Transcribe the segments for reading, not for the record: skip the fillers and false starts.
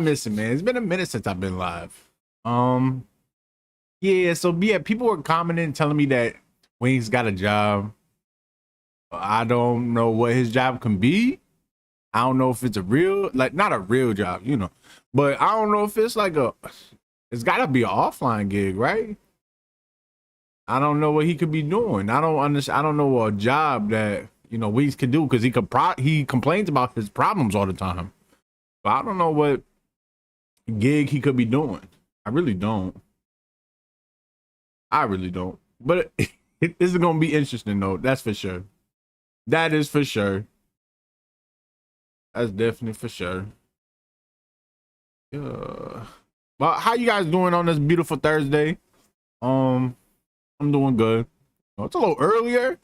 missing, man? It's been a minute since I've been live. Yeah, so yeah, people were commenting telling me that Wings got a job. I don't know what his job can be. I don't know if it's a real, like, not a real job, you know, but I don't know if it's like it's gotta be an offline gig, right? I don't know what he could be doing. I don't understand. I don't know a job that, you know, Wings can do, because he complains about his problems all the time. But I don't know what gig he could be doing. I really don't. But this is gonna be interesting though. That's for sure. That is for sure. That's definitely for sure. Yeah. Well, how you guys doing on this beautiful Thursday? I'm doing good. It's a little earlier.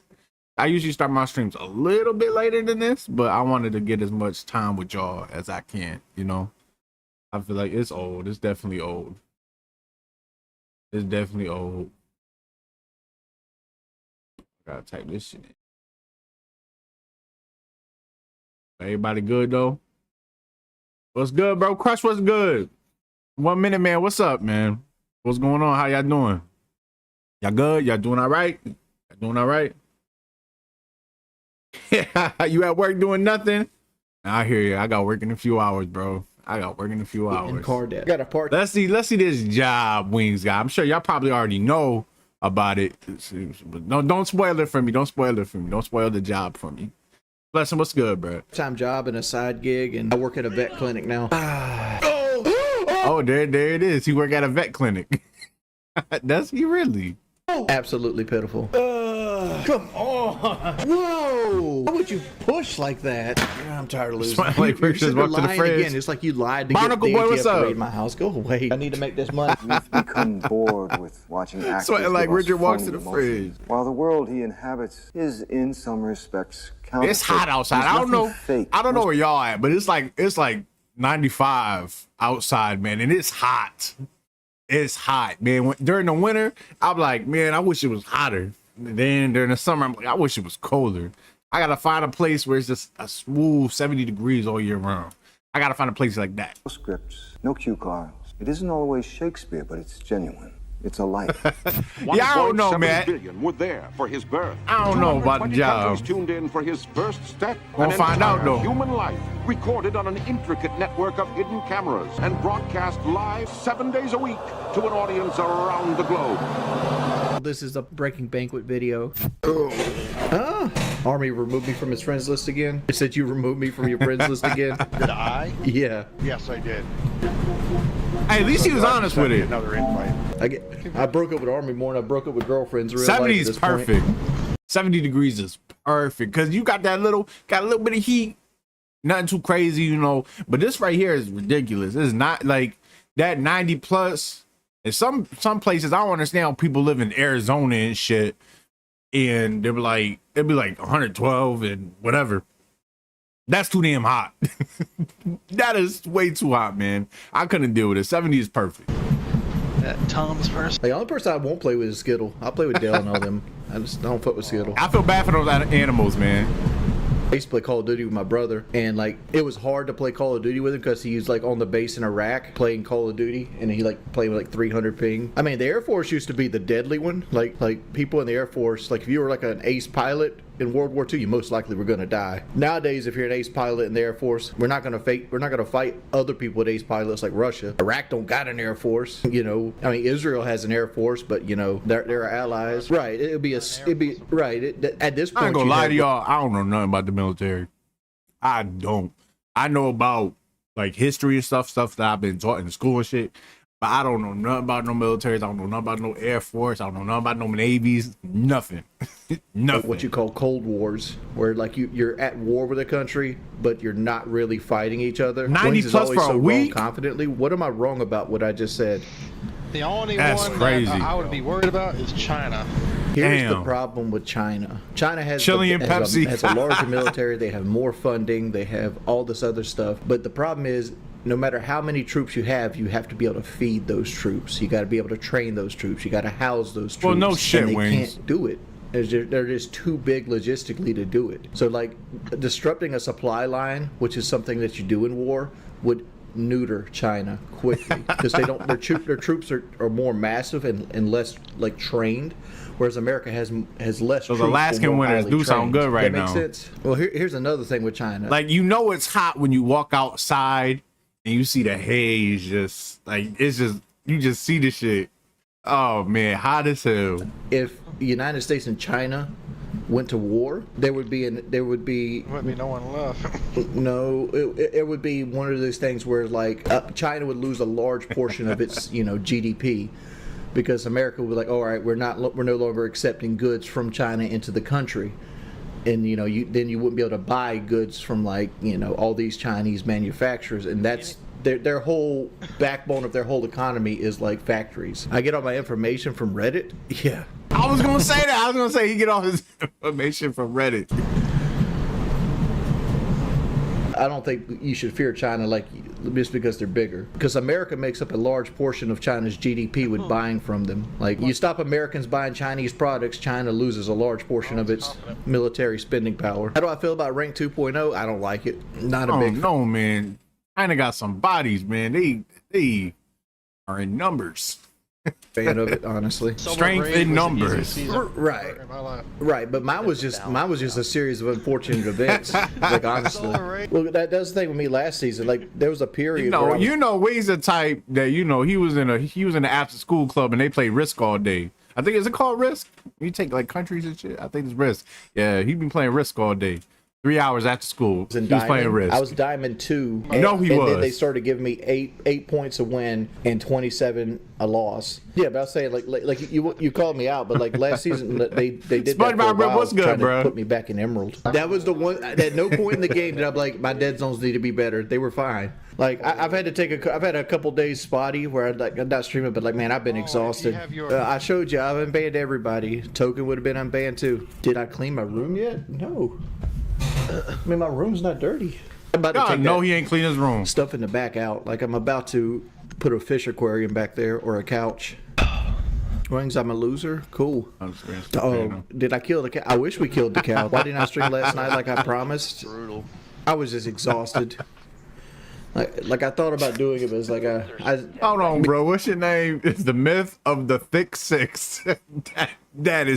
I usually start my streams a little bit later than this, but I wanted to get as much time with y'all as I can, you know. I feel like it's old. It's definitely old. It's definitely old. I gotta type this shit in. Everybody good though? What's good, bro? Crush, what's good? 1 minute, man. What's up, man? What's going on? How y'all doing? Y'all good? Y'all doing all right? Y'all doing all right? You at work doing nothing? I hear you. I got work in a few hours, bro. I got work in a few hours. In car debt. Got a part. Let's see this job Wings got. I'm sure y'all probably already know about it. But don't spoil it for me. Don't spoil it for me. Don't spoil the job for me. Bless him. What's good, bro? Time job and a side gig, and I work at a vet clinic now. Oh, there it is. He work at a vet clinic. Does he really? Absolutely pitiful. Come on. Whoa. Why would you push like that? I'm tired of losing. Like You're just walk to the fridge. again. It's like you lied to Barnacle get the boy, what's ATF to up? raid my house. Go away. I need to make this money. We've become bored with watching actors Sweating like give us Richard walks to phony the emotions. fridge. While the world he inhabits is, in some respects, It's hot outside. I don't know. I don't know where y'all at, but it's like 95 outside, man, and it's hot. It's hot, man. During the winter, I'm like, man, I wish it was hotter. Then during the summer, I'm like, I wish it was colder. I gotta find a place where it's just a smooth 70 degrees all year round. I gotta find a place like that. No scripts, no cue cards. It isn't always Shakespeare, but it's genuine. It's a life. Yeah, I don't know, man. Billion were there for his birth. I don't know about the 220 job. countries tuned in for his first step. We'll find out, though. Human life recorded on an intricate network of hidden cameras and broadcast live 7 days a week to an audience around the globe. This is a breaking banquet video. Army removed me from his friends list again. It said you removed me from your friends list again. Did I? Yeah. Yes, I did. Hey, at least he was honest with it. Another invite. I broke up with Army more than I broke up with girlfriends. 70 is perfect. 70 degrees is perfect because you got a little bit of heat. Nothing too crazy, you know. But this right here is ridiculous. It's not like that 90 plus. In some places, I don't understand how people live in Arizona and shit, and it'd be like 112 and whatever. That's too damn hot. That is way too hot, man. I couldn't deal with it. 70 is perfect. Tom's first. The only person I won't play with is Skittle. I'll play with Dale and all them. I just don't fuck with Skittle. I feel bad for those animals, man. I used to play Call of Duty with my brother, and like it was hard to play Call of Duty with him because he was like on the base in Iraq playing Call of Duty, and he like played with like 300 ping. I mean, the Air Force used to be the deadly one. Like people in the Air Force, like if you were like an ace pilot in World War II, you most likely were going to die. Nowadays, if you're an ace pilot in the Air Force, we're not going to fight other people with ace pilots like Russia. Iraq don't got an Air Force, you know. I mean, Israel has an Air Force, but you know they're allies, right? At this point, I ain't gonna lie to y'all. I don't know nothing about the military. I don't. I know about like history and stuff that I've been taught in school and shit. But I don't know nothing about no militaries. I don't know nothing about no Air Force. I don't know nothing about no navies. Nothing. Nothing. What you call Cold Wars, where like you're at war with a country, but you're not really fighting each other. 90 plus for a week? Confidently. What am I wrong about what I just said? The only That's one crazy. that I would be worried about is China. Here's the problem with China. China has Pepsi. has a larger military. They have more funding. They have all this other stuff. But the problem is, no matter how many troops you have to be able to feed those troops. You got to be able to train those troops. You got to house those troops. Well, no shit, and they Wings. can't do it. They're just too big logistically to do it. So, like, disrupting a supply line, which is something that you do in war, would neuter China quickly because they don't. Their troops are more massive and less like trained, whereas America has less. Those troops, Alaskan more winters highly do sound trained. good right that now. Makes sense. Well, here's another thing with China. Like, you know it's hot when you walk outside and you see the haze, just like it's just you just see the shit. Oh man, hot as hell. If the United States and China went to war, there would be Wouldn't be no one left. no. It would be one of those things where like China would lose a large portion of its GDP. Because America would be like, all right, we're no longer accepting goods from China into the country, and then you wouldn't be able to buy goods from like all these Chinese manufacturers, and that's their whole backbone of their whole economy is like factories. I get all my information from Reddit. Yeah, I was gonna say that. I was gonna say he get all his information from Reddit. I don't think you should fear China like just because they're bigger. Because America makes up a large portion of China's GDP with buying from them. Like you stop Americans buying Chinese products, China loses a large portion of its military spending power. How do I feel about Rank 2.0? I don't like it. Not a Oh big no, man. China got some bodies, man. They are in numbers. fan of it, honestly. Strength in numbers. Right. Right, but mine was just a series of unfortunate events. Like honestly, well, that's the thing with me last season. Like there was a period. where I was- Wayne's the type that he was in the after school club and they played Risk all day. I think is it called Risk? You take like countries and shit. I think it's Risk. Yeah, he'd been playing Risk all day. 3 hours after school, he was playing Risk. I was Diamond 2. I know he was. And then they started giving me eight points a win and 27 a loss. Yeah, but I'll say like you called me out, but like last season they did that for a SpongeBob, while, what's good, trying to bro? put me back in Emerald. That was the one. At no point in the game did I'm like my dead zones need to be better. They were fine. Like I've had a couple days spotty where I'm not streaming, but like man, I've been exhausted. I showed you I've unbanned everybody. Token would have been unbanned too. Did I clean my room yet? No. I mean, my room's not dirty. I'm about to take no, he ain't clean his room. stuff in the back out. Like I'm about to put a fish aquarium back there or a couch. Wings, I'm a loser. Cool. Oh, did I kill the cow? I wish we killed the cow. Why didn't I stream last night like I promised? Brutal. I was just exhausted. Like I thought about doing it, but it's like Hold on, bro. What's your name? It's the myth of the thick six. That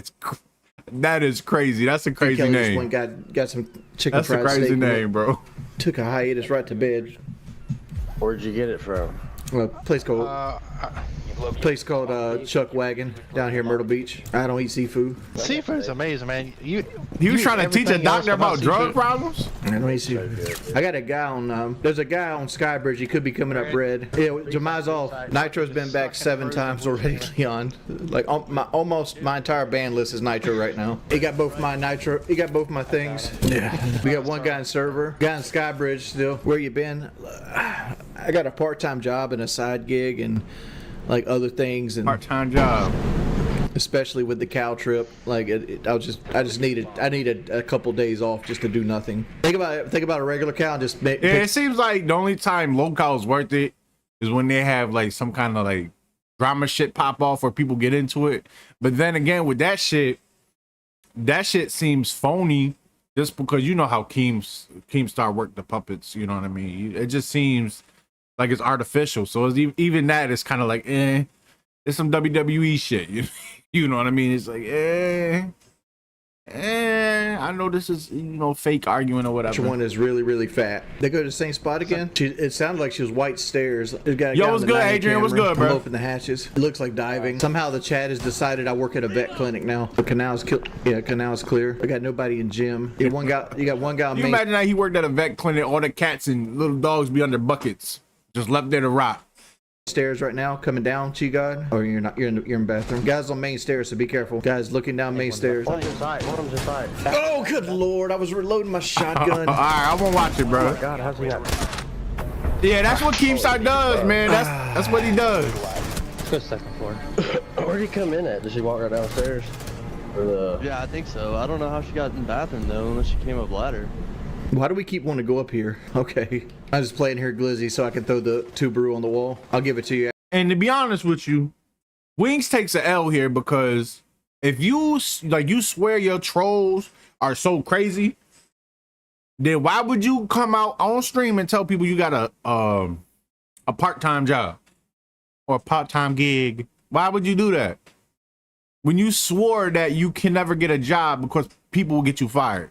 is crazy. That's a crazy Kelly just name. went got some chicken That's a fried crazy steak. name, bro. Took a hiatus right to bed. Where'd you get it from? A place called Chuck Wagon down here in Myrtle Beach. I don't eat seafood. Seafood's amazing, man. You was trying to teach a doctor about drug problems? I don't eat seafood. I got a guy on. There's a guy on Skybridge. He could be coming up red. Yeah, Jamai's off. Nitro's been back 7 times already, Leon. Like almost my entire band list is Nitro right now. He got both my Nitro. He got both my things. Yeah. We got one guy in server. Guy in Skybridge still. Where you been? I got a part-time job and a side gig and like other things and Part-time job. especially with the cow trip. Like I needed a couple days off just to do nothing. Think about a regular cow and just make. Yeah, it seems like the only time local is worth it is when they have like some kind of like drama shit pop off or people get into it. But then again, with that shit seems phony just because you know how Keemstar worked the puppets. You know what I mean? It just seems like it's artificial. So it's even that is kind of like, it's some WWE shit. You know what I mean? It's like, I know this is, fake arguing or whatever. Which one is really, really fat? They go to the same spot again? It sounded like she was white stairs. Yo, what's good, Adrian? What's good, bro? Open the hatches. It looks like diving. Somehow the chat has decided I work at a vet clinic now. The canal's clear. I got nobody in gym. You got one guy on You main. imagine that he worked at a vet clinic, all the cats and little dogs be under buckets, just left there to rot. Stairs right now, coming down, Chi God. Or you're not. You're in the bathroom. Guys on main stairs, so be careful. Guys looking down main stairs. One of them inside. One of them's inside. Oh, good lord! I was reloading my shotgun. All right, I'm gonna watch it, bro. God, how's he got? Yeah, that's what Keemstar does, man. That's what he does. Let's go second floor. Where'd he come in at? Did she walk right downstairs? Or the? Yeah, I think so. I don't know how she got in the bathroom though, unless she came up ladder. Why do we keep wanting to go up here? Okay, I'm just playing here, Glizzy, so I can throw the 2 brew on the wall. I'll give it to you. And to be honest with you, Wings takes a L here because if you swear your trolls are so crazy, then why would you come out on stream and tell people you got a a part-time job or a part-time gig? Why would you do that? When you swore that you can never get a job because people will get you fired.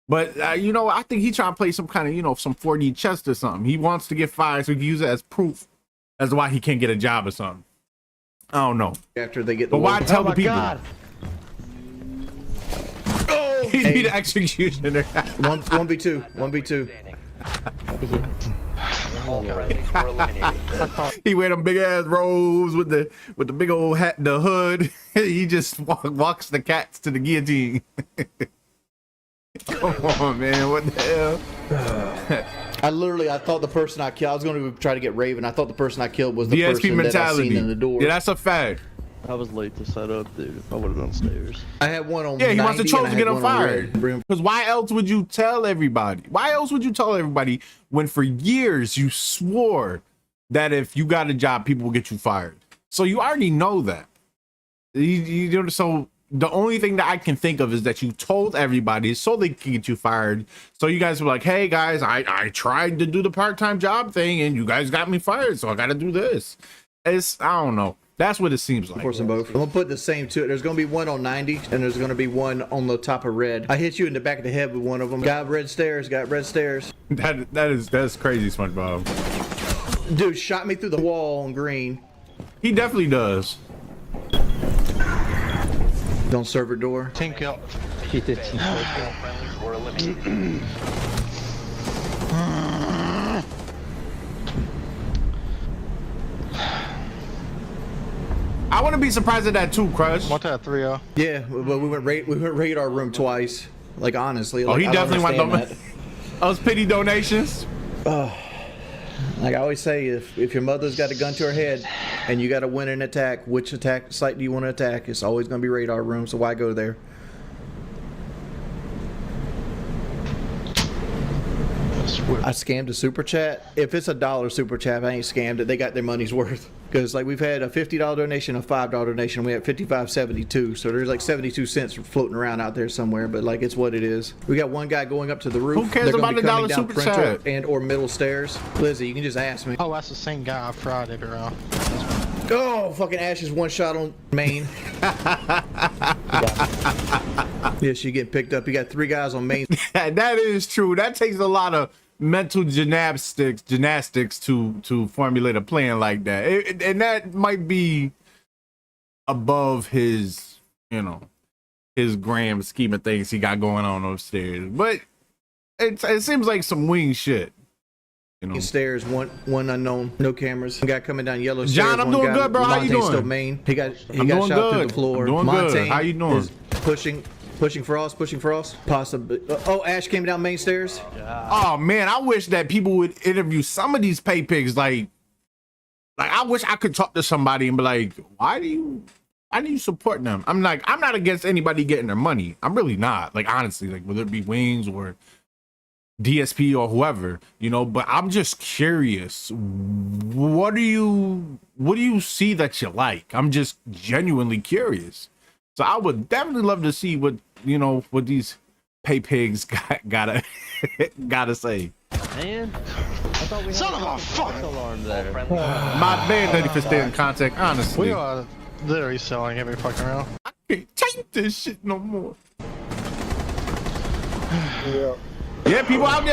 But, you know, I think he's trying to play some kind of, you know, some 4D chess or something. He wants to get fired so he can use it as proof as to why he can't get a job or something. I don't know. After they get the but why tell the people? God. Oh, He'd be the executioner. 1v2. 1v2. He wear them big ass robes with the big old hat, and the hood. He just walks the cats to the guillotine. Come on, man, what the hell? I thought the person I killed, I was going to try to get Raven. I thought the person I killed was the DSP person mentality. that I seen in the door. Yeah, that's a fact. I was late to set up, dude. If I would have done stairs. I had one on. Yeah, he 90 wants to chose and I to had get him one on fired. red. Because why else would you tell everybody? Why else would you tell everybody when for years you swore that if you got a job, people will get you fired? So you already know that. So the only thing that I can think of is that you told everybody so they can get you fired. So you guys were like, hey guys, I tried to do the part-time job thing and you guys got me fired, so I got to do this. I don't know. That's what it seems like. Both. I'm gonna put the same two. There's gonna be one on 90, and there's gonna be one on the top of red. I hit you in the back of the head with one of them. Got red stairs. Got red stairs. That's crazy, SpongeBob. Dude shot me through the wall on green. He definitely does. Don't server door. Team kill. He did. I wouldn't be surprised at that too, Crush. What that 3-0? Yeah, but we went raid our room twice. Like honestly. Like, Oh, he I don't definitely went understand those pity donations. Like I always say, if your mother's got a gun to her head and you got to win an attack, which attack site do you want to attack? It's always going to be radar room, so why go there? I scammed a super chat. If it's $1 super chat, I ain't scammed it. They got their money's worth. Because like we've had a $50 donation, a $5 donation. We had 55.72, so there's like 72 cents floating around out there somewhere. But like it's what it is. We got one guy going up to the roof. Who cares They're gonna about be a coming dollar down super Printer chat? and or middle stairs. Lizzie, you can just ask me. Oh, that's the same guy I Friday around. Oh, fucking Ash is one shot on main. Yeah, she getting picked up. You got 3 guys on main. That is true. That takes a lot of mental gymnastics to formulate a plan like that. And that might be above his, you know, his grand scheme of things he got going on upstairs. But it seems like some wing shit. You know. Stairs, one unknown, no cameras. One guy coming down yellow stairs. John, I'm one doing guy, good, bro. How you Montaigne's doing? Still main. He got I'm doing shot through good. the floor. I'm doing good. Montaigne How you doing? is pushing frost. Possibly. Oh, Ash came down main stairs. Oh man, I wish that people would interview some of these pay pigs. Like I wish I could talk to somebody and be like, why do you support them? I'm not against anybody getting their money. I'm really not. Like honestly, like whether it be Wings or DSP or whoever, you know, but I'm just curious. What do you see that you like? I'm just genuinely curious. So I would definitely love to see what these pay pigs gotta say. Man, I thought we Son had of a fuck! alarm there. My bad, ready for staying in contact. Honestly, We are literally selling every fucking round. I can't take this shit no more. Yeah, people out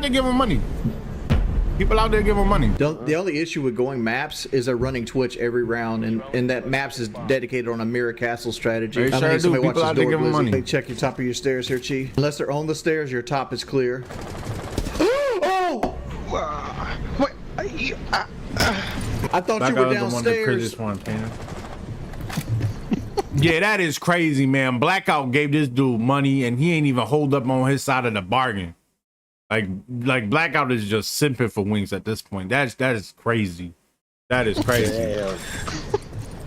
there giving money. People out there giving money. The only issue with going maps is they're running Twitch every round, and that maps is dedicated on a mirror castle strategy. They sure do. People out there giving money. They check your top of your stairs here, Chi. Unless they're on the stairs, your top is clear. Oh! Wait, I thought you were downstairs. Yeah, that is crazy, man. Blackout gave this dude money and he ain't even hold up on his side of the bargain. Like Blackout is just simping for Wings at this point. That is crazy. That is crazy. Damn.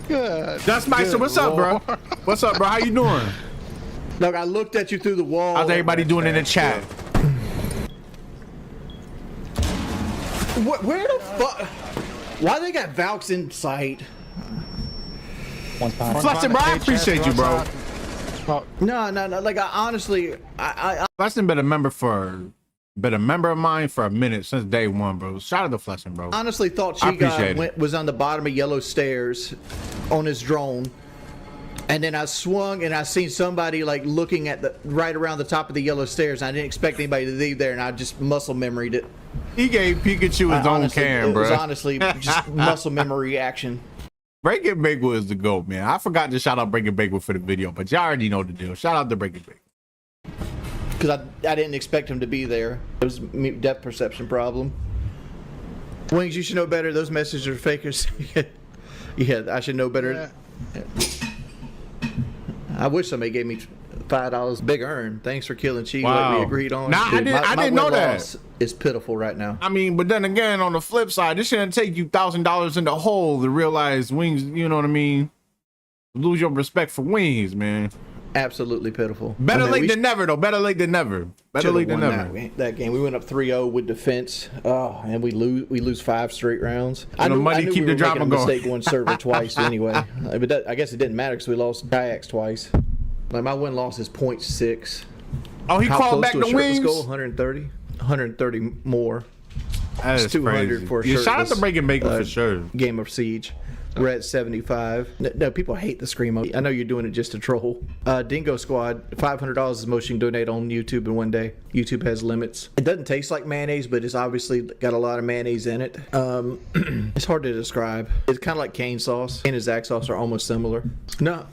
good. That's Meister. What's up, bro? What's up, bro? How you doing? Look, I looked at you through the wall. How's everybody doing in the chat? Where the fuck? Why they got Valks in sight? Fletcher, bro, I appreciate you, bro. No. Like, I honestly, Fletcher been a member for Been a member of mine for a minute since day one, bro. Shout out to Flessin, bro. Honestly, thought I Chi appreciate Guy it. was on the bottom of yellow stairs on his drone. And then I swung and I seen somebody like looking at the right around the top of the yellow stairs. I didn't expect anybody to leave there, and I just muscle memoried it. He gave Pikachu his own Honestly, cam, it was bro. honestly just muscle memory action. Breaking Bagel is the GOAT, man. I forgot to shout out Breaking Bagel for the video, but y'all already know the deal. Shout out to Breaking Bagel. Because I didn't expect him to be there. It was a depth perception problem. Wings, you should know better. Those messages are fakers. Yeah, I should know better. Yeah. I wish somebody gave me $5. Big earn. Thanks for killing Chi Wow. like we agreed on. Nah, I didn't know that. win-loss is pitiful right now. I mean, but then again, on the flip side, this shouldn't take you $1,000 in the hole to realize Wings, you know what I mean? Lose your respect for Wings, man. Absolutely pitiful. Better I mean, late we than never, though. Better late than never. Better should've late than won never. that game. We went up 3-0 with defense. Oh, and we lose 5 straight rounds. And the money keep the drama making a going. mistake going server twice anyway. But I guess it didn't matter because we lost kayaks twice. Like my win loss is 0.6. Oh, he How called close back to a the shirtless Wings? goal? 130. 130 more. That is 200 crazy. for a Yeah, shout out shirtless, to Breaking Bagel for sure. Game of Siege. We're at 75. No, people hate the Screamo. I know you're doing it just to troll. Dingo Squad, $500 is the most you can donate on YouTube in one day. YouTube has limits. It doesn't taste like mayonnaise, but it's obviously got a lot of mayonnaise in it. It's hard to describe. It's kind of like cane sauce. Cane and Zax sauce are almost similar. No,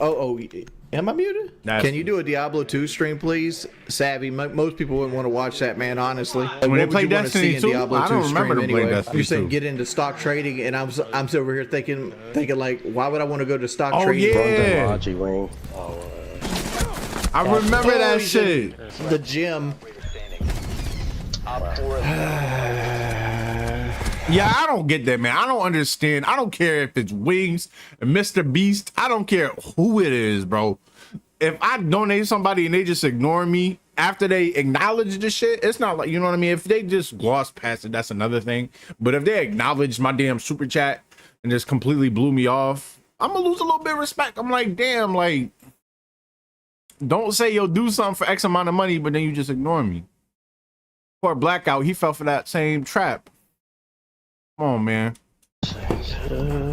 am I muted? Can you do a Diablo 2 stream, please? Savvy, most people wouldn't want to watch that, man, honestly. When What they would play you wanna Destiny see in 2? Diablo I don't 2 remember stream them playing anyway? Destiny You're saying 2. get into stock trading, and I'm over here thinking like, why would I want to go to stock Oh, trading? yeah. Raji Wing. I remember Oh, that he's shit. The gym. Yeah, I don't get that, man. I don't understand. I don't care if it's Wings, Mr. Beast. I don't care who it is, bro. If I donate somebody and they just ignore me after they acknowledge the shit, it's not like, you know what I mean? If they just gloss past it, that's another thing. But if they acknowledge my damn super chat and just completely blew me off, I'm gonna lose a little bit of respect. I'm like, damn, like, don't say you'll do something for X amount of money, but then you just ignore me. Poor Blackout, he fell for that same trap. Come on, man.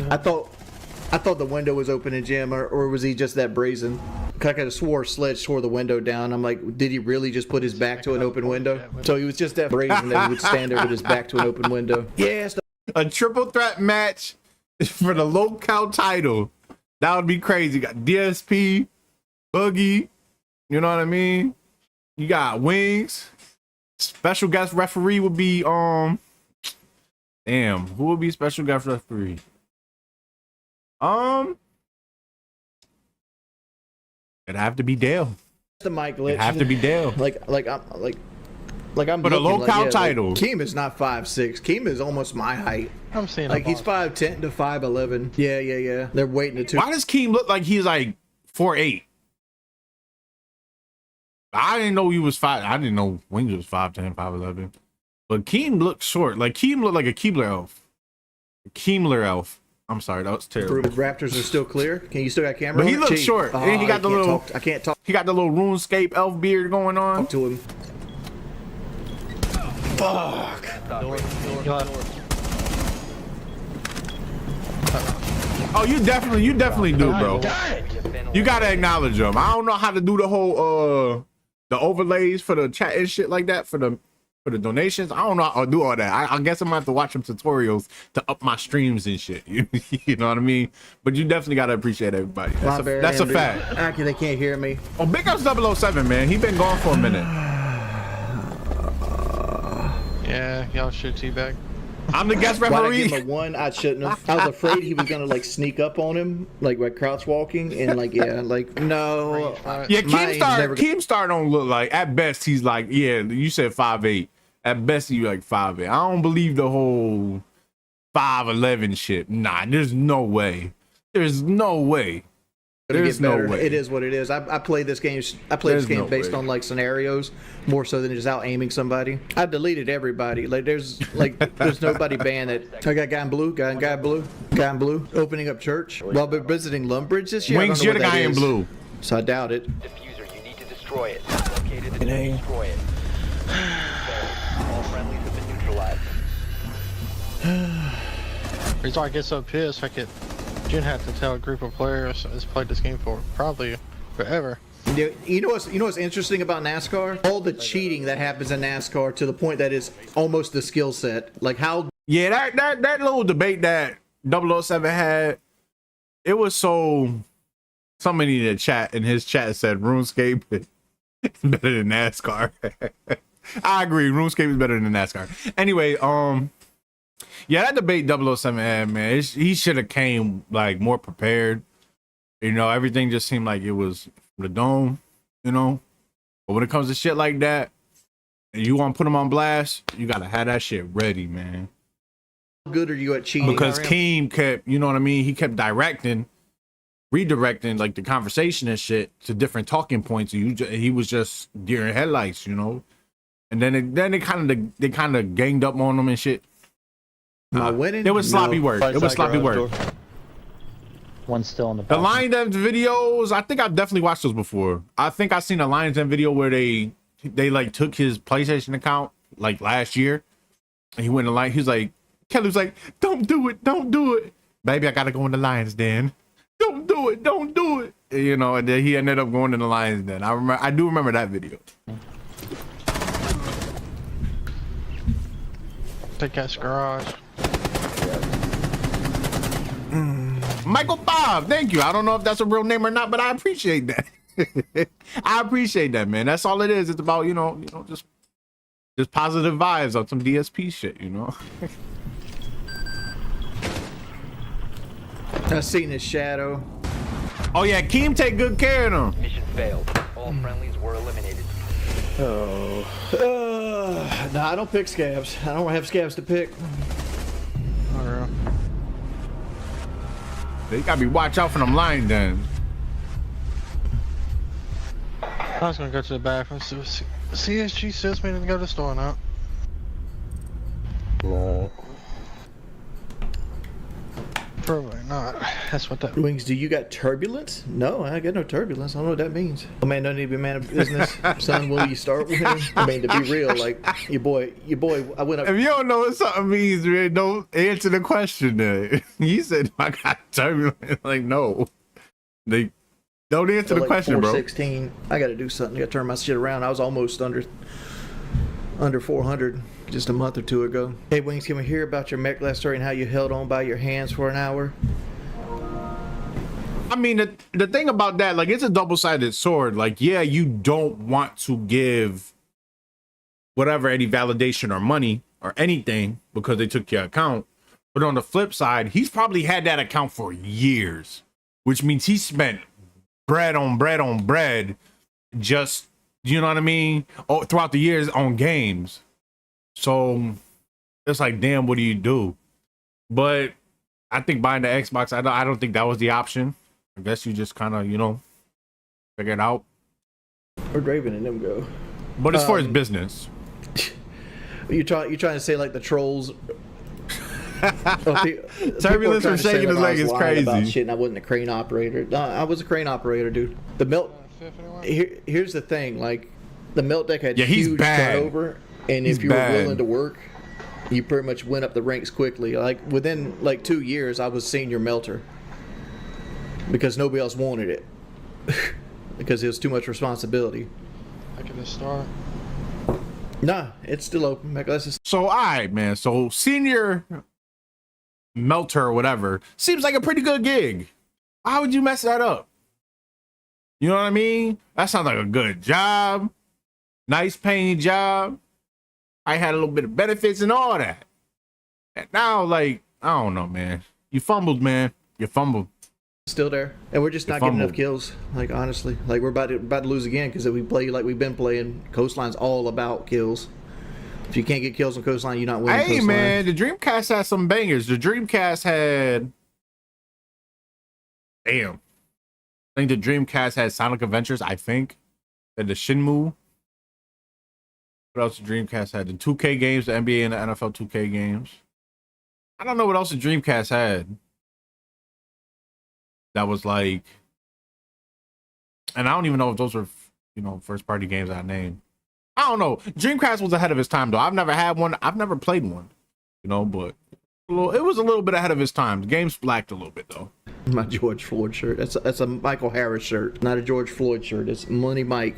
I thought the window was open in gym, or was he just that brazen? I could have swore Sledge tore the window down. I'm like, did he really just put his back to an open window? So he was just that brazen that he would stand there with his back to an open window. Yes. A triple threat match for the low-cal title. That would be crazy. You got DSP, Boogie, you know what I mean? You got Wings. Special guest referee would be damn, who would be special guest referee? It'd have to be Dale. The mic glitch. It'd have to be Dale. I'm For the looking low-cal title. Like, Keem is not 5'6". Keem is almost my height. I'm seeing Like he's 5'10" to 5'11". Yeah. They're waiting to. Why does Keem look like he's like 4'8"? I didn't know he was 5. I didn't know Wings was 5'10", 5'11". But Keem looked short. Like Keem looked like a Keebler elf. Keemler elf. I'm sorry, that was terrible. Raptors are still clear. Can you still got camera? But he on it? looks Gee. short. And he got the little. I can't talk He got the little RuneScape elf beard going on. to him. Fuck. Oh, you definitely do, bro. You gotta acknowledge them. I don't know how to do the whole the overlays for the chat and shit like that for the donations. I don't know how to do all that. I guess I'm gonna have to watch some tutorials to up my streams and shit. You know what I mean? But you definitely gotta appreciate everybody. That's a fact. Actually, they can't hear me. Oh, big ups 007, man. He been gone for a minute. Yeah, y'all should teabag. I'm the guest Why'd I referee. give him a 1? I shouldn't have. I was afraid he was gonna like sneak up on him, like by crouch walking, and like no. Yeah, Mine's never Keemstar don't look like. At best, he's like, yeah. You said 5'8". At best, you like 5'8". I don't believe the whole 5'11" shit. Nah, there's no way. There's no way. There's no way. It is what it is. I play this game. I play this There's game no based way. on like scenarios more so than just out aiming somebody. I deleted everybody. Like there's nobody banned that. I got guy in blue, opening up church while we're visiting Lumbridge this year. Wings, I don't you're know the what guy that in is, blue. so I doubt it. Diffuser, you need to destroy it. Located and destroy it. Reason why I get so pissed, like it, Jin had to tell a group of players has played this game for probably forever. You know what's interesting about NASCAR? All the cheating that happens in NASCAR to the point that is almost the skill set. Like how Yeah, that little debate that 007 had, it was so. Somebody in the chat, in his chat, said RuneScape is better than NASCAR. I agree, RuneScape is better than NASCAR. Anyway, yeah, that debate 007 had, man, he should have came like more prepared. You know, everything just seemed like it was the dome, you know. But when it comes to shit like that, and you want to put them on blast, you gotta have that shit ready, man. good are you at cheating? Because Keem kept, you know what I mean, he kept redirecting like the conversation and shit to different talking points. He was just deer in headlights, you know. And then they kind of ganged up on him and shit. Winning? It was sloppy work. It was sloppy work. One's still in the The Lions Den videos, I think I've definitely watched those before. I think I've seen a Lions Den video where they like took his PlayStation account like last year, and he went to Lions. He's like, Kelly was like, "Don't do it, don't do it, baby. I gotta go in the Lions Den. Don't do it, don't do it." You know, and then he ended up going to the Lions Den. I do remember that video. Take that garage. Michael Bob, thank you. I don't know if that's a real name or not, but I appreciate that. I appreciate that, man. That's all it is. It's about, you know, just positive vibes on some DSP shit, you know. I seen his shadow. Oh yeah, Keem take good care of them. Mission failed. All friendlies were eliminated. No, I don't pick scabs. I don't have scabs to pick. You gotta be watch out for them Lions Den. I was gonna go to the bathroom. So CSG says me to go to the store now. No. Probably not. That's what that. Wings, do you got turbulence? No, I got no turbulence. I don't know what that means. A man don't need to be a man of business. Son, will you start with him? I mean, to be real, like, your boy, I went up. If you don't know what something means, man, don't answer the question then. You said I got turbulent. Like, no. They don't answer the like question, bro. 416. I got to do something. I got to turn my shit around. I was almost under 400 just a month or two ago. Hey, Wings, can we hear about your mech last story and how you held on by your hands for an hour? I mean, the thing about that, like, it's a double-sided sword. Like, yeah, you don't want to give whatever any validation or money or anything because they took your account. But on the flip side, he's probably had that account for years, which means he spent bread on bread on bread just, you know what I mean, throughout the years on games. So it's like, damn, what do you do? But I think buying the Xbox, I don't think that was the option. I guess you just kind of, you know, figure it out. Where'd Raven and them go? But as far as business, you're trying to say like the trolls. Turbulence from shaking his leg is crazy. About shit, and I wasn't a crane operator. No, I was a crane operator, dude. The melt. Here's the thing, like the melt deck had huge turnover, and if you were willing to work, you pretty much went up the ranks quickly. Like within like 2 years, I was senior melter because nobody else wanted it because it was too much responsibility. I can just start. Nah, it's still open. So, all right, man. So, senior melter or whatever seems like a pretty good gig. How would you mess that up? You know what I mean? That sounds like a good job. Nice paying job. I had a little bit of benefits and all that. And now, like, I don't know, man. You fumbled, man. You fumbled. Still there, and we're just not getting enough kills. Like honestly, like we're about to lose again because we play like we've been playing. Coastline's all about kills. If you can't get kills on Coastline, you're not winning. Hey Coastline. Man, the Dreamcast had some bangers. The Dreamcast had, damn, I think the Dreamcast had Sonic Adventures. I think and the Shenmue. What else the Dreamcast had? The 2K games, the NBA and the NFL 2K games. I don't know what else the Dreamcast had. That was like, and I don't even know if those were, you know, first party games I named. I don't know. Dreamcast was ahead of its time though. I've never had one. I've never played one, you know, but It was a little bit ahead of his time. The game's lacked a little bit though. My George Floyd shirt. That's a Michael Harris shirt, not a George Floyd shirt. It's Money Mike.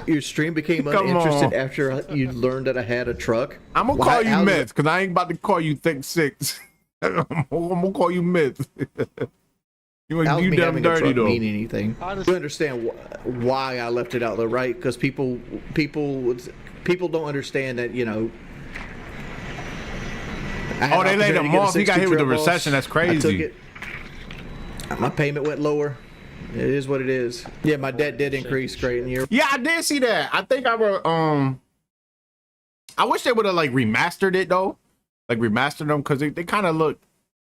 Your stream became uninterested after you learned that I had a truck. I'm gonna call you Myth because I ain't about to call you Thick Six. I'm gonna call you Myth. You damn dirty though. Mean anything? You understand why I left it out though, right? Because people don't understand that, you know. Oh, they laid him off. He got hit with the recession. That's crazy. I took it. My payment went lower. It is what it is. Yeah, my debt did increase great in the year. Yeah, I did see that. I think I wish they would have like remastered it though, like remastered them because they kind of look.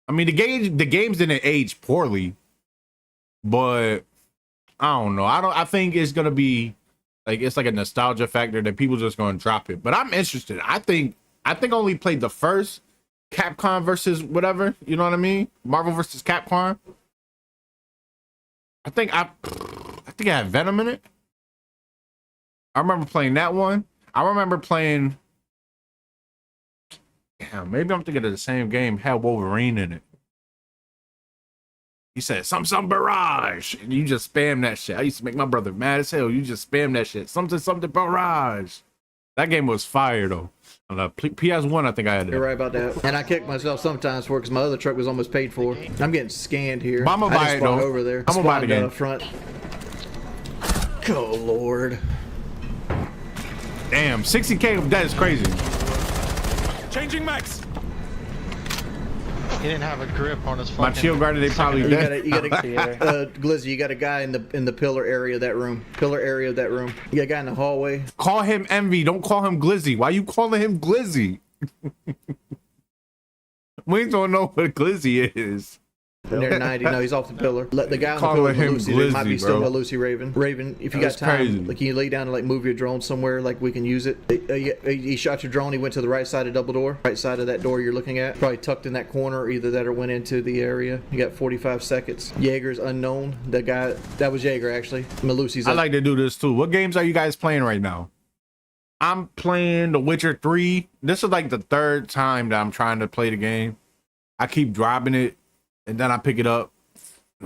I mean, the games didn't age poorly, but I don't know. I think it's gonna be like it's like a nostalgia factor that people just gonna drop it. But I'm interested. I think I only played the first Capcom versus whatever, you know what I mean? Marvel versus Capcom. I think I had Venom in it. I remember playing that one. I remember playing. Damn, maybe I'm thinking of the same game. Had Wolverine in it. He said some barrage, and you just spam that shit. I used to make my brother mad as hell. You just spam that shit. Something barrage. That game was fire though. On the PS1, I think I had it. You're right about that. And I kick myself sometimes for it because my other truck was almost paid for. I'm getting scanned here. But I'm gonna buy it though. Over there. I'm gonna buy it again. Front. Oh Lord. Damn, 60K. That is crazy. Changing max. He didn't have a grip on his phone. My shield guard, they probably dead. You got Glizzy, you got a guy in the pillar area of that room. You got a guy in the hallway. Call him Envy. Don't call him Glizzy. Why you calling him Glizzy? We don't know what Glizzy is. Near 90. No, he's off the pillar. Let the guy on the Calling pillar him Lucy. Glizzy, There might be still bro. no Lucy Raven. Raven, if you That's got time, crazy. like, can you lay down and like move your drone somewhere like we can use it? He shot your drone. He went to the right side of double door, right side of that door you're looking at. Probably tucked in that corner, either that or went into the area. You got 45 seconds. Jaeger's unknown. The guy that was Jaeger actually. Malusi's. I like to do this too. What games are you guys playing right now? I'm playing The Witcher 3. This is like the third time that I'm trying to play the game. I keep dropping it, and then I pick it up.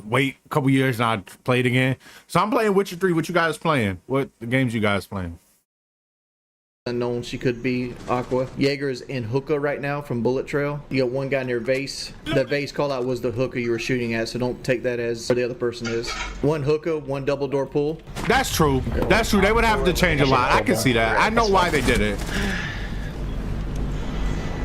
Wait a couple years and I play it again. So I'm playing Witcher 3. What you guys playing? What the games you guys playing? Unknown. She could be Aqua. Jaeger is in hookah right now from Bullet Trail. You got one guy near Vase. That Vase call out was the hookah you were shooting at, so don't take that as where the other person is. One hookah, one double door pull. That's true. That's true. They would have to change a lot. I can see that. I know why they did it.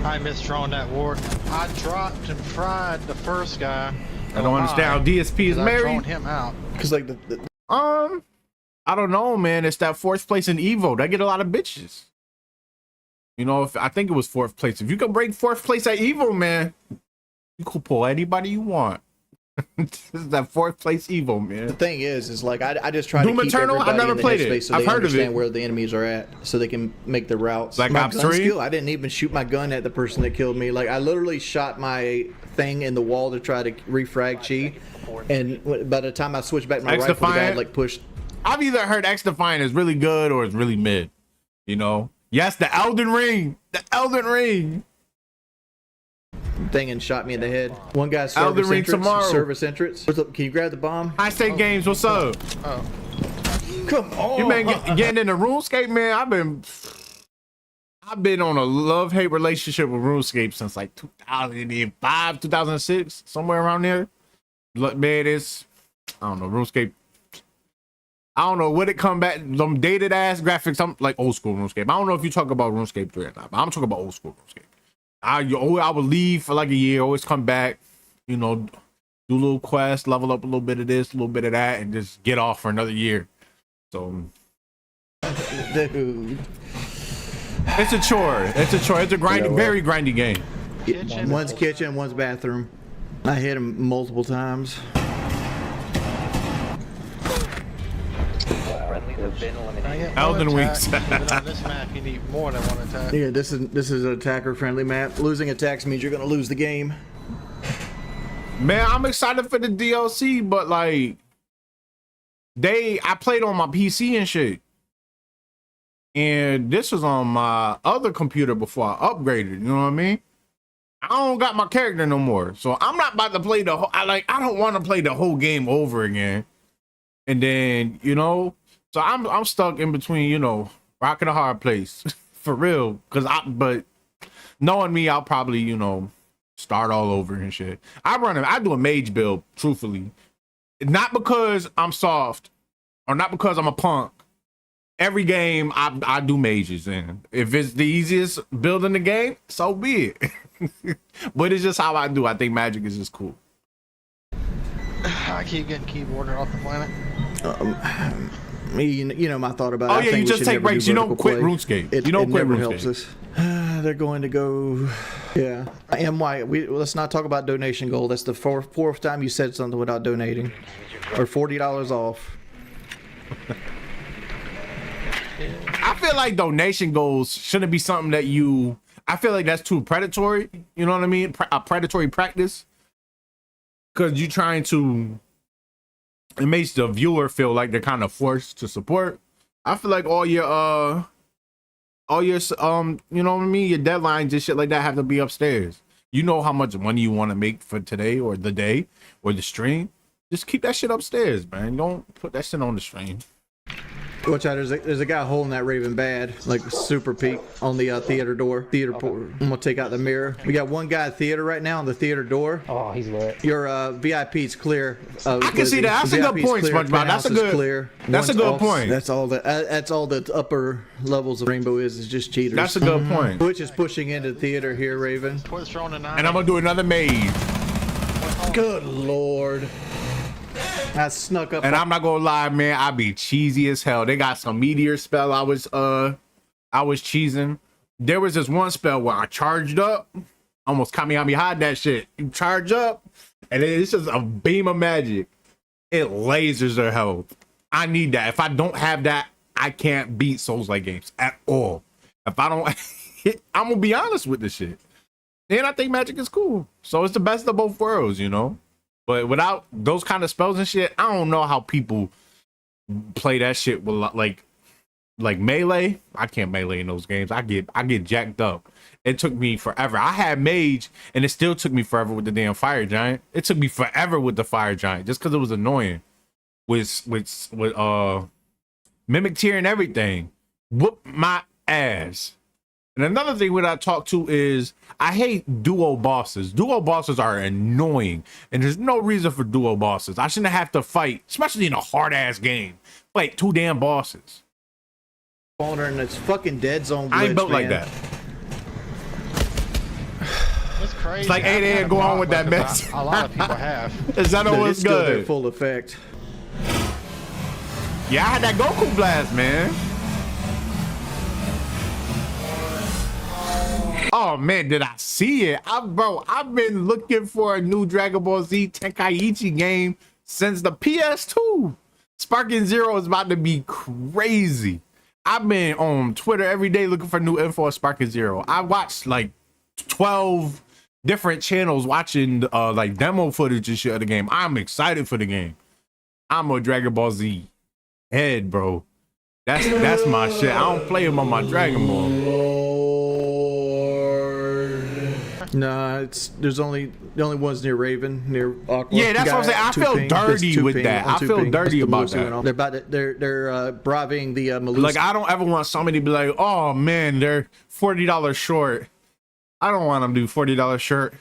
I misdrawn that ward. I dropped and fried the first guy. I don't understand how DSP is married. I him out. Cause like I don't know, man. It's that fourth place in Evo. They get a lot of bitches. You know, if I think it was fourth place. If you can break fourth place at Evo, man, you could pull anybody you want. This is that fourth place Evo, man. the thing is like I just try to Doom keep Eternal? I've everybody never in the played headspace it. so I've they heard of understand it. where the enemies are at, so they can make the routes. Black my Ops gun 3? skill, I didn't even shoot my gun at the person that killed me. Like I literally shot my thing in the wall to try to refrag chi, and by the time I switched back my rifle, the guy had like pushed. I've either heard X Defiant is really good or it's really mid. You know? Yes, the Elden Ring. The Elden Ring. Thing and shot me in the head. One guy Elden service Ring entrance. tomorrow. Service entrance. What's up? Can you grab the bomb? High State Games, what's up? Come on. You been getting into RuneScape, man? I've been on a love-hate relationship with RuneScape since like 2005, 2006, somewhere around there. Look, man, it's I don't know, RuneScape. I don't know what it come back, them dated ass graphics. I'm like old school RuneScape. I don't know if you talk about RuneScape 3 or not, but I'm talking about old school RuneScape. I would leave for like a year, always come back, you know, do a little quest, level up a little bit of this, a little bit of that, and just get off for another year. So, Dude. it's a chore. It's a chore. It's a grindy, very grindy game. One's kitchen, one's bathroom. I hit him multiple times. Friendlies have been eliminated. Elden Wings. But on this map, you need more than one attack. Yeah, this is an attacker friendly map. Losing attacks means you're gonna lose the game. Man, I'm excited for the DLC, but like, I played on my PC and shit. And this was on my other computer before I upgraded, you know what I mean? I don't got my character no more. So I'm not about to play the whole, I don't want to play the whole game over again. And then, you know, so I'm stuck in between, you know, rocking a hard place for real. But knowing me, I'll probably, you know, start all over and shit. I do a mage build, truthfully. Not because I'm soft or not because I'm a punk. Every game I do mages, and if it's the easiest build in the game, so be it. But it's just how I do. I think magic is just cool. I keep getting keyboarded off the planet. You know my thought about it. Oh I yeah, think you we just should take never breaks. do You don't vertical quit play. RuneScape. It You don't quit never RuneScape. helps us. They're going to go. Yeah. MY, let's not talk about donation goal. That's the fourth time you said something without donating, or $40 off. I feel like donation goals shouldn't be something that you. I feel like that's too predatory. You know what I mean? A predatory practice, because you're trying to. It makes the viewer feel like they're kind of forced to support. I feel like all your you know what I mean, your deadlines and shit like that have to be upstairs. You know how much money you want to make for today or the day or the stream. Just keep that shit upstairs, man. Don't put that shit on the stream. Watch out, there's a guy holding that Raven bad, like super peak on the theater door. I'm gonna take out the mirror. We got one guy at theater right now on the theater door. Oh, he's lit. Your VIP's clear. I can see that. That's a good point, SpongeBob. That's a good. Clear. That's a good point. That's all the upper levels of Rainbow is just cheaters. That's a good point. Twitch is pushing into theater here, Raven. Twitch throwing a 9. And I'm gonna do another maze. Good lord. I snuck up. And I'm not gonna lie, man, I be cheesy as hell. They got some meteor spell I was cheesing. There was this one spell where I charged up, almost Kamehameha that shit. You charge up, and then it's just a beam of magic. It lasers their health. I need that. If I don't have that, I can't beat Souls-like games at all. If I don't, I'm gonna be honest with this shit. And I think magic is cool. So it's the best of both worlds, you know? But without those kind of spells and shit, I don't know how people play that shit with like melee. I can't melee in those games. I get jacked up. It took me forever. I had mage, and it still took me forever with the damn fire giant. It took me forever with the fire giant just because it was annoying. With mimic tier and everything, whoop my ass. And another thing when I talk to is I hate duo bosses. Duo bosses are annoying, and there's no reason for duo bosses. I shouldn't have to fight, especially in a hard ass game, fight 2 damn bosses. And it's fucking dead zone glitch, I ain't built man. like that. It's crazy. It's like 8 go on with that mess. A lot of people have. Is that always It's still good? their full effect. Yeah, I had that Goku blast, man. Oh man, did I see it? I've been looking for a new Dragon Ball Z Tenkaichi game since the PS2. Sparking Zero is about to be crazy. I've been on Twitter every day looking for new info on Sparking Zero. I watched like 12 different channels watching like demo footage and shit of the game. I'm excited for the game. I'm a Dragon Ball Z head, bro. That's my shit. I don't play him on my Dragon Ball. Nah, the only ones near Raven, near Aqua. Yeah, that's what I'm saying. I feel dirty with that. I feel dirty about that. They're bribing the Malusi. Like, I don't ever want somebody to be like, oh man, they're $40 short. I don't want them to do $40 short.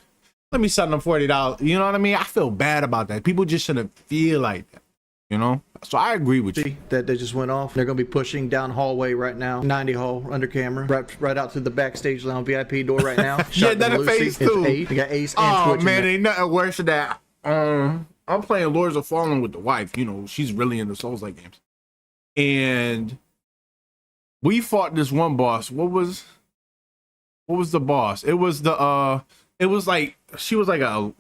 Let me send them $40. You know what I mean? I feel bad about that. People just shouldn't feel like that. You know? So I agree with you. That they just went off. They're gonna be pushing down hallway right now. 90 hall under camera. Right out through the backstage lounge VIP door right now. Yeah, that in phase 2. They got Ace and Oh Twitch. man, ain't nothing worse than that. I'm playing Lords of Fallen with the wife. You know, she's really into Souls-like games. And we fought this one boss. What was the boss? It was the it was like she was like a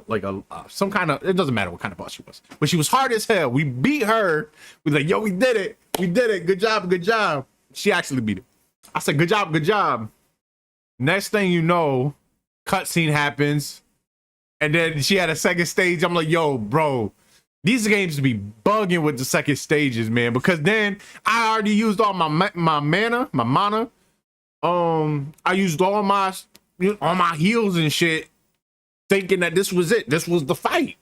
some kind of, it doesn't matter what kind of boss she was, but she was hard as hell. We beat her. We like, yo, we did it, good job. She actually beat it. I said, good job. Next thing you know, cutscene happens, and then she had a second stage. I'm like, yo, bro, these games be bugging with the second stages, man, because then I already used all my mana. I used all my heals and shit, thinking that this was it. This was the fight.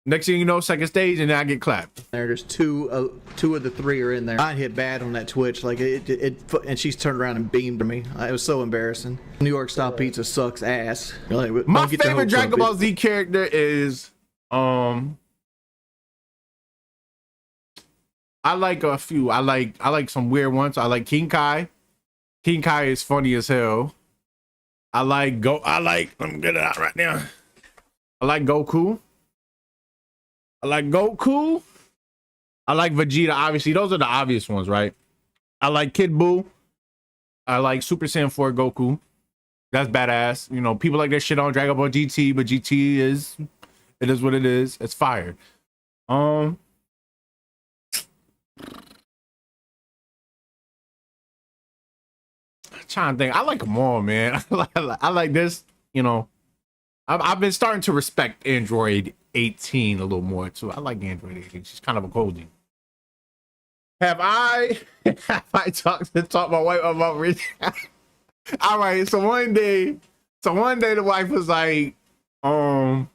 Next thing you know, second stage, and then I get clapped. There's two of the three are in there. I hit bad on that Twitch, like and she's turned around and beamed me. It was so embarrassing. New York style pizza sucks ass. Like, my favorite Dragon Ball Z character is I like a few. I like some weird ones. I like King Kai. King Kai is funny as hell. Let me get it out right now. I like Goku. I like Vegeta, obviously. Those are the obvious ones, right? I like Kid Buu. I like Super Saiyan 4 Goku. That's badass. You know, people like that shit on Dragon Ball GT, but GT is what it is. It's fire. I'm trying to think. I like them all, man. I like this, you know. I've been starting to respect Android 18 a little more too. I like Android 18. She's kind of a coldie. Have I talked my wife about rich? All right. So one day the wife was like, I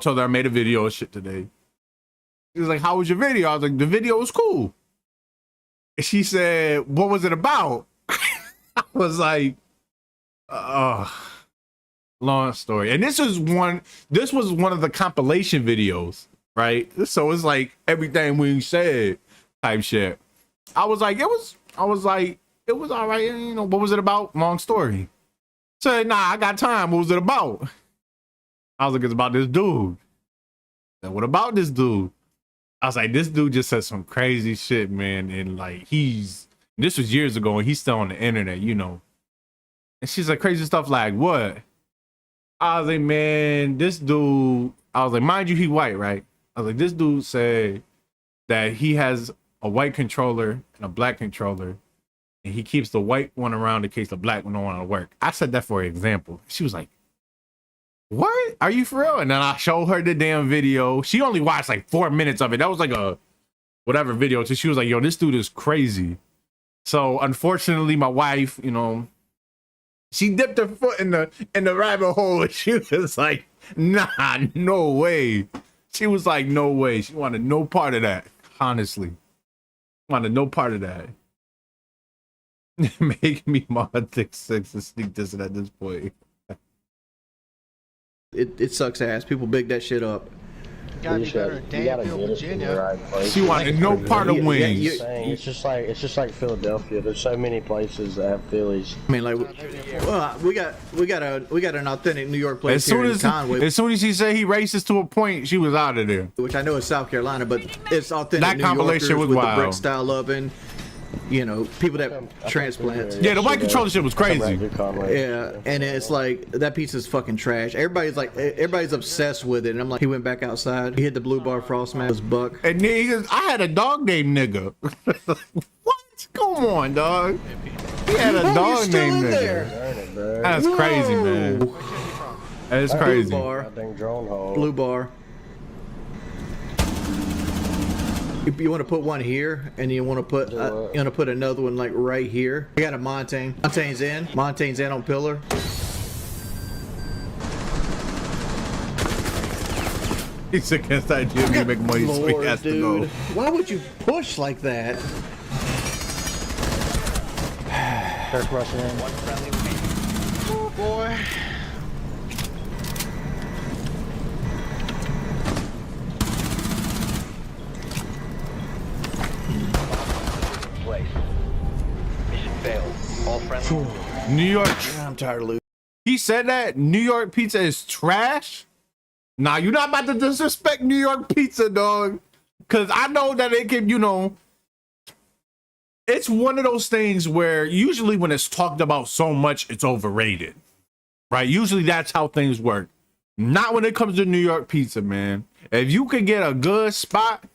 told her I made a video of shit today. She was like, "How was your video?" I was like, "The video was cool." And she said, "What was it about?" I was like, long story. And this was one of the compilation videos, right? So it's like everything we said type shit. I was like, it was all right. You know, what was it about? Long story. Said, nah, I got time. What was it about? I was like, it's about this dude. Said, what about this dude? I was like, this dude just said some crazy shit, man. And like, this was years ago and he's still on the internet, you know. And she's like, crazy stuff like what? I was like, man, this dude, I was like, mind you, he white, right? I was like, this dude said that he has a white controller and a black controller, and he keeps the white one around in case the black one don't want to work. I said that for example. She was like, what? Are you for real? And then I showed her the damn video. She only watched like 4 minutes of it. That was like a whatever video. So she was like, yo, this dude is crazy. So unfortunately, my wife, you know, she dipped her foot in the rabbit hole. And she was like, nah, no way. She was like, no way. She wanted no part of that. Honestly, wanted no part of that. Make me mod thick six and sneak this at this point. It sucks ass. People big that shit up. Gotta be better in Danville, Virginia. She wanted no part of wings. It's just like Philadelphia. There's so many places that have Phillies. I mean, like, well, we got an authentic New York place here in Conway. As soon as he said he racist to a point, she was out of there. Which I know is South Carolina, but it's authentic that New compilation Yorkers was with wild. the brick style oven. You know, people that transplants. Yeah, the white controller shit was crazy. Yeah, and it's like that pizza's fucking trash. Everybody's obsessed with it, and I'm like, he went back outside. He hit the blue bar frost man. Was buck. And niggas, I had a dog named nigga. What? Come on, dog. He had a dog named nigga. That's crazy, man. That's crazy. Blue bar. If you want to put one here, and you want to put another one like right here. I got a Montaigne. Montaigne's in on pillar. He's against that idea to make money, so he has to go. Why would you push like that? First rushing in. One friendly remaining. Oh boy. Place. Mission failed. All friendly. New York. I'm tired of losing. He said that New York pizza is trash. Nah, you're not about to disrespect New York pizza, dog. Cause I know that it can, you know, it's one of those things where usually when it's talked about so much, it's overrated, right? Usually that's how things work. Not when it comes to New York pizza, man. If you could get a good spot,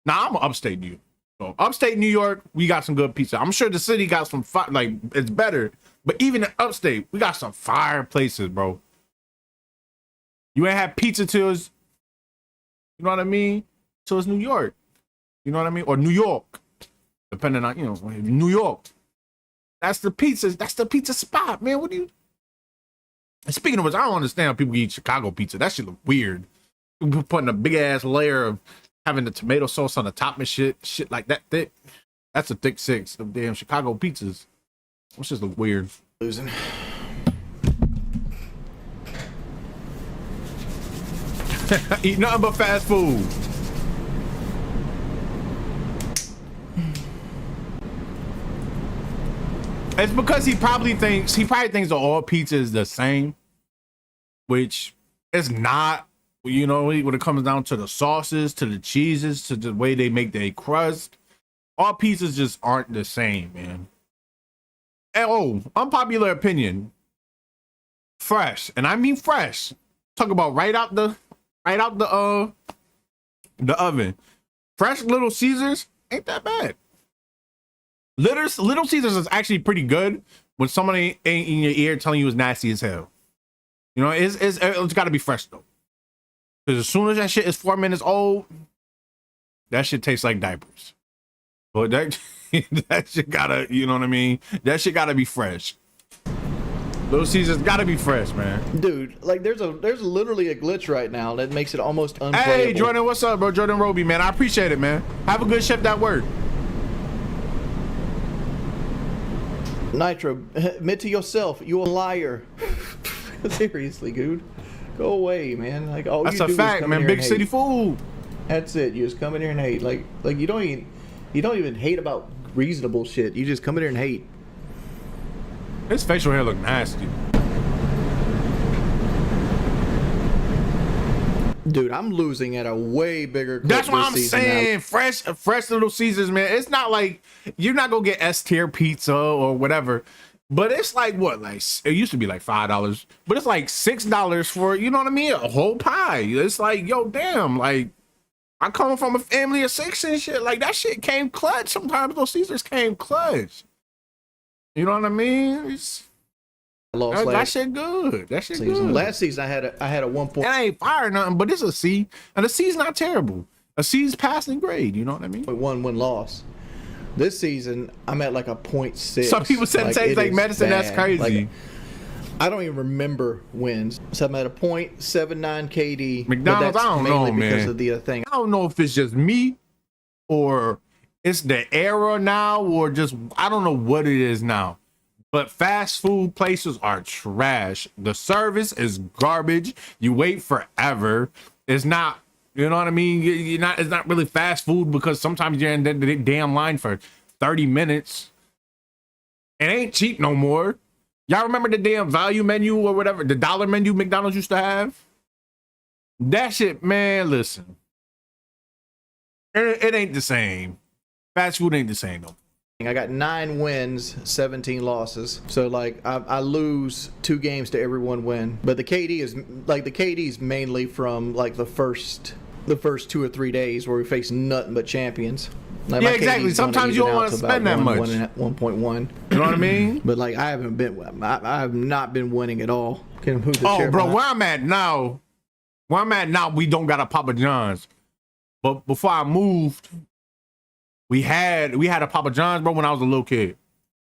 now I'm upstate New York. So upstate New York, we got some good pizza. I'm sure the city got some like it's better, but even in upstate, we got some fire places, bro. You ain't had pizza till it's, you know what I mean? Till it's New York. You know what I mean? Or New York. Depending on, you know, New York. That's the pizza spot, man. What do you? Speaking of which, I don't understand how people eat Chicago pizza. That shit look weird. Putting a big ass layer of having the tomato sauce on the top and shit like that thick. That's a thick six of damn Chicago pizzas. Which just look weird. Losing. Eat nothing but fast food. It's because he probably thinks that all pizza is the same, which is not. You know, when it comes down to the sauces, to the cheeses, to the way they make their crust, all pizzas just aren't the same, man. And unpopular opinion, fresh, and I mean fresh. Talk about right out the oven. Fresh Little Caesars ain't that bad. Little Caesars is actually pretty good when somebody ain't in your ear telling you it's nasty as hell. You know, it's got to be fresh though. Because as soon as that shit is 4 minutes old, that shit tastes like diapers. But that shit gotta, you know what I mean? That shit gotta be fresh. Little Caesars gotta be fresh, man. Dude, like there's literally a glitch right now that makes it almost unplayable. Hey, Jordan, what's up, bro? Jordan Roby, man. I appreciate it, man. Have a good shift at work. Nitro, admit to yourself, you a liar. Seriously, dude. Go away, man. Like all that's you a do fact, is come man. in here Big and city hate. food. That's it. You just come in here and hate. Like you don't even hate about reasonable shit. You just come in here and hate. His facial hair look nasty. Dude, I'm losing at a way bigger clip. That's what this I'm season saying. now. Fresh Little Caesars, man. It's not like you're not gonna get S tier pizza or whatever. But it's like what, like it used to be like $5, but it's like $6 for, you know what I mean, a whole pie. It's like, yo, damn, like I come from a family of 6 and shit. Like that shit came clutch. Sometimes those Caesars came clutch. You know what I mean? That shit good. That shit good. Last season I had a 1 point. It ain't fire or nothing, but it's a C, and a C's not terrible. A C's passing grade. You know what I mean? 1 win loss. This season, I'm at like a 0.6. Some people said it tastes like medicine. That's crazy. Like, I don't even remember wins. So I'm at a 0.79 KD. McDonald's, but that's I don't mainly know, because man. of the other thing. I don't know if it's just me or it's the era now or just, I don't know what it is now. But fast food places are trash. The service is garbage. You wait forever. It's not, you know what I mean? It's not really fast food because sometimes you're in the damn line for 30 minutes. It ain't cheap no more. Y'all remember the damn value menu or whatever, the dollar menu McDonald's used to have? That shit, man, listen. It ain't the same. Fast food ain't the same though. I got 9 wins, 17 losses. So like I lose 2 games to every 1 win. But the KD is mainly from like the first 2 or 3 days where we face nothing but champions. Like yeah, exactly. Sometimes you don't want to spend that much. 1.1. You know what I mean? But like I have not been winning at all. Oh, bro, where I'm at now, we don't got a Papa John's. But before I moved, we had a Papa John's, bro, when I was a little kid.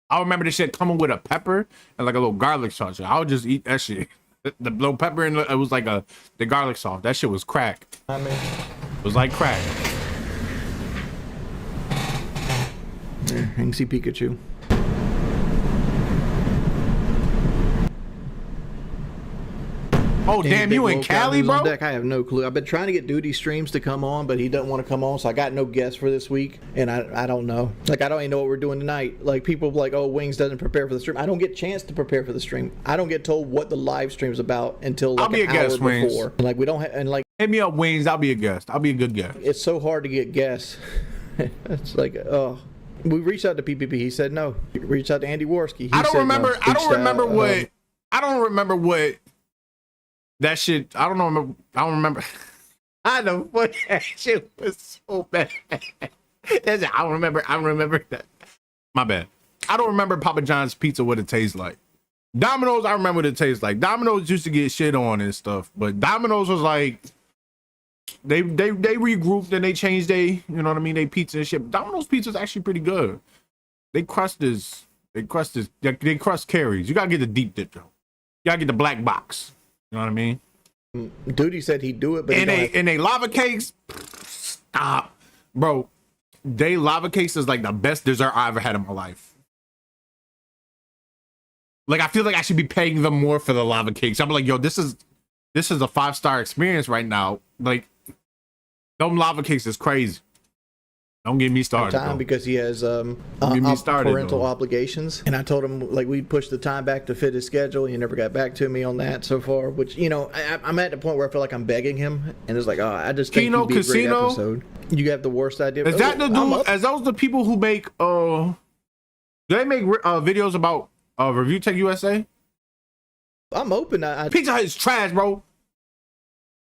I remember this shit coming with a pepper and like a little garlic sauce. I would just eat that shit. The little pepper and it was like the garlic sauce. That shit was crack. I mean, it was like crack. There, you can see Pikachu. Oh, damn, you in Cali, bro? Deck. I have no clue. I've been trying to get Duty Streams to come on, but he doesn't want to come on, so I got no guests for this week, and I don't know. Like, I don't even know what we're doing tonight. Like, people like, oh, Wings doesn't prepare for the stream. I don't get a chance to prepare for the stream. I don't get told what the live stream's about until like I'll be an a guest, hour Wings. before. And, like, we don't have, and like, hit me up, Wings. I'll be a guest. I'll be a good guest. it's so hard to get guests. It's like, oh. We reached out to PPP. He said no. We reached out to Andy Worski. I don't remember what that shit. I don't remember. I know what that shit was so bad. I don't remember that. My bad. I don't remember Papa John's pizza, what it tastes like. Domino's, I remember what it tastes like. Domino's used to get shit on and stuff, but Domino's was like they regrouped and they changed they pizza and shit. Domino's pizza is actually pretty good. They crust carries. You gotta get the deep dip though. gotta get the black box. You know what I mean? Duty said he'd do it, but And they lava cakes. Stop, bro. They lava cakes is like the best dessert I ever had in my life. Like I feel like I should be paying them more for the lava cakes. I'm like, yo, this is a 5-star experience right now. Like, them lava cakes is crazy. Don't get me started. time because he has parental obligations, and I told him like we'd push the time back to fit his schedule. He never got back to me on that so far, which I'm at the point where I feel like I'm begging him, and it's like, oh, I just think it'd be a great episode. You have the worst idea. Is that the dude? As those the people who make do they make videos about Review Tech USA? I'm open. Pizza Hut is trash, bro.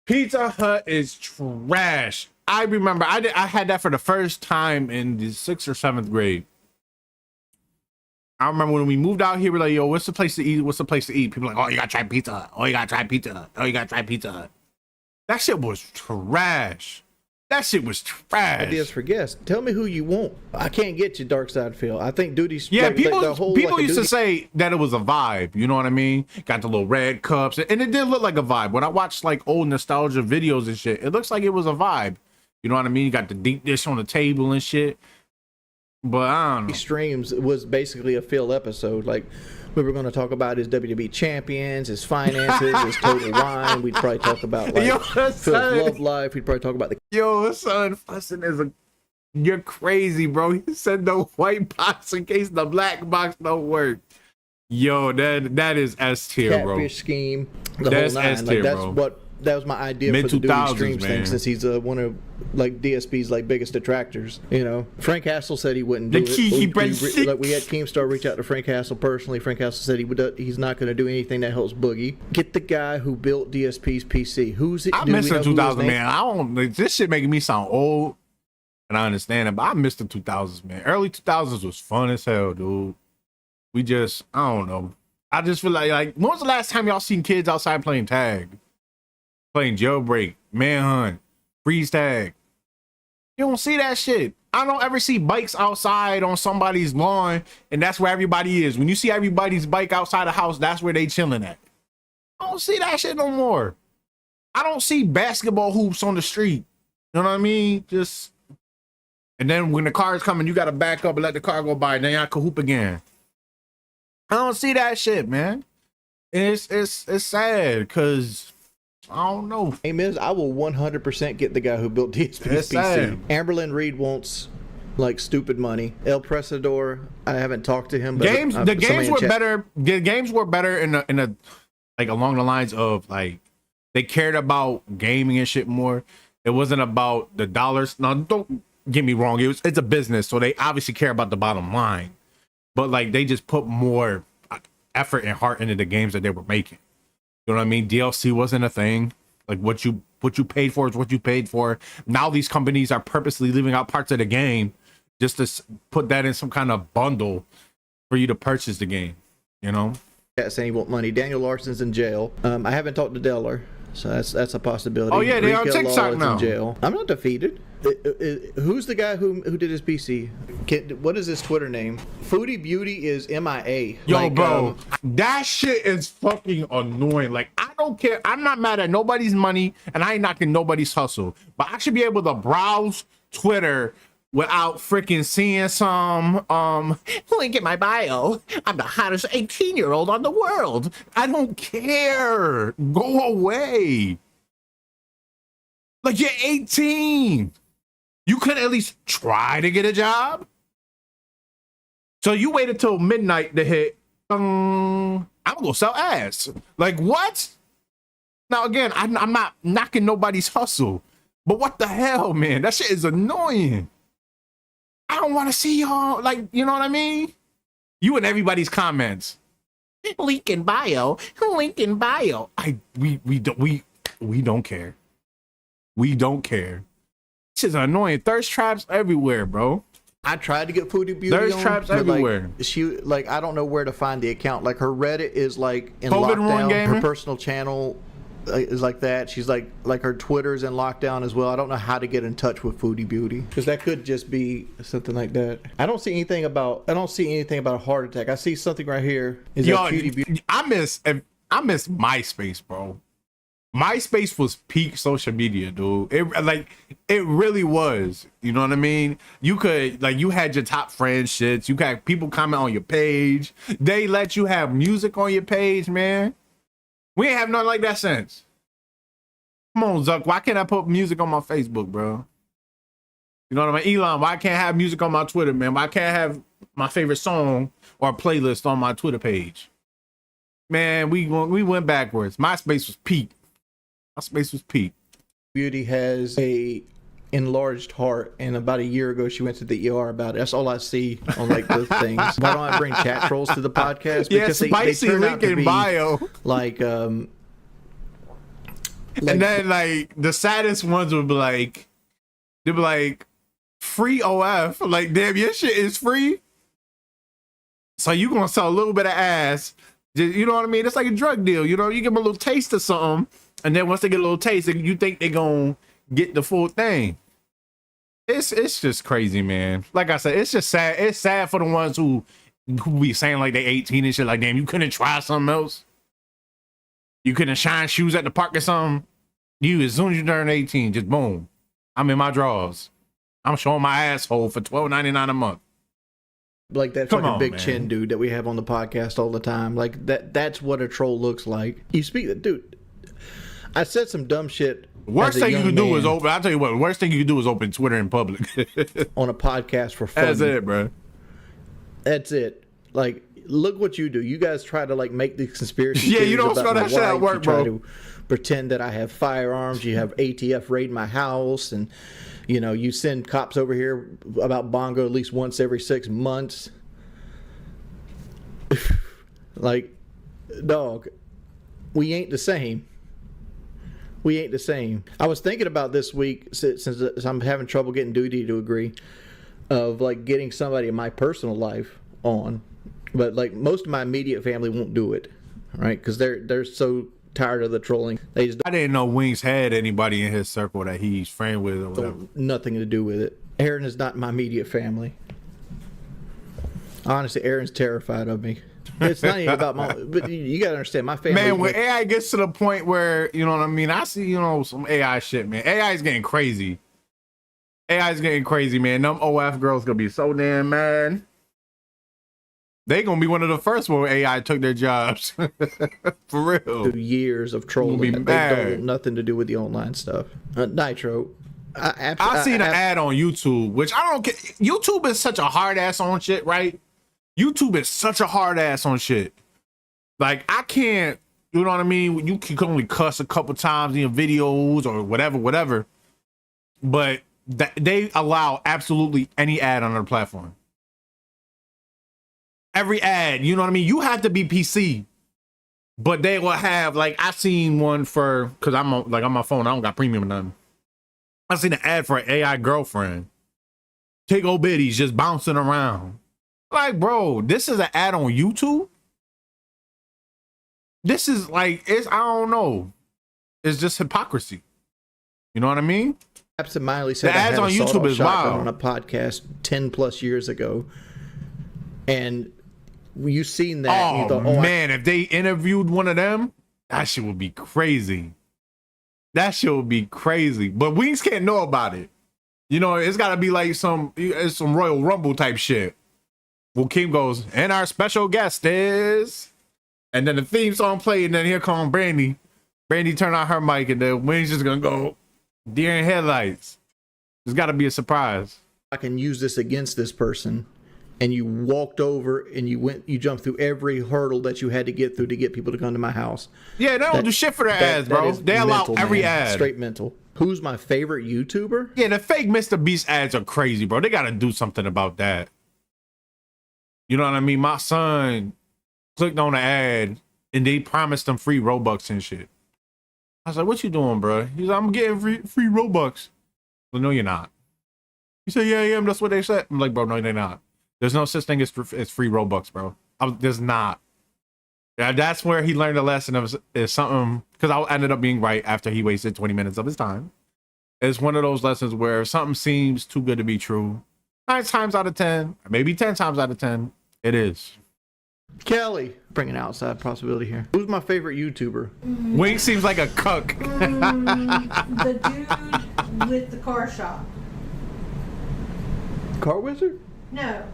Pizza Hut is trash. I remember I had that for the first time in the 6th or 7th grade. I remember when we moved out here, we're like, yo, what's the place to eat? What's the place to eat? People are like, oh, you gotta try Pizza Hut. Oh, you gotta try Pizza Hut. Oh, you gotta try Pizza Hut. That shit was trash. That shit was trash. Ideas for guests. Tell me who you want. I can't get you Dark Side Phil. I think Duty's people used to say that it was a vibe. You know what I mean? Got the little red cups, and it did look like a vibe. When I watched like old nostalgia videos and shit, it looks like it was a vibe. You know what I mean? You got the deep dish on the table and shit. But I don't know. Streams was basically a Phil episode. Like, we were going to talk about his WWE champions, his finances, his total wine. We'd probably talk about like Phil's love life. We'd probably talk about the. Yo, son, fussing is you're crazy, bro. He said the white box in case the black box don't work. Yo, that is S tier, bro. Catfish scheme. That's S tier, bro. That was my idea for the Duty Streams thing, since he's one of like DSP's like biggest detractors. You know, Frank Hassel said he wouldn't do it. Like we had Keemstar reach out to Frank Hassel personally. Frank Hassel said he's not going to do anything that helps Boogie. Get the guy who built DSP's PC. Who's it? I miss the 2000s, man. I don't. This shit making me sound old, and I understand it, but I miss the 2000s, man. Early 2000s was fun as hell, dude. I don't know. I just feel like when was the last time y'all seen kids outside playing tag? Playing jailbreak, manhunt, freeze tag. You don't see that shit. I don't ever see bikes outside on somebody's lawn, and that's where everybody is. When you see everybody's bike outside the house, that's where they chilling at. I don't see that shit no more. I don't see basketball hoops on the street. You know what I mean? And then when the car is coming, you got to back up and let the car go by, and then y'all can hoop again. I don't see that shit, man. And it's sad because I don't know. Aim is I will 100% get the guy who built DSP's PC. Amberlyn Reed wants like stupid money. El Presador, I haven't talked to him. But the games were better. The games were better in a like along the lines of like they cared about gaming and shit more. It wasn't about the dollars. Now don't get me wrong. It's a business, so they obviously care about the bottom line. But like they just put more effort and heart into the games that they were making. You know what I mean? DLC wasn't a thing. Like what you paid for is what you paid for. Now these companies are purposely leaving out parts of the game just to put that in some kind of bundle for you to purchase the game. You know? Yeah, saying he want money. Daniel Larson's in jail. I haven't talked to Deller, so that's a possibility. Oh yeah, they are TikTok now. In jail. I'm not defeated. Who's the guy who did his PC? What is his Twitter name? Foodie Beauty is MIA. Yo, bro, that shit is fucking annoying. Like, I don't care. I'm not mad at nobody's money, and I ain't knocking nobody's hustle. But I should be able to browse Twitter without freaking seeing some link in my bio. I'm the hottest 18-year-old on the world. I don't care. Go away. Like, you're 18. You could at least try to get a job. So you waited till midnight to hit, I'm gonna sell ass. Like, what? Now, again, I'm not knocking nobody's hustle, but what the hell, man? That shit is annoying. I don't want to see y'all, like, you know what I mean? You and everybody's comments. Link in bio. Link in bio. We don't care. We don't care. This is annoying. Thirst traps everywhere, bro. I tried to get Foodie Beauty Thirst traps everywhere. Like, I don't know where to find the account. Like, her Reddit is like in lockdown. Her personal channel is like that. She's like her Twitter's in lockdown as well. I don't know how to get in touch with Foodie Beauty, because that could just be something like that. I don't see anything about a heart attack. I see something right here. Is that Foodie Beauty? I miss. I miss MySpace, bro. MySpace was peak social media, dude. It really was. You know what I mean? You could you had your top friend shits. You got people comment on your page. They let you have music on your page, man. We ain't have nothing like that since. Come on, Zuck. Why can't I put music on my Facebook, bro? You know what I mean? Elon, why can't I have music on my Twitter, man? Why can't I have my favorite song or playlist on my Twitter page? Man, we went backwards. MySpace was peak. MySpace was peak. Beauty has a enlarged heart, and about a year ago she went to the ER about it. That's all I see on like the things. Why don't I bring chat trolls to the podcast? Because spicy they turn link out to in be bio. And then the saddest ones would be they'd be like, free OF. Like, damn, your shit is free. So you gonna sell a little bit of ass. You know what I mean? It's like a drug deal. You know, you give them a little taste of something, and then once they get a little taste, you think they're gonna get the full thing. It's just crazy, man. Like I said, it's just sad. It's sad for the ones who be saying like they 18 and shit. Like, damn, you couldn't try something else. You couldn't shine shoes at the park or something. You, as soon as you turn 18, just boom, I'm in my drawers. I'm showing my asshole for $12.99 a month. Like that fucking big chin dude that we have on the podcast all the time. Like that's what a troll looks like. You speak, dude. I said some dumb shit. Worst thing you can do is open. I'll tell you what. Worst thing you can do is open Twitter in public on a podcast for fun. That's it, bro. That's it. Like, look what you do. You guys try to like make these conspiracy. Yeah, you don't spell that shit at work, bro. You try to pretend that I have firearms. You have ATF raid my house, and you know you send cops over here about Bongo at least once every 6 months. Like, dog, we ain't the same. We ain't the same. I was thinking about this week, since I'm having trouble getting Duty to agree, of like getting somebody in my personal life on, but like most of my immediate family won't do it, right? Because they're so tired of the trolling. They just I didn't know Wings had anybody in his circle that he's friend with or whatever. Nothing to do with it. Aaron is not my immediate family. Honestly, Aaron's terrified of me. It's not even about my. But you gotta understand, my family. Man, when AI gets to the point where, you know what I mean, I see, some AI shit, man. AI is getting crazy. AI is getting crazy, man. Them OF girls gonna be so damn mad. They gonna be one of the first when AI took their jobs. For real. Years of trolling. They don't nothing to do with the online stuff. Nitro. I seen an ad on YouTube, which I don't get. YouTube is such a hard ass on shit, right? YouTube is such a hard ass on shit. Like, I can't, you know what I mean? You can only cuss a couple times in your videos or whatever. But they allow absolutely any ad on their platform. Every ad, you know what I mean? You have to be PC. But they will have, like, I seen one for, because I'm on my phone, I don't got premium or nothing. I seen an ad for an AI girlfriend. Take old biddies just bouncing around. Like, bro, this is an ad on YouTube? This is like, I don't know. It's just hypocrisy. You know what I mean? Absentmindedly said the ads on YouTube is wild. On a podcast 10 plus years ago. And you seen that. Oh, and you thought, man, if they interviewed one of them, that shit would be crazy. That shit would be crazy. But Wings can't know about it. You know, it's got to be like some Royal Rumble type shit. Well, Kim goes, and our special guest is, and then the theme song played, and then here comes Brandy. Brandy turned on her mic, and then Wings just gonna go deer in headlights. There's got to be a surprise. I can use this against this person, and you walked over and you jumped through every hurdle that you had to get through to get people to come to my house. Yeah, they don't do shit for their ads, bro. They allow every ad. Straight mental. Who's my favorite YouTuber? Yeah, the fake Mr. Beast ads are crazy, bro. They got to do something about that. You know what I mean? My son clicked on the ad and they promised him free Robux and shit. I was like, what you doing, bro? He's like, I'm getting free Robux. Well, no, you're not. He said, yeah, that's what they said. I'm like, bro, no, they're not. There's no such thing as free Robux, bro. There's not. Yeah, that's where he learned a lesson of is something, because I ended up being right after he wasted 20 minutes of his time. It's one of those lessons where if something seems too good to be true, 9 times out of 10, maybe 10 times out of 10, it is. Kelly, bring an outside possibility here. Who's my favorite YouTuber? Wing seems like a cuck. The dude with the car shop. Car Wizard? No.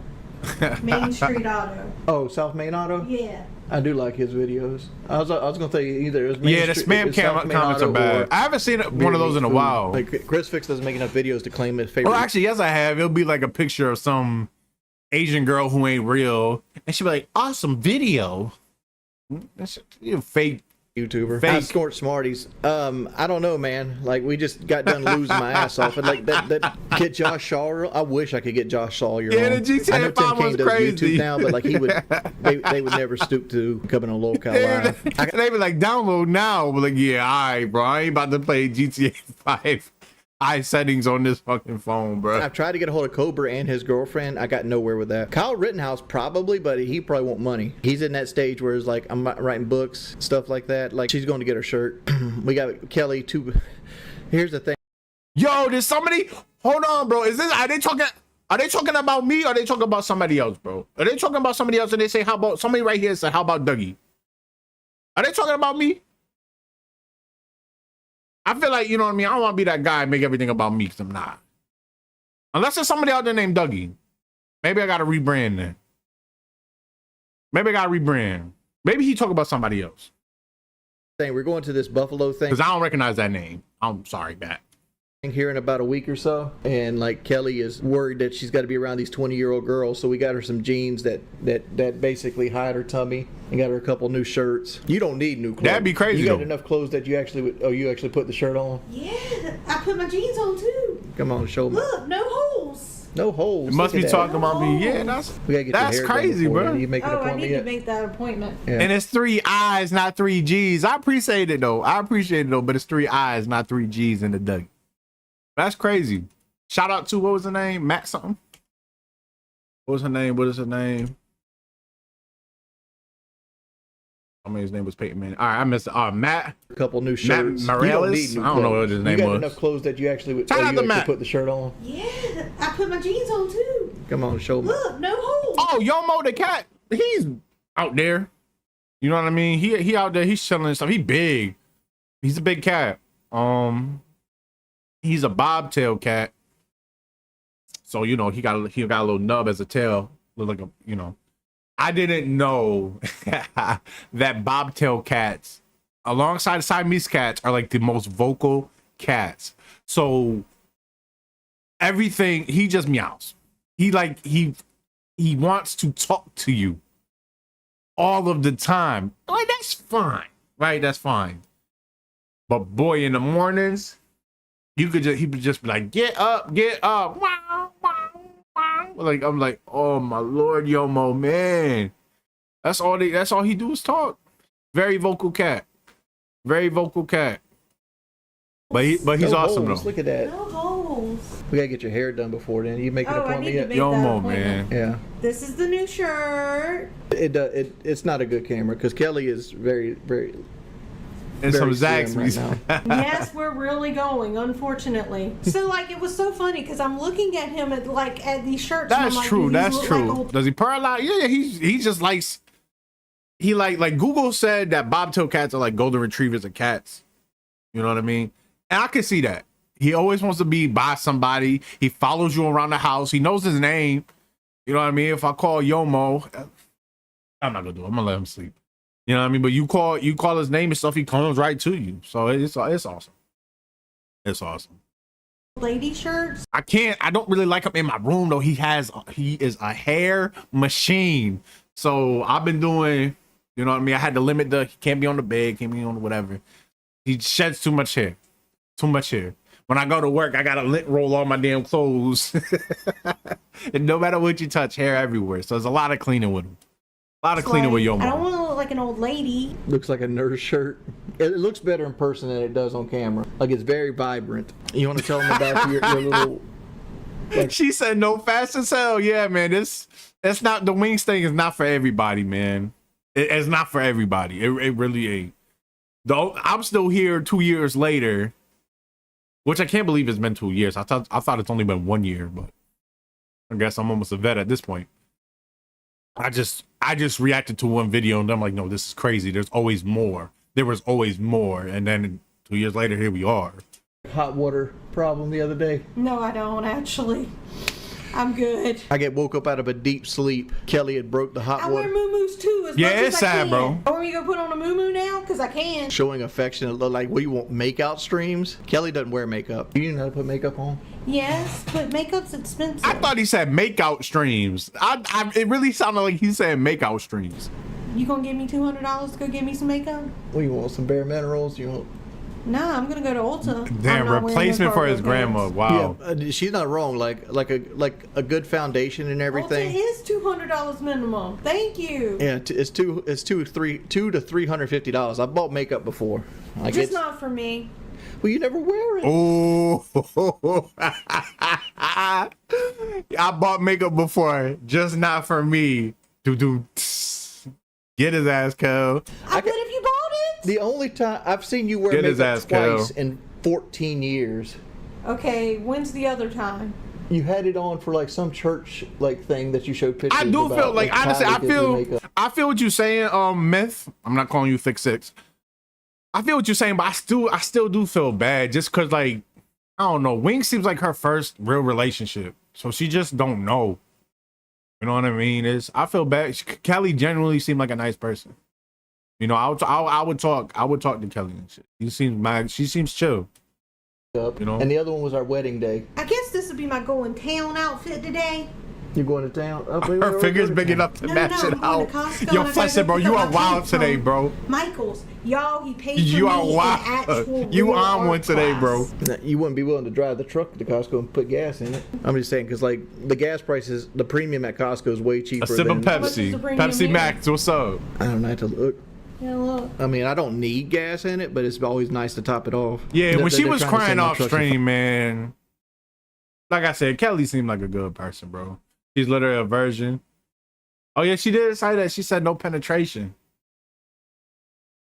Main Street Auto. Oh, South Main Auto? Yeah. I do like his videos. I was gonna say either it was Main Yeah, the Street- spam it's South Main comments Auto are bad. or I haven't seen one of those in a Food. while. Like Chris Fix doesn't make enough videos to claim his favorite. Well, actually, yes, I have. It'll be like a picture of some Asian girl who ain't real, and she'll be like, "Awesome video." That's fake. YouTuber. Fake. I snort Smarties. I don't know, man. Like we just got done losing my ass off, and like that get Josh Shaw. I wish I could get Josh Sawyer. Yeah, on. the GTA I know 5 Tim Kaine was does crazy. YouTube now, but like he would, they would never stoop to becoming a local live. They be like, "Download now." But like, yeah, all right, bro. I ain't about to play GTA 5 eye settings on this fucking phone, bro. I've tried to get a hold of Cobra and his girlfriend. I got nowhere with that. Kyle Rittenhouse probably, but he probably want money. He's in that stage where it's like I'm writing books, stuff like that. Like she's going to get her shirt. We got Kelly too. Here's the thing. Yo, did somebody hold on, bro? Are they talking about me or are they talking about somebody else, bro? Are they talking about somebody else and they say, how about somebody right here said, how about Dougie? Are they talking about me? I feel like, you know what I mean? I don't want to be that guy and make everything about me because I'm not. Unless there's somebody out there named Dougie. Maybe I got to rebrand then. Maybe I got to rebrand. Maybe he talk about somebody else. We're going to this Buffalo thing. Because I don't recognize that name. I'm sorry, Matt. Here in about a week or so, and like Kelly is worried that she's got to be around these 20-year-old girls, so we got her some jeans that basically hide her tummy, and got her a couple new shirts. You don't need new clothes. That'd be crazy. You got though. enough clothes that you actually put the shirt on. Yeah, I put my jeans on too. Come on, show me. Look, no holes. No holes. It must Look be at talking that. about me. Yeah, that's We gotta get your hair done crazy, before bro. then. You make an Oh, I appointment need to yet? make that appointment. Yeah. And it's 3 I's, not 3 G's. I appreciate it though. But it's 3 I's, not 3 G's in the Dougie. That's crazy. Shout out to, what was her name? Matt something? What was her name? What is her name? I mean, his name was Peyton Manning. All right, I missed it. Matt. A couple new shirts. Matt You don't Morales? need new I don't know clothes. what his name You got was. enough clothes that you actually Shout out to Matt. put the shirt on. Yeah, I put my jeans on too. Come on, show me. Look, no holes. Oh, Yomo the cat. He's out there. You know what I mean? He out there. He's chilling and stuff. He big. He's a big cat. He's a bobtail cat. So, you know, he got a little nub as a tail. Look like a, you know. I didn't know that bobtail cats, alongside Siamese cats, are like the most vocal cats. So everything, he just meows. He wants to talk to you all of the time. Like, that's fine, right? That's fine. But boy, in the mornings, he would just be like, get up. Wow, wow, wow. Like, I'm like, oh my Lord, Yomo, man. That's all he do is talk. Very vocal cat. Very vocal cat. But he's No awesome holes. though. Look at that. No holes. We gotta get your hair done before then. You make an Oh, I appointment need to yet? make that Yomo, appointment. man. Yeah. This is the new shirt. It's not a good camera because Kelly is very, very. And some very slim Zaxby's. right now. Yes, we're really going, unfortunately. So, like, it was so funny because I'm looking at him at these shirts. and I'm That's like, true. "Do these That's look true. like old-" Does he purr out? Yeah, he just likes. He like Google said that bobtail cats are like golden retrievers of cats. You know what I mean? And I can see that. He always wants to be by somebody. He follows you around the house. He knows his name. You know what I mean? If I call Yomo, I'm not gonna do it. I'm gonna let him sleep. You know what I mean? But you call his name and stuff, he comes right to you. So it's awesome. It's awesome. lady shirts. I don't really like him in my room though. He is a hair machine. So I've been doing, you know what I mean? I had to limit he can't be on the bed, can't be on whatever. He sheds too much hair. Too much hair. When I go to work, I gotta lint roll all my damn clothes. And no matter what you touch, hair everywhere. So there's a lot of cleaning with him. A lot of cleaning with Yomo. I don't want to look like an old lady. Looks like a nurse shirt. It looks better in person than it does on camera. Like it's very vibrant. You want to tell them about your little? She said no, fast as hell. Yeah, man. That's not, the wings thing is not for everybody, man. It's not for everybody. It really ain't. Though I'm still here 2 years later, which I can't believe it's been 2 years. I thought it's only been 1 year, but I guess I'm almost a vet at this point. I just reacted to one video and I'm like, no, this is crazy. There's always more. There was always more. And then 2 years later, here we are. Hot water problem the other day. No, I don't actually. I'm good. I get woke up out of a deep sleep. Kelly had broke the hot I water. wear muumuus too as Yeah, much it's as sad, I can. bro. I want me to go put on a muumuu now? Because I can. Showing affection, like, what do you want, make-out streams? Kelly doesn't wear makeup. You know how to put makeup on? Yes, but makeup's expensive. I thought he said make-out streams. It really sounded like he said make-out streams. You gonna give me $200 to go get me some makeup? What, you want some bare minerals? You want... Nah, I'm gonna go to Ulta. Damn, I'm not wearing replacement no for his cargo grandma. pants. Wow. Yeah, she's not wrong. Like a good foundation and everything. Ulta is $200 minimum. Thank you. Yeah, it's $200 to $350. I bought makeup before. Like Just not for me. Well, you never wear it. Oh, I bought makeup before, just not for me. Get his ass, Cole. But if you bought it. The only time I've seen you wear Get his makeup ass, twice Kel. in 14 years. Okay, when's the other time? You had it on for like some church like thing that you showed pictures. I do about, feel like honestly, Kylie did your makeup. I feel what you're saying, Myth. I'm not calling you Thick Six. I feel what you're saying, but I still do feel bad just cause like, I don't know, Wing seems like her first real relationship. So she just don't know. You know what I mean? I feel bad. Kelly genuinely seemed like a nice person. You know, I would talk to Kelly and shit. She seems chill. You know? And the other one was our wedding day. I guess this would be my going town outfit today. You going to town? Oh, her figure's big enough to match it I'm going out. to Costco Yo, and I Flesh, gotta bro, pick you up are my wild cake today, from bro. Michaels, y'all, he paid for You me are in wild. actual You real on art one today, class. bro. You wouldn't be willing to drive the truck to Costco and put gas in it. I'm just saying, because like the gas prices, the premium at Costco is way cheaper. A sip of How much is Pepsi. the premium Pepsi here? Max, what's up? I don't know how to look. Yeah, look. I mean, I don't need gas in it, but it's always nice to top it off. Yeah, when she They're was trying to say crying my off trucks are stream, man. Like I said, Kelly seemed like a good person, bro. She's literally a virgin. Oh yeah, she did say that. She said no penetration.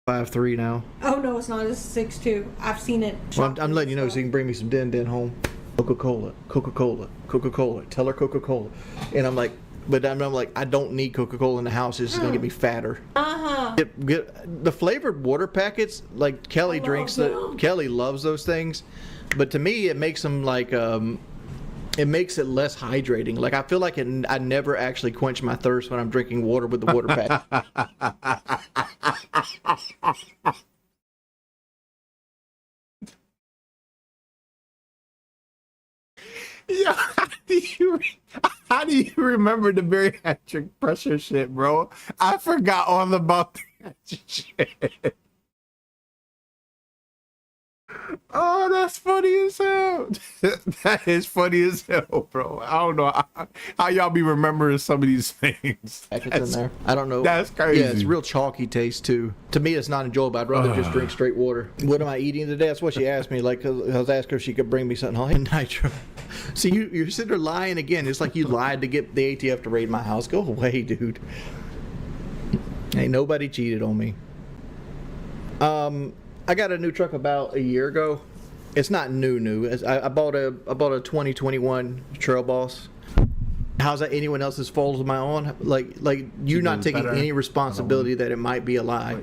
5'3" now. Oh no, it's not. It's 6'2". I've seen it. Well, I'm letting you know so you can bring me some din home. Coca-Cola, Coca-Cola, Coca-Cola. Tell her Coca-Cola. And I'm like, but I'm like, I don't need Coca-Cola in the house. It's just gonna get me fatter. Get the flavored water packets. Like Kelly drinks that. Kelly loves those things, but to me, it makes them like it makes it less hydrating. Like I feel like I never actually quench my thirst when I'm drinking water with the water pack. Yeah, how do you remember the bariatric pressure shit, bro? I forgot all about that shit. Oh, that's funny as hell. That is funny as hell, bro. I don't know how y'all be remembering some of these things. In there. I don't know. That's crazy. Yeah, it's real chalky taste too. To me, it's not enjoyable. I'd rather just drink straight water. What am I eating today? That's what she asked me. Like, I was asking her if she could bring me something high in nitro. See, you're sitting there lying again. It's like you lied to get the ATF to raid my house. Go away, dude. Ain't nobody cheated on me. I got a new truck about a year ago. It's not new. I bought a 2021 Trail Boss. How's that anyone else's fault of my own? Like you're not taking any responsibility that it might be a lie.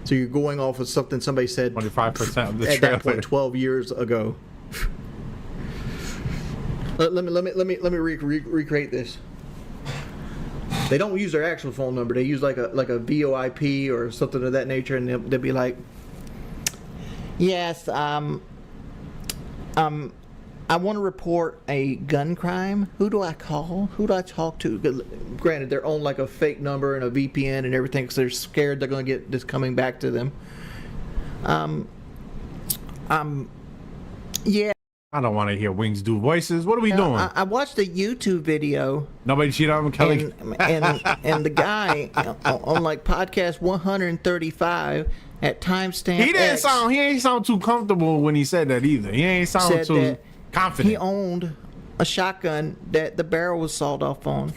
So you're going off of something somebody said 25% of the at trailer. that point 12 years ago. Let me recreate this. They don't use their actual phone number. They use like a VoIP or something of that nature, and they'll be like, "Yes, I want to report a gun crime. Who do I call? Who do I talk to?" Granted, they're on like a fake number and a VPN and everything, because they're scared they're going to get this coming back to them. Yeah. I don't want to hear Wings do voices. What are we doing? I watched a YouTube video. Nobody cheated on Kelly. And the guy on like podcast 135 at timestamp He X ain't sound too comfortable when he said that either. He ain't sound said too that confident. he owned a shotgun that the barrel was sawed off on.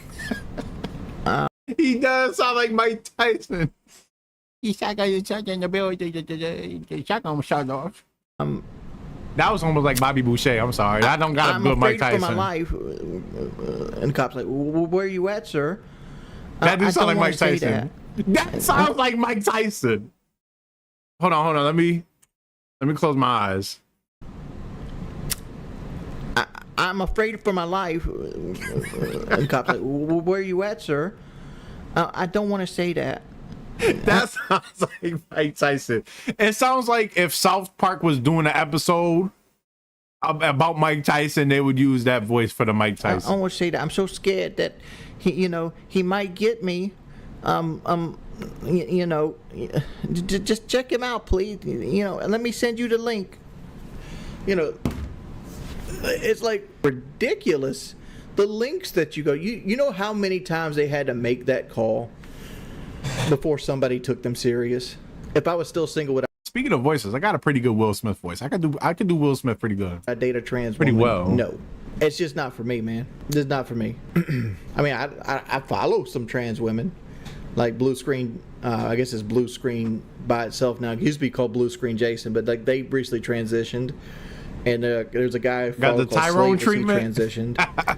He does sound like Mike Tyson. Shotgun the bill, the shotgun was shot off. That was almost like Bobby Boucher. I'm sorry. I don't got a good Mike Tyson. I'm afraid for my life. And the cop's like, "Well, where are you at, sir?" That do I sound like don't wanna Mike say Tyson. That sounds like Mike Tyson. Hold on. Let me close my eyes. I'm afraid for my life. And cop's like, where are you at, sir? I don't want to say that. That sounds like Mike Tyson. It sounds like if South Park was doing an episode about Mike Tyson, they would use that voice for the Mike I Tyson. don't want to say that. I'm so scared that he might get me. Just check him out, please. And let me send you the link. It's like ridiculous. The links that you go, you know how many times they had to make that call before somebody took them serious? If I was still single, would Speaking of voices, I got a pretty good Will Smith voice. I could do Will Smith pretty good. I date a trans Pretty woman? well. No. It's just not for me, man. It's not for me. I mean, I follow some trans women, like Blue Screen. I guess it's Blue Screen by itself now. It used to be called Blue Screen Jason, but like they recently transitioned. And there's a guy Got the Tyrone treatment. He transitioned,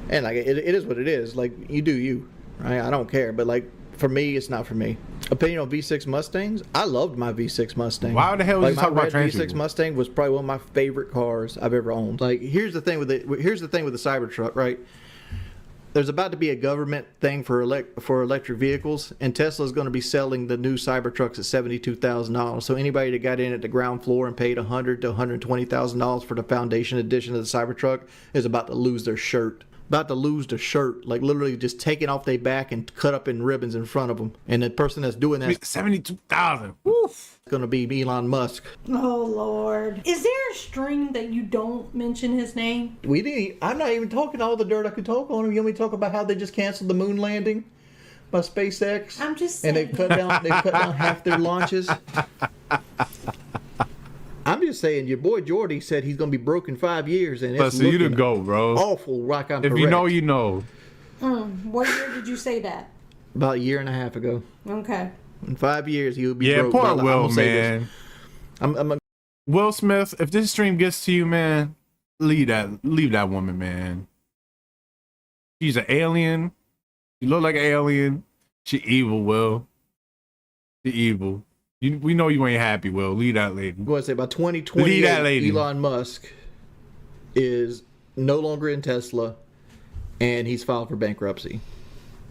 and like it is what it is. Like you do you, right? I don't care. But like for me, it's not for me. Opinion on V6 Mustangs? I loved my V6 Mustang. Why the hell would you talk about trans V6 people? Mustang was probably one of my favorite cars I've ever owned. Like here's the thing with the Cybertruck, right? There's about to be a government thing for electric vehicles, and Tesla's going to be selling the new Cybertrucks at $72,000. So anybody that got in at the ground floor and paid $100,000 to $120,000 for the foundation edition of the Cybertruck is about to lose their shirt. About to lose their shirt, like literally just taking off their back and cut up in ribbons in front of them. And the person that's doing that, 72,000. is going to be Elon Musk. Oh Lord. Is there a stream that you don't mention his name? I'm not even talking all the dirt I could talk on him. You want me to talk about how they just canceled the moon landing by SpaceX? I'm just saying. And they've cut down half their launches. I'm just saying, your boy Jordy said he's going to be broke in 5 years, and it's So you to looking go, bro. awful. Like I'm If correct. you know, you know. What year did you say that? About a year and a half ago. Okay. In 5 years, he'll be Yeah, broke. poor But I'm Will, gonna say this. man. Will Smith, if this stream gets to you, man, leave that woman, man. She's an alien. She look like an alien. She evil, Will. She evil. We know you ain't happy, Will. Leave that lady. I'm going to say by 2028, Leave that lady. Elon Musk is no longer in Tesla, and he's filed for bankruptcy.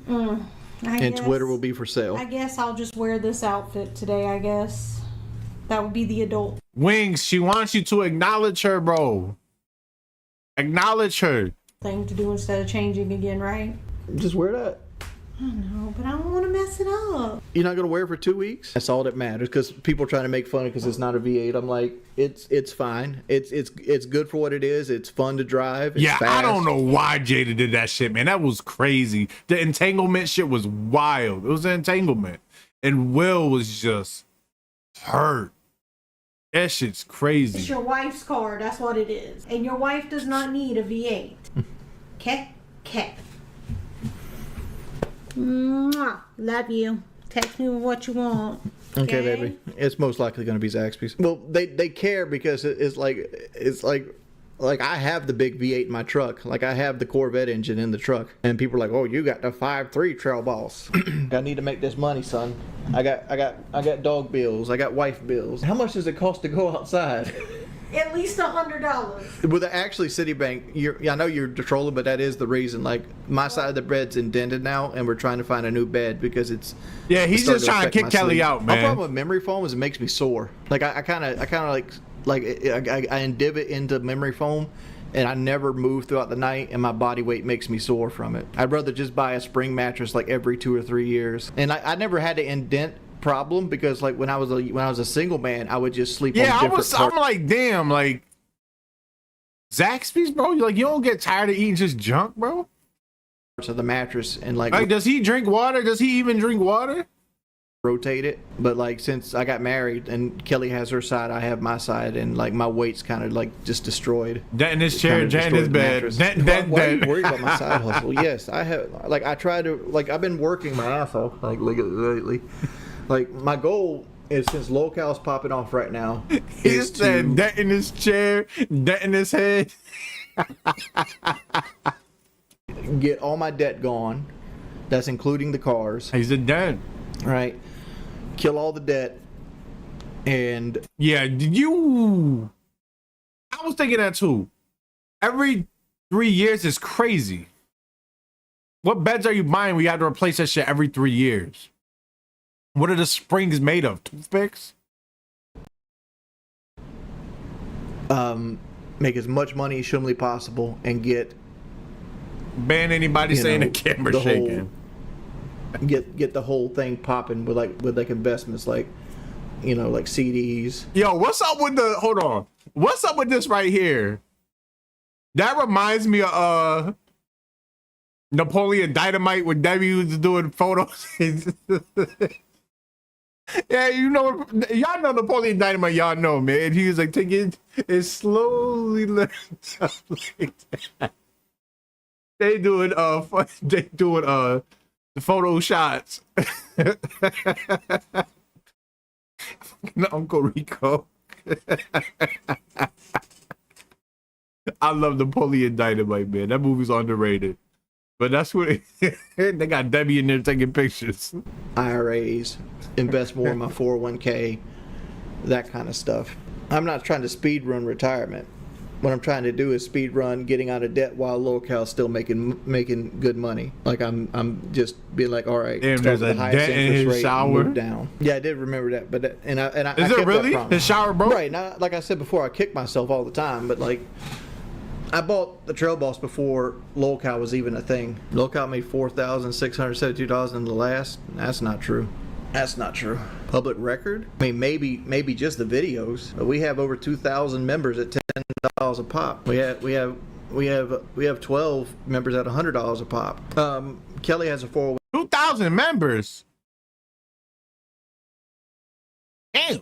I And guess, Twitter will be for sale. I guess I'll just wear this outfit today, I guess. That would be the adult Wings, she wants you to acknowledge her, bro. Acknowledge her. thing to do instead of changing again, right? Just wear that. I know, but I don't want to mess it up. You're not going to wear it for 2 weeks? That's all that matters, because people are trying to make fun because it's not a V8. I'm like, it's fine. It's good for what it is. It's fun to drive. It's Yeah, fast. I don't know why Jada did that shit, man. That was crazy. The entanglement shit was wild. It was an entanglement. And Will was just hurt. That shit's crazy. It's your wife's car, that's what it is. And your wife does not need a V8. Okay? Okay. Mwah. Love you. Text me what you want. Okay, baby. It's most likely going to be Zaxby's. Well, they care because it's like I have the big V8 in my truck. Like I have the Corvette engine in the truck, and people are like, "Oh, you got the 5.3 Trail Boss." I need to make this money, son. I got dog bills. I got wife bills. How much does it cost to go outside? At least $100. With actually Citibank, I know you're trolling, but that is the reason. Like my side of the bed's indented now, and we're trying to find a new bed because it's. Yeah, he's starting just to trying to affect kick my Kelly sleep. out, My man. problem with memory foam is it makes me sore. Like I kind of like I indib into memory foam, and I never move throughout the night, and my body weight makes me sore from it. I'd rather just buy a spring mattress like every 2 or 3 years. And I never had an indent problem because like when I was a single man, I would just sleep. Yeah, on different I'm like, damn, like Zaxby's, bro. You don't get tired of eating just junk, bro. parts of the mattress and like does he drink water? Does he even drink water? rotate it. But like since I got married and Kelly has her side, I have my side, and like my weight's kind of like just destroyed. That in his chair, Jan in his bed. Why are you worried about my side hustle? Yes, I have. Like I try to, like I've been working my ass off like lately. Like my goal is, since local's popping off right now, He is just said to that in his chair, that in his head. get all my debt gone. That's including the cars. He's a dead. Right. Kill all the debt. And yeah, I was thinking that too. Every 3 years is crazy. What beds are you buying when you have to replace that shit every 3 years? What are the springs made of? Toothpicks? Make as much money as humanly possible and get ban anybody saying the camera shaking. Get the whole thing popping with like investments like like CDs. Yo, what's up with the hold on? What's up with this right here? That reminds me of Napoleon Dynamite when Debbie was doing photos. Yeah, y'all know Napoleon Dynamite, y'all know, man. He was like, take it slowly like that. They doing the photo shots. Uncle Rico. I love Napoleon Dynamite, man. That movie's underrated. But that's what they got Debbie in there taking pictures. IRAs, invest more in my 401k, that kind of stuff. I'm not trying to speed run retirement. What I'm trying to do is speed run getting out of debt while local's still making good money. Like I'm just being like, all right, damn, there's a dent in his shower. Move down. Yeah, I did remember that, but I is it really his shower broke? Right. Now, like I said before, I kick myself all the time, but like. I bought the Trail Boss before LolCal was even a thing. LolCal made $4,672 in the last. That's not true. That's not true. Public record? I mean, maybe just the videos. But we have over 2,000 members at $10 a pop. We have 12 members at $100 a pop. Kelly has a 401. 2,000 members. Damn.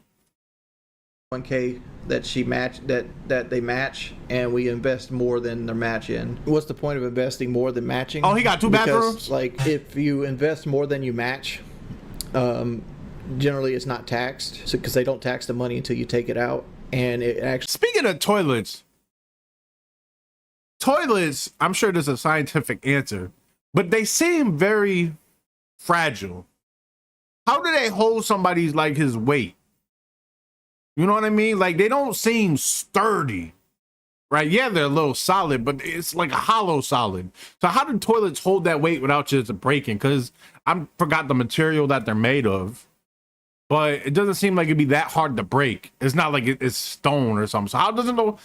1K that she match that they match, and we invest more than their match in. What's the point of investing more than matching? Oh, he got two bathrooms? Like if you invest more than you match, generally it's not taxed, because they don't tax the money until you take it out. And it actually, speaking of toilets, I'm sure there's a scientific answer, but they seem very fragile. How do they hold somebody's like his weight? You know what I mean? Like, they don't seem sturdy, right? Yeah, they're a little solid, but it's like a hollow solid. So how do toilets hold that weight without just breaking? Because I forgot the material that they're made of, but it doesn't seem like it'd be that hard to break. It's not like it's stone or something. So how does it know?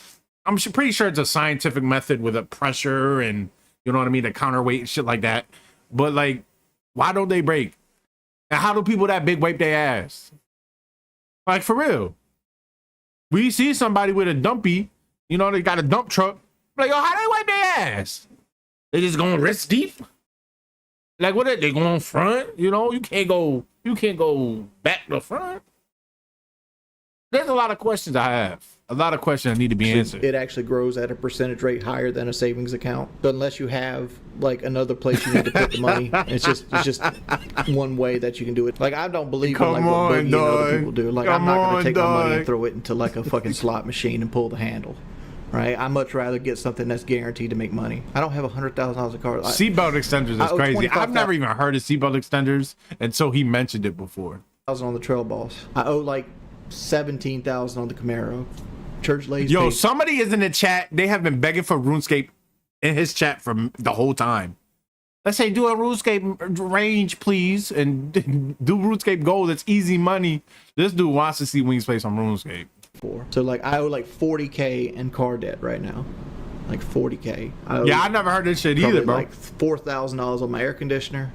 I'm pretty sure it's a scientific method with a pressure and, you know what I mean, the counterweight and shit like that. But, like, why don't they break? And how do people that big wipe their ass? Like, for real. We see somebody with a dumpy, they got a dump truck. Like, yo, how they wipe their ass? They just going wrist deep? Like, what are they going front? You can't go back to front. There's a lot of questions I have. A lot of questions that need to be answered. It actually grows at a percentage rate higher than a savings account. But unless you have like another place you need to put the money, it's just one way that you can do it. Like, I don't believe in like what Boogie and other people do. Like, I'm not gonna take my money and throw it into like a fucking slot machine and pull the handle. Right? I'd much rather get something that's guaranteed to make money. I don't have $100,000 of cars. Seatbelt extenders is crazy. I've never even heard of seatbelt extenders until he mentioned it before. On the Trail Boss, I owe like $17,000 on the Camaro. Church lays. Yo, somebody is in the chat. They have been begging for RuneScape in his chat for the whole time. Let's say do a RuneScape range, please, and do RuneScape gold. It's easy money. This dude wants to see Wings Place on RuneScape. So like I owe like $40K in car debt right now. Like $40K. I never heard this shit either, bro. Like $4,000 on my air conditioner,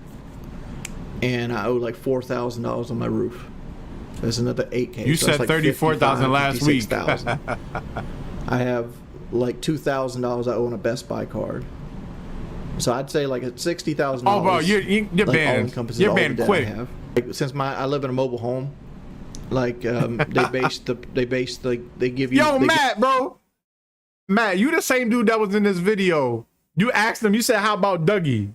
and I owe like $4,000 on my roof. That's another $8K. You said like 34,000 last week. I have like $2,000 I owe on a Best Buy card. So I'd say like at $60,000. Oh, bro, you're like banned. You're banned quick. Like, since I live in a mobile home, like they give you. Yo, Matt, bro. Matt, you the same dude that was in this video. You asked him. You said, "How about Dougie?"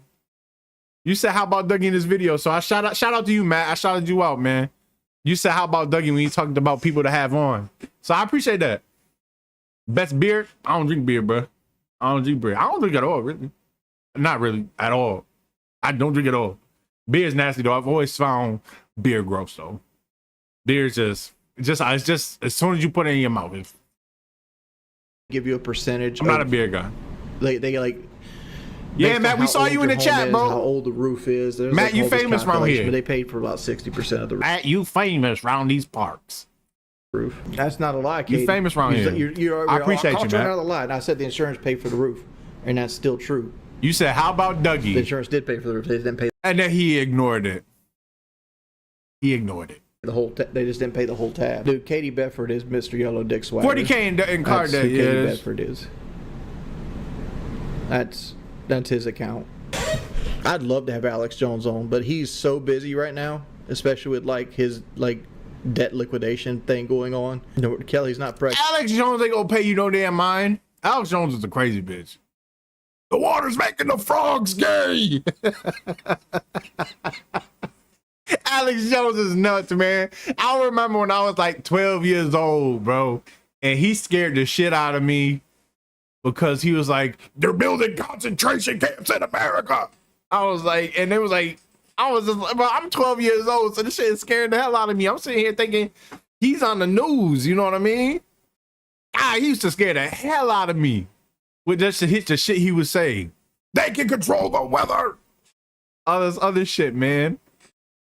You said, "How about Dougie?" in this video. So I shout out to you, Matt. I shouted you out, man. You said, "How about Dougie?" when you talked about people to have on. So I appreciate that. Best beer? I don't drink beer, bro. I don't drink beer. I don't drink at all, really. Not really, at all. I don't drink at all. Beer's nasty though. I've always found beer gross though. Beer's just it's just as soon as you put it in your mouth. Give you a percentage. I'm not a beer guy. They like. Yeah, Matt, we saw you in the chat, bro. How old the roof is. There's Matt, like you famous around here. But they paid for about 60% of the roof. Matt, you famous around these parks. Roof. That's not a lie, Katie. You famous around here. I appreciate you, man. Not a lie. And I said the insurance paid for the roof, and that's still true. You said, how about Dougie? The insurance did pay for the roof. They didn't pay. And then he ignored it. He ignored it. The whole. They just didn't pay the whole tab. Dude, Katie Bedford is Mr. Yellow Dick Swagger. 40K in card That's that who Katie is. Bedford is. That's his account. I'd love to have Alex Jones on, but he's so busy right now, especially with like his like debt liquidation thing going on. No, Kelly's not pregnant. Alex Jones ain't gonna pay you no damn mind. Alex Jones is a crazy bitch. The water's making the frogs gay. Alex Jones is nuts, man. I remember when I was like 12 years old, bro, and he scared the shit out of me because he was like, they're building concentration camps in America. I was like, and it was like, I was just, bro, I'm 12 years old, so this shit is scaring the hell out of me. I'm sitting here thinking he's on the news, you know what I mean? He used to scare the hell out of me with just the shit he was saying. They can control the weather. All this other shit, man.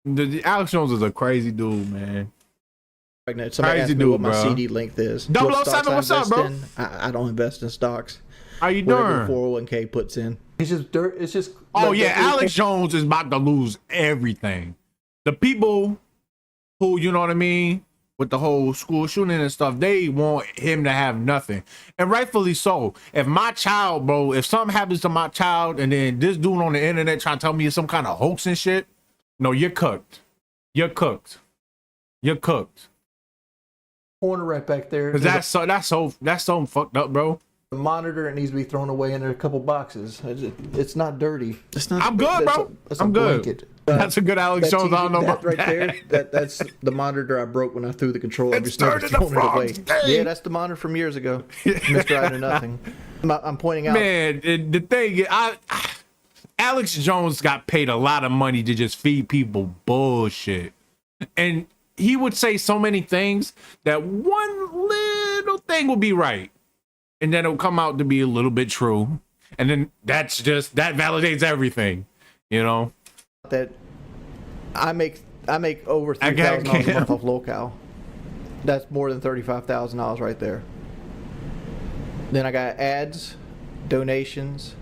The Alex Jones is a crazy dude, man. Pregnant. Somebody asked me what my CD length is. 007, what's up, bro? I don't invest in stocks. How you doing? Whatever 401k puts in. It's just dirt. It's just. Oh yeah, Alex Jones is about to lose everything. The people who, you know what I mean, with the whole school shooting and stuff, they want him to have nothing, and rightfully so. If my child, bro, if something happens to my child, and then this dude on the internet trying to tell me it's some kind of hoax and shit, no, you're cooked. You're cooked. You're cooked. Corner right back there. Cause that's so fucked up, bro. The monitor, it needs to be thrown away in a couple boxes. It's not dirty. It's not. I'm good, bro. I'm good. That's a good Alex Jones. I don't know about right there. That's the monitor I broke when I threw the controller. It's turned into frogs. Yeah, that's the monitor from years ago. Mr. I Know Nothing. I'm pointing out. Man, the thing is, Alex Jones got paid a lot of money to just feed people bullshit, and he would say so many things that one little thing would be right, and then it'll come out to be a little bit true, and then that validates everything, you know. That I make over $3,000 a month off local. That's more than $35,000 right there. Then I got ads, donations,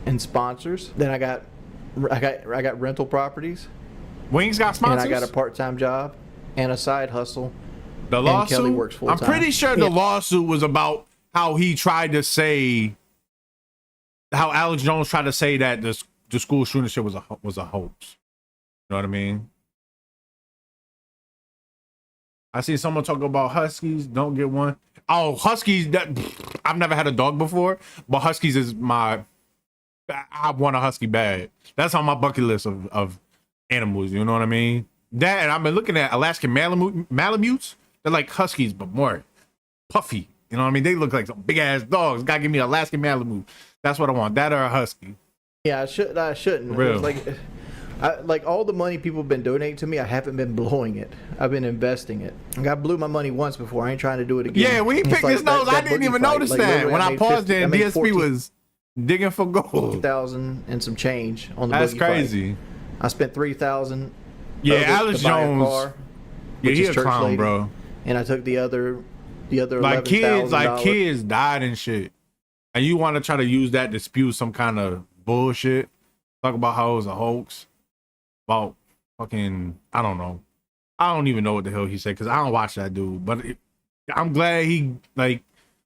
and sponsors. Then I got rental properties. Wings got sponsors. And I got a part-time job and a side hustle. The lawsuit. Kelly works full-time. I'm pretty sure the lawsuit was about how he tried to say, how Alex Jones tried to say that the school shooting shit was a hoax. You know what I mean? I see someone talk about Huskies. Don't get one. Oh, Huskies. I've never had a dog before, but Huskies is I want a Husky bad. That's on my bucket list of animals. You know what I mean? That, and I've been looking at Alaskan Malamutes. They're like Huskies, but more puffy. You know what I mean? They look like some big ass dogs. Gotta give me an Alaskan Malamute. That's what I want. That or a Husky. Yeah, I shouldn't. Real. Like all the money people have been donating to me, I haven't been blowing it. I've been investing it. I blew my money once before. I ain't trying to do it again. Yeah, when he picked his nose, I didn't even notice that. When I paused it, DSP was digging for gold. 14,000 and some change on the That's boogie crazy. Fight. I spent 3,000. Yeah, Alex Jones. Car, yeah, he a clown, lady, bro. And I took the other like kids died and shit. And you want to try to use that to spew some kind of bullshit? Talk about how it was a hoax. About fucking, I don't know. I don't even know what the hell he said because I don't watch that dude. But I'm glad he, like,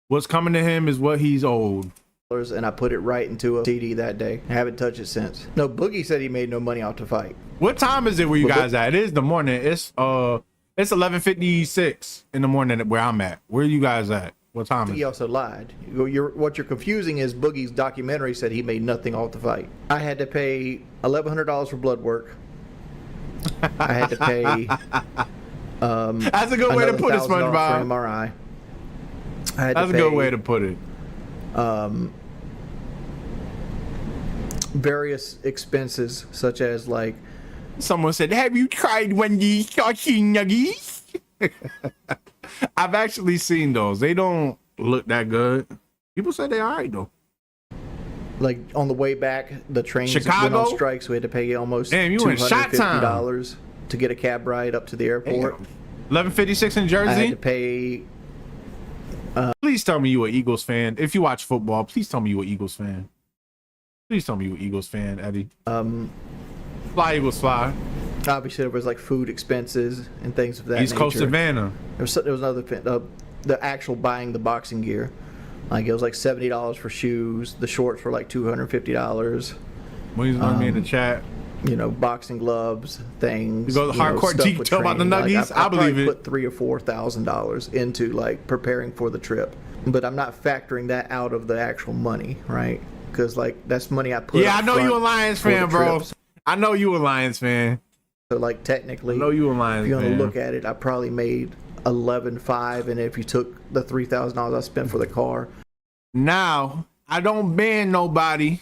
what's coming to him is what he's owed. And I put it right into a CD that day. I haven't touched it since. No, Boogie said he made no money off the fight. What time is it where you guys at? It is the morning. It's 11:56 in the morning where I'm at. Where are you guys at? What time is it? He also lied. What you're confusing is Boogie's documentary said he made nothing off the fight. I had to pay $1,100 for blood work. I had to pay. That's a good way to put it, SpongeBob. For MRI. That's a good way to put it. Various expenses such as like Someone said, "Have you tried Wendy's sausage nuggets?" I've actually seen those. They don't look that good. People say they all right though. Like on the way back, the trains went Chicago? on strike, so we had to pay almost Damn, you in shot time. $250 to get a cab ride up to the airport. 1156 in I had Jersey. to pay. Please tell me you an Eagles fan. If you watch football, please tell me you an Eagles fan. Please tell me you an Eagles fan, Eddie. Fly Eagles fly. Obviously, there was like food expenses and things of that East nature. Coast Savannah. There was another the actual buying the boxing gear. Like it was like $70 for shoes. The shorts were like $250. Williams on me in the chat. You know, boxing gloves, things. You go to the hardcore stuff with detail about the training. nuggies? Like, I believe probably it. put $3,000 or $4,000 into like preparing for the trip, but I'm not factoring that out of the actual money, right? Because like that's money I put. Yeah, up I know you a front Lions for the fan, bro. trips. I know you a Lions fan. So like technically, I know you a Lions if you're gonna fan. look at it, I probably made 11.5, and if you took the $3,000 I spent for the car, Now, I don't ban nobody,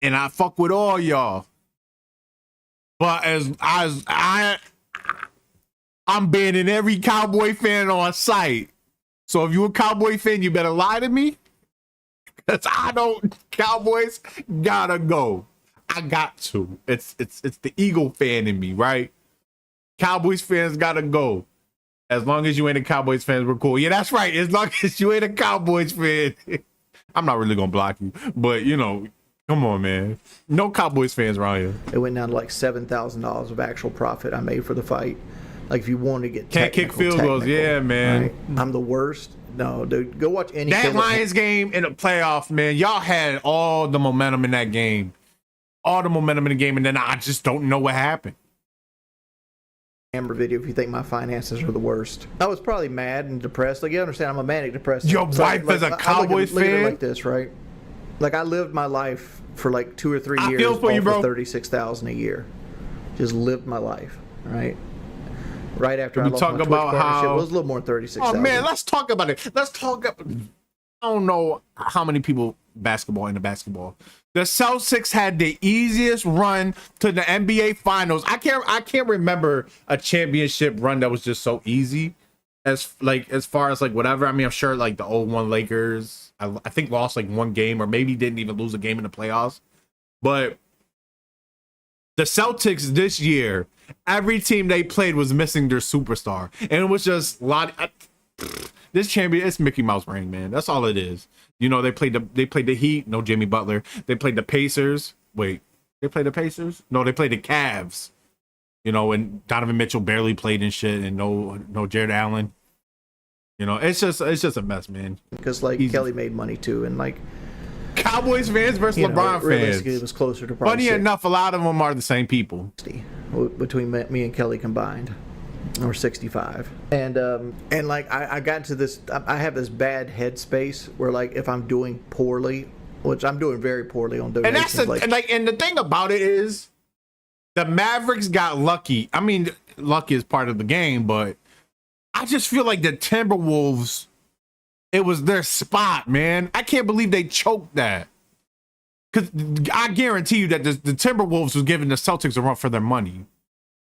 and I fuck with all y'all. But I'm banning every Cowboy fan on site. So if you a Cowboy fan, you better lie to me. Cause I don't. Cowboys gotta go. I got to. It's the Eagle fan in me, right? Cowboys fans gotta go. As long as you ain't a Cowboys fan, we're cool. Yeah, that's right. As long as you ain't a Cowboys fan, I'm not really gonna block you. But you know, come on, man. No Cowboys fans around here. it went down to like $7,000 of actual profit I made for the fight. Like if you wanted to get Can't kick field goals, yeah, man. right? I'm the worst. No, dude, go watch any. That film Lions game in the playoff, man. Y'all had all the momentum in that game. All the momentum in the game, and then I just don't know what happened. Camera video if you think my finances are the worst. I was probably mad and depressed. Like you understand, I'm a manic depressed. Your wife is a Cowboys look at it fan? like this, right? Like I lived my life for like 2 or 3 I years feel for you, off bro. of $36,000 a year. Just lived my life, right? Right after I We lost talk my Twitch about partnership, how- it was a little more than 36,000. Oh man, let's talk about it. Let's talk. I don't know how many people into basketball. The Celtics had the easiest run to the NBA Finals. I can't remember a championship run that was just so easy. As far as like whatever. I mean, I'm sure like the 0-1 Lakers, I think lost like one game or maybe didn't even lose a game in the playoffs. But the Celtics this year, every team they played was missing their superstar, and it was just a lot. This champion, it's Mickey Mouse ring, man. That's all it is. You know, they played the Heat. No Jimmy Butler. They played the Pacers. Wait, they played the Pacers? No, they played the Cavs. You know, and Donovan Mitchell barely played and shit, and no Jared Allen. You know, it's just a mess, man. Because like Easy. Kelly made money too, and like Cowboys fans versus you know, LeBron realistically, fans. it was closer to probably Funny enough, a lot of them are the same people. 60 between me and Kelly combined, or 65. And like I got to this. I have this bad headspace where like if I'm doing poorly, which I'm doing very poorly on And donations, that's and the thing about it is, the Mavericks got lucky. I mean, lucky is part of the game, but I just feel like the Timberwolves, it was their spot, man. I can't believe they choked that. Because I guarantee you that the Timberwolves was giving the Celtics a run for their money.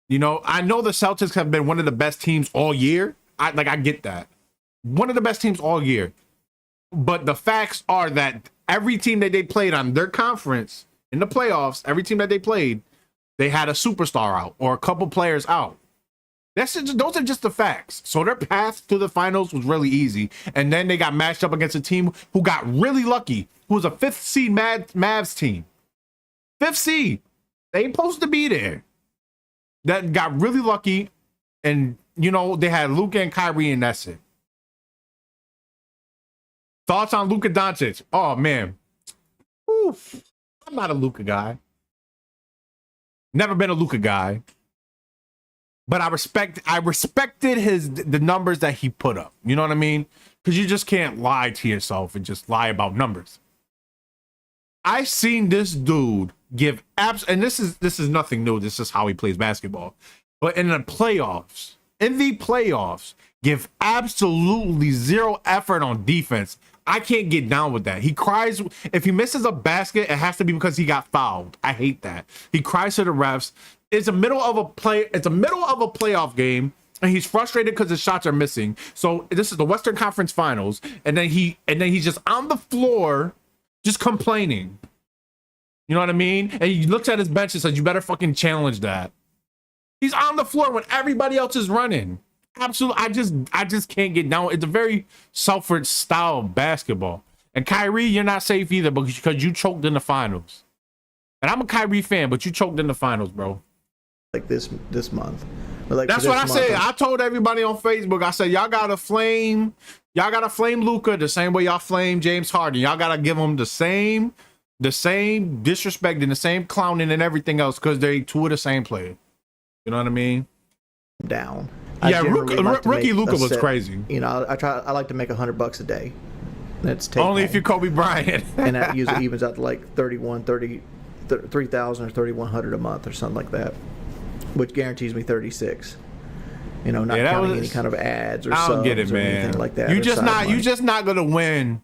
You know, I know the Celtics have been one of the best teams all year. I get that. One of the best teams all year. But the facts are that every team that they played on their conference in the playoffs, every team that they played, they had a superstar out or a couple players out. Those are just the facts. So their path to the finals was really easy. And then they got matched up against a team who got really lucky, who was a 5th seed Mavs team. 5th seed. They ain't supposed to be there. That got really lucky. And, you know, they had Luka and Kyrie, and that's it. Thoughts on Luka Doncic? Oh, man. Oof. I'm not a Luka guy. Never been a Luka guy. But I respected the numbers that he put up. You know what I mean? Because you just can't lie to yourself and just lie about numbers. I've seen this dude give and this is nothing new. This is how he plays basketball. But in the playoffs, give absolutely zero effort on defense. I can't get down with that. He cries if he misses a basket. It has to be because he got fouled. I hate that. He cries to the refs. it's a middle of a play. It's a middle of a playoff game, and he's frustrated because his shots are missing. So this is the Western Conference Finals, and then he's just on the floor, just complaining. You know what I mean? And he looks at his bench and says, "You better fucking challenge that." He's on the floor when everybody else is running. Absolutely, I just can't get down. It's a very Selfridge style of basketball. And Kyrie, you're not safe either because you choked in the finals. And I'm a Kyrie fan, but you choked in the finals, bro. Like this month. But like that's what I said. I told everybody on Facebook. I said y'all gotta flame Luka the same way y'all flame James Harden. Y'all gotta give him the same disrespect and the same clowning and everything else because they two of the same player. You know what I mean? Down. Yeah, rookie Luka was crazy. You know, I like to make $100 a day. That's only if you're Kobe Bryant. And that usually evens out to like 3,000 or 3,100 a month or something like that, which guarantees me 36. You know, not counting any kind of ads or I don't subs get it, or man. anything like that. You just not gonna win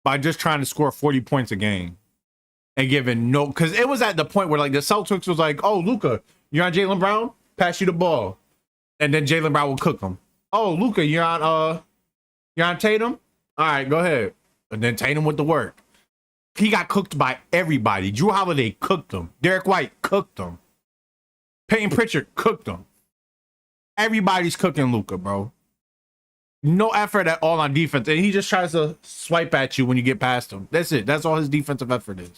by just trying to score 40 points a game and giving no, because it was at the point where like the Celtics was like, "Oh, Luka, you're on Jaylen Brown, pass you the ball," and then Jaylen Brown will cook them. "Oh, Luka, you're on Tatum, all right, go ahead," and then Tatum with the work. He got cooked by everybody. Drew Holiday cooked him. Derek White cooked him. Peyton Pritchard cooked him. Everybody's cooking Luka, bro. No effort at all on defense, and he just tries to swipe at you when you get past him. That's it. That's all his defensive effort is.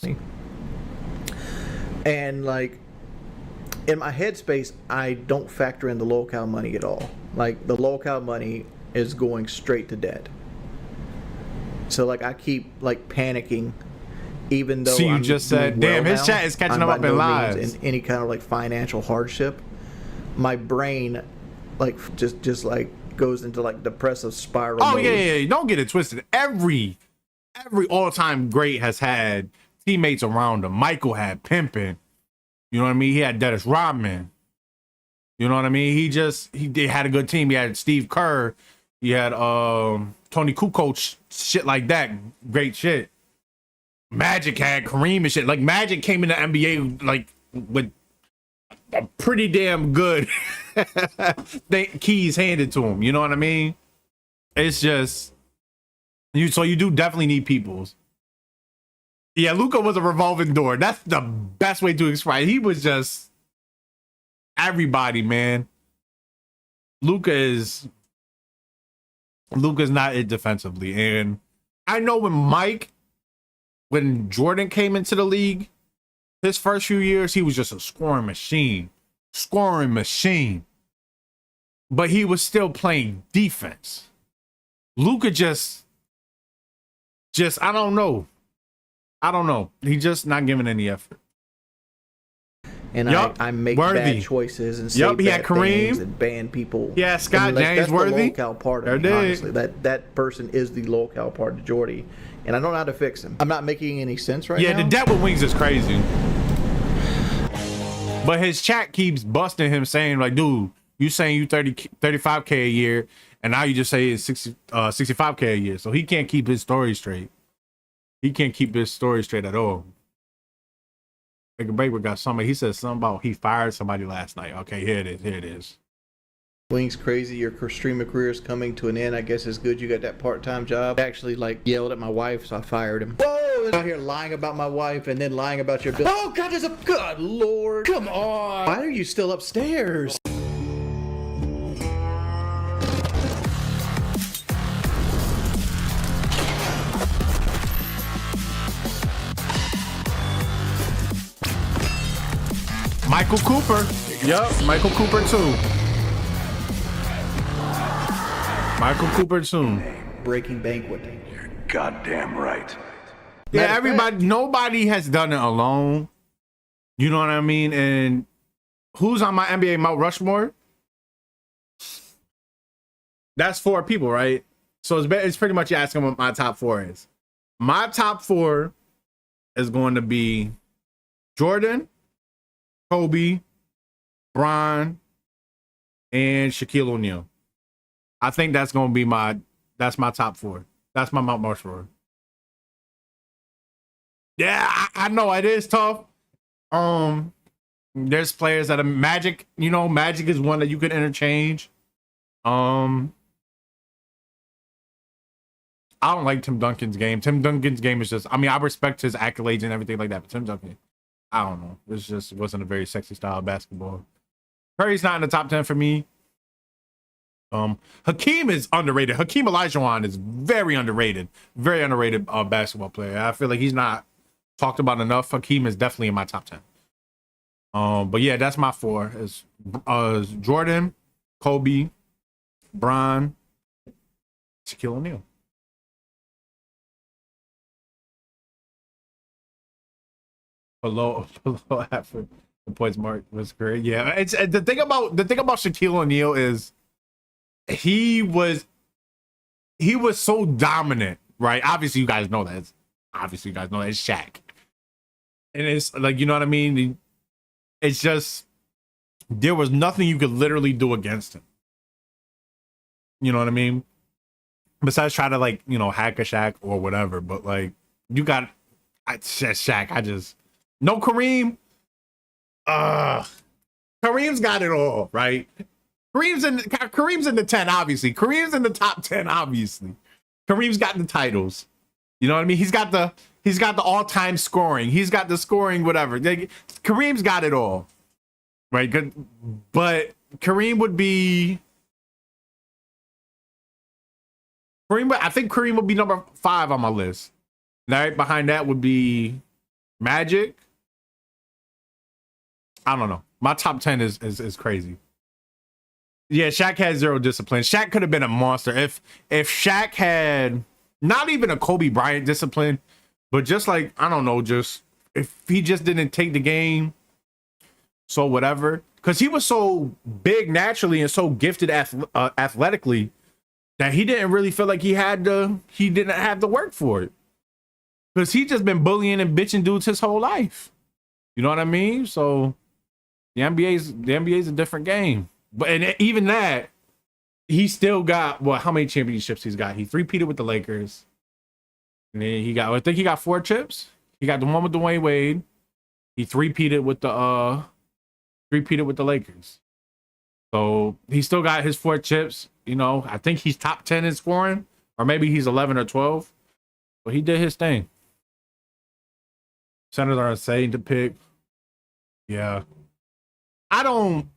And like in my headspace, I don't factor in the locale money at all. Like the locale money is going straight to debt. So like I keep like panicking, even though you I'm just said, doing "Damn, well his now, chat is catching I'm him up by in no lives." means in any kind of like financial hardship. My brain like just like goes into like depressive spiral. Oh mode. yeah, don't get it twisted. Every all-time great has had teammates around him. Michael had Pimpin. You know what I mean? He had Dennis Rodman. You know what I mean? He had a good team. He had Steve Kerr. He had Tony Kukoc, shit like that. Great shit. Magic had Kareem and shit. Like Magic came in the NBA like with a pretty damn good keys handed to him. You know what I mean? It's just so you do definitely need peoples. Yeah, Luka was a revolving door. That's the best way to explain it. He was just everybody, man. Luka's not it defensively. And I know when Jordan came into the league, his first few years, he was just a scoring machine. But he was still playing defense. Luka just I don't know. He just not giving any effort. And I make bad choices and say he had bad Kareem things and ban people. Yeah, Scott and, like, James that's Worthy. The locale part of it, honestly. That person is the locale part of Jordy, and I don't know how to fix him. I'm not making any sense right now. Yeah, the debt with wings is crazy. But his chat keeps busting him saying like, "Dude, you saying you 35K a year, and now you just say it's 65K a year." So he can't keep his story straight. He can't keep his story straight at all. Like a Baker got somebody. He said something about he fired somebody last night. Okay, here it is. Wings crazy. Your streamer career is coming to an end. I guess it's good you got that part-time job. I actually like yelled at my wife, so I fired him. Whoa! Out here lying about my wife and then lying about your bill. Oh God, there's a good Lord! Come on! Why are you still upstairs? Michael Cooper. Yup, Michael Cooper too. Michael Cooper too. Breaking Banquet. You're goddamn right. Yeah, nobody has done it alone. You know what I mean? And who's on my NBA Mount Rushmore? That's 4 people, right? So it's pretty much asking what my top 4 is. My top 4 is going to be Jordan, Kobe, Bron, and Shaquille O'Neal. I think that's going to be my top 4. That's my Mount Rushmore. Yeah, I know it is tough. There's players that are Magic. You know, Magic is one that you could interchange. I don't like Tim Duncan's game. Tim Duncan's game is just, I mean, I respect his accolades and everything like that, but Tim Duncan, I don't know. It wasn't a very sexy style of basketball. Curry's not in the top 10 for me. Hakeem is underrated. Hakeem Olajuwon is very underrated basketball player. I feel like he's not talked about enough. Hakeem is definitely in my top 10. But yeah, that's my 4. Is Jordan, Kobe, Bron, Shaquille O'Neal. Below after the points mark was great. Yeah, it's the thing about Shaquille O'Neal is he was so dominant, right? Obviously, you guys know that. It's Shaq, and it's like, you know what I mean. It's just there was nothing you could literally do against him. You know what I mean? Besides try to, like, you know, hack a Shaq or whatever. But like, you got Shaq. No Kareem. Kareem's got it all, right? Kareem's in the 10, obviously. Kareem's in the top 10, obviously. Kareem's got the titles. You know what I mean? He's got the all-time scoring. He's got the scoring, whatever. Kareem's got it all. Right? Good. But Kareem would be I think Kareem would be number 5 on my list. Right behind that would be Magic. I don't know. My top 10 is crazy. Yeah, Shaq had zero discipline. Shaq could have been a monster if Shaq had not even a Kobe Bryant discipline, but just like, I don't know, just if he just didn't take the game, so whatever, because he was so big naturally and so gifted athletically that he didn't really feel like he didn't have to work for it, because he just been bullying and bitching dudes his whole life. You know what I mean? So the NBA's a different game. But and even that, he still got, well, how many championships he's got? He three-peated with the Lakers. And then I think he got 4 chips. He got the one with Dwayne Wade. He three-peated with the Lakers. So he still got his 4 chips. You know, I think he's top 10 in scoring, or maybe he's 11 or 12. But he did his thing. Centers are insane to pick. Yeah. I'm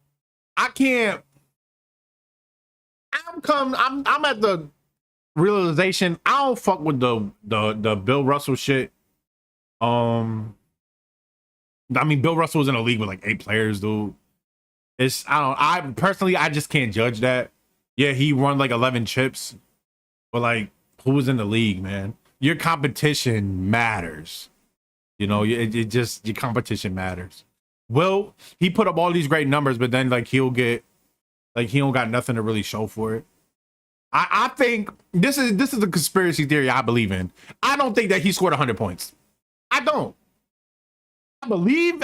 at the realization I don't fuck with the Bill Russell shit. I mean, Bill Russell was in a league with like 8 players, dude. I personally just can't judge that. Yeah, he won like 11 chips, but like, who was in the league, man? Your competition matters. You know, your competition matters. Well, he put up all these great numbers, but then like he don't got nothing to really show for it. I think this is a conspiracy theory I believe in. I don't think that he scored 100 points. I don't. I believe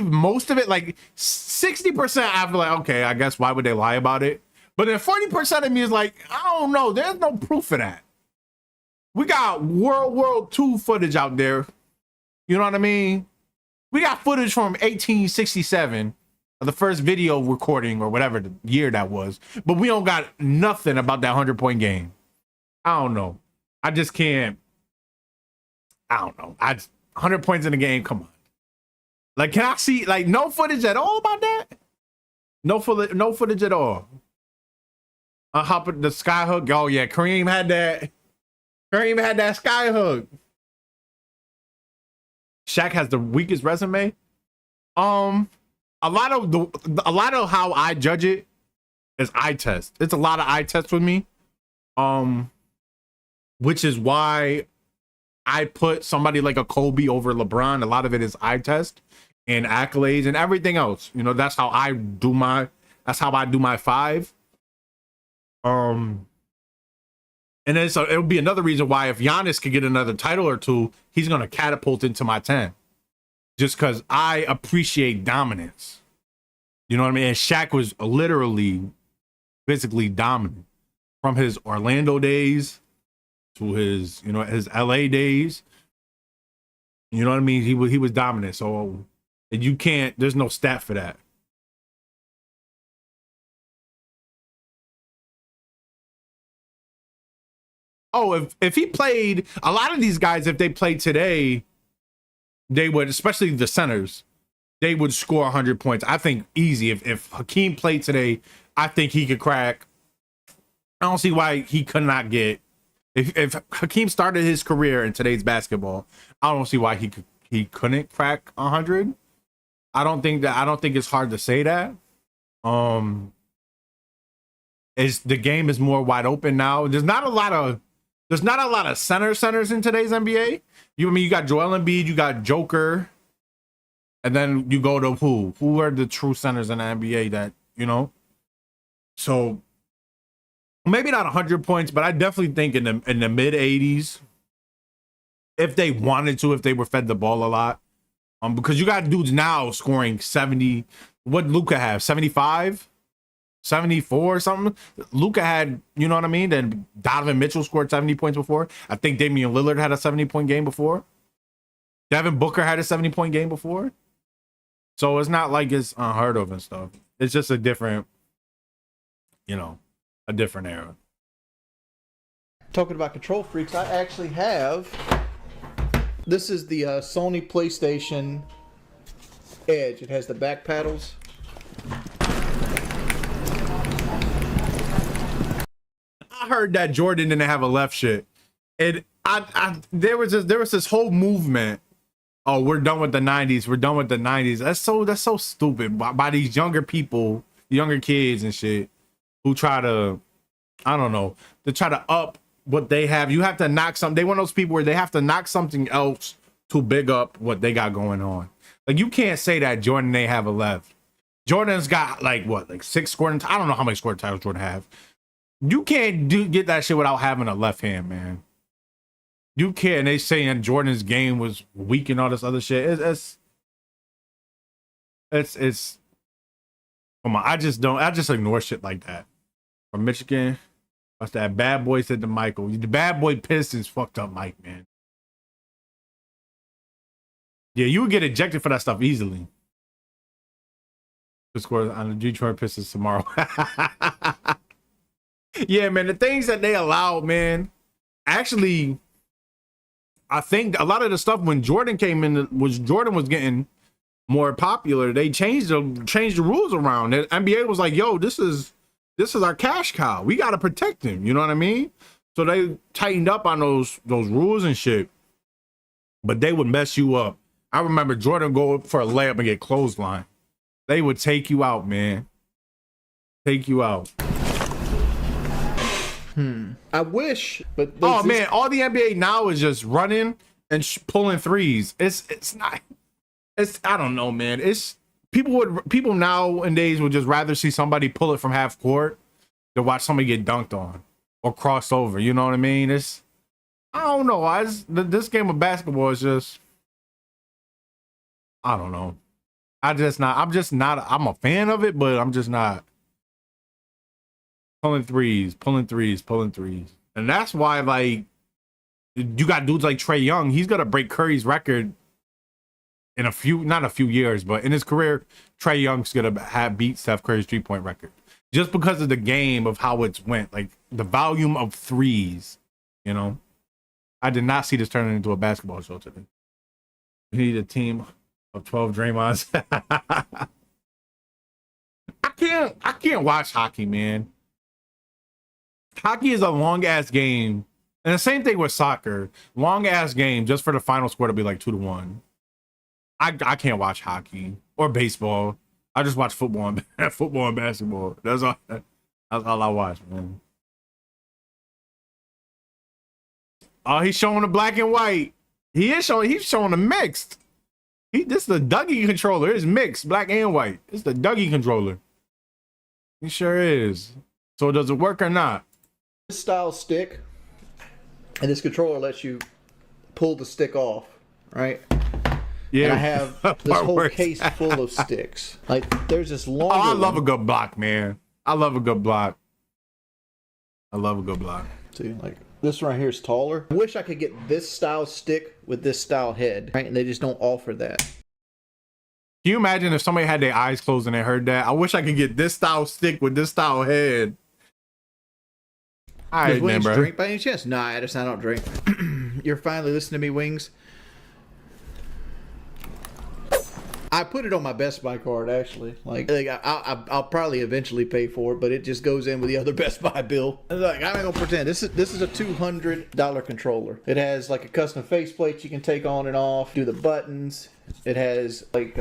most of it, like 60%. I feel like, okay, I guess why would they lie about it? But then 40% of me is like, I don't know. There's no proof of that. We got World War II footage out there. You know what I mean? We got footage from 1867, the first video recording or whatever the year that was, but we don't got nothing about that 100-point game. I don't know. I just can't. I don't know. 100 points in the game. Come on. Like, can I see like no footage at all about that? No footage at all. Hop at the sky hook. Oh yeah, Kareem had that. Kareem had that sky hook. Shaq has the weakest resume. A lot of how I judge it is eye test. It's a lot of eye test with me. Which is why I put somebody like a Kobe over LeBron. A lot of it is eye test and accolades and everything else. You know, that's how I do my 5. And then so it'll be another reason why if Giannis could get another title or 2, he's gonna catapult into my 10. Just because I appreciate dominance. You know what I mean? And Shaq was literally physically dominant from his Orlando days to his, you know, his LA days. You know what I mean? He was dominant. So And you can't, there's no stat for that. Oh, if he played, a lot of these guys, if they played today, they would, especially the centers, they would score 100 points. I think easy. If Hakeem played today, I think he could crack. I don't see why he could not get. If Hakeem started his career in today's basketball, I don't see why he couldn't crack 100. I don't think it's hard to say that. The game is more wide open now. There's not a lot of centers in today's NBA. You got Joel Embiid, you got Joker, and then you go to who? Who are the true centers in the NBA that, you know? So maybe not 100 points, but I definitely think in the mid 80s, if they wanted to, if they were fed the ball a lot. Because you got dudes now scoring 70. What Luka have? 75? 74 or something. Luka had, you know what I mean? Then Donovan Mitchell scored 70 points before. I think Damian Lillard had a 70-point game before. Devin Booker had a 70-point game before. So it's not like it's unheard of and stuff. It's just a different, a different era. Talking about control freaks, I actually have. This is the Sony PlayStation Edge. It has the back paddles. I heard that Jordan didn't have a left shit, and there was this whole movement. Oh, we're done with the 90s. We're done with the 90s. That's so stupid by these younger people, younger kids and shit, who try to, I don't know, to try to up what they have. You have to knock something. They one of those people where they have to knock something else to big up what they got going on. Like, you can't say that Jordan they have a left. Jordan's got like 6 scoring. I don't know how many scoring titles Jordan have. You can't get that shit without having a left hand, man. You can't. They saying Jordan's game was weak and all this other shit. It's come on. I just ignore shit like that. From Michigan, what's that? Bad boy said to Michael. The bad boy Pistons fucked up Mike, man. Yeah, you would get ejected for that stuff easily. To score on the Detroit Pistons tomorrow. Yeah, man, the things that they allowed, man. Actually, I think a lot of the stuff when Jordan came in, Jordan was getting more popular. They changed the rules around. The NBA was like, "Yo, this is our cash cow. We got to protect him." You know what I mean? So they tightened up on those rules and shit. But they would mess you up. I remember Jordan go for a layup and get clothesline. They would take you out, man. Take you out. I wish, but man, all the NBA now is just running and pulling threes. It's not. I don't know, man. It's people nowadays would just rather see somebody pull it from half court to watch somebody get dunked on or cross over. You know what I mean? I don't know. This game of basketball is just, I don't know. I'm just not. I'm a fan of it, but I'm just not. Pulling threes. And that's why, like, you got dudes like Trae Young. He's going to break Curry's record in not a few years, but in his career, Trae Young's going to have beat Steph Curry's 3-point record. Just because of the game of how it's went. Like, the volume of threes, you know? I did not see this turning into a basketball show today. We need a team of 12 Draymonds. I can't watch hockey, man. Hockey is a long ass game, and the same thing with soccer. Long ass game just for the final score to be like 2-1. I can't watch hockey or baseball. I just watch football and basketball. That's all I watch, man. Oh, he's showing the black and white. He's showing the mixed. This is the Dougie controller. It's mixed, black and white. It's the Dougie controller. He sure is. So does it work or not? This style stick, and this controller lets you pull the stick off, right? Yeah. And I have this whole case full of sticks. Like, there's this long. Oh, I love a good block, man. I love a good block. See, like, this right here is taller. I wish I could get this style stick with this style head, right? And they just don't offer that. Can you imagine if somebody had their eyes closed and they heard that? I wish I could get this style stick with this style head. All right, man, bro. Drink by any chance? No, Addison, I don't drink. You're finally listening to me, Wings. I put it on my Best Buy card, actually. Like I'll probably eventually pay for it, but it just goes in with the other Best Buy bill. Like, I'm not gonna pretend. This is a $200 controller. It has like a custom faceplate you can take on and off, do the buttons. It has like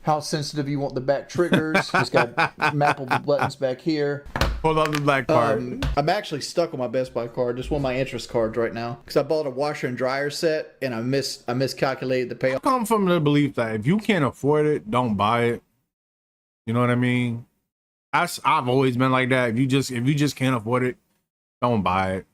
how sensitive you want the back triggers. It's got mappable buttons back here. Hold on the black part. I'm actually stuck on my Best Buy card, just one of my interest cards right now, because I bought a washer and dryer set and I miscalculated the payoff. I come from the belief that if you can't afford it, don't buy it. You know what I mean? I've always been like that. If you just can't afford it, don't buy it.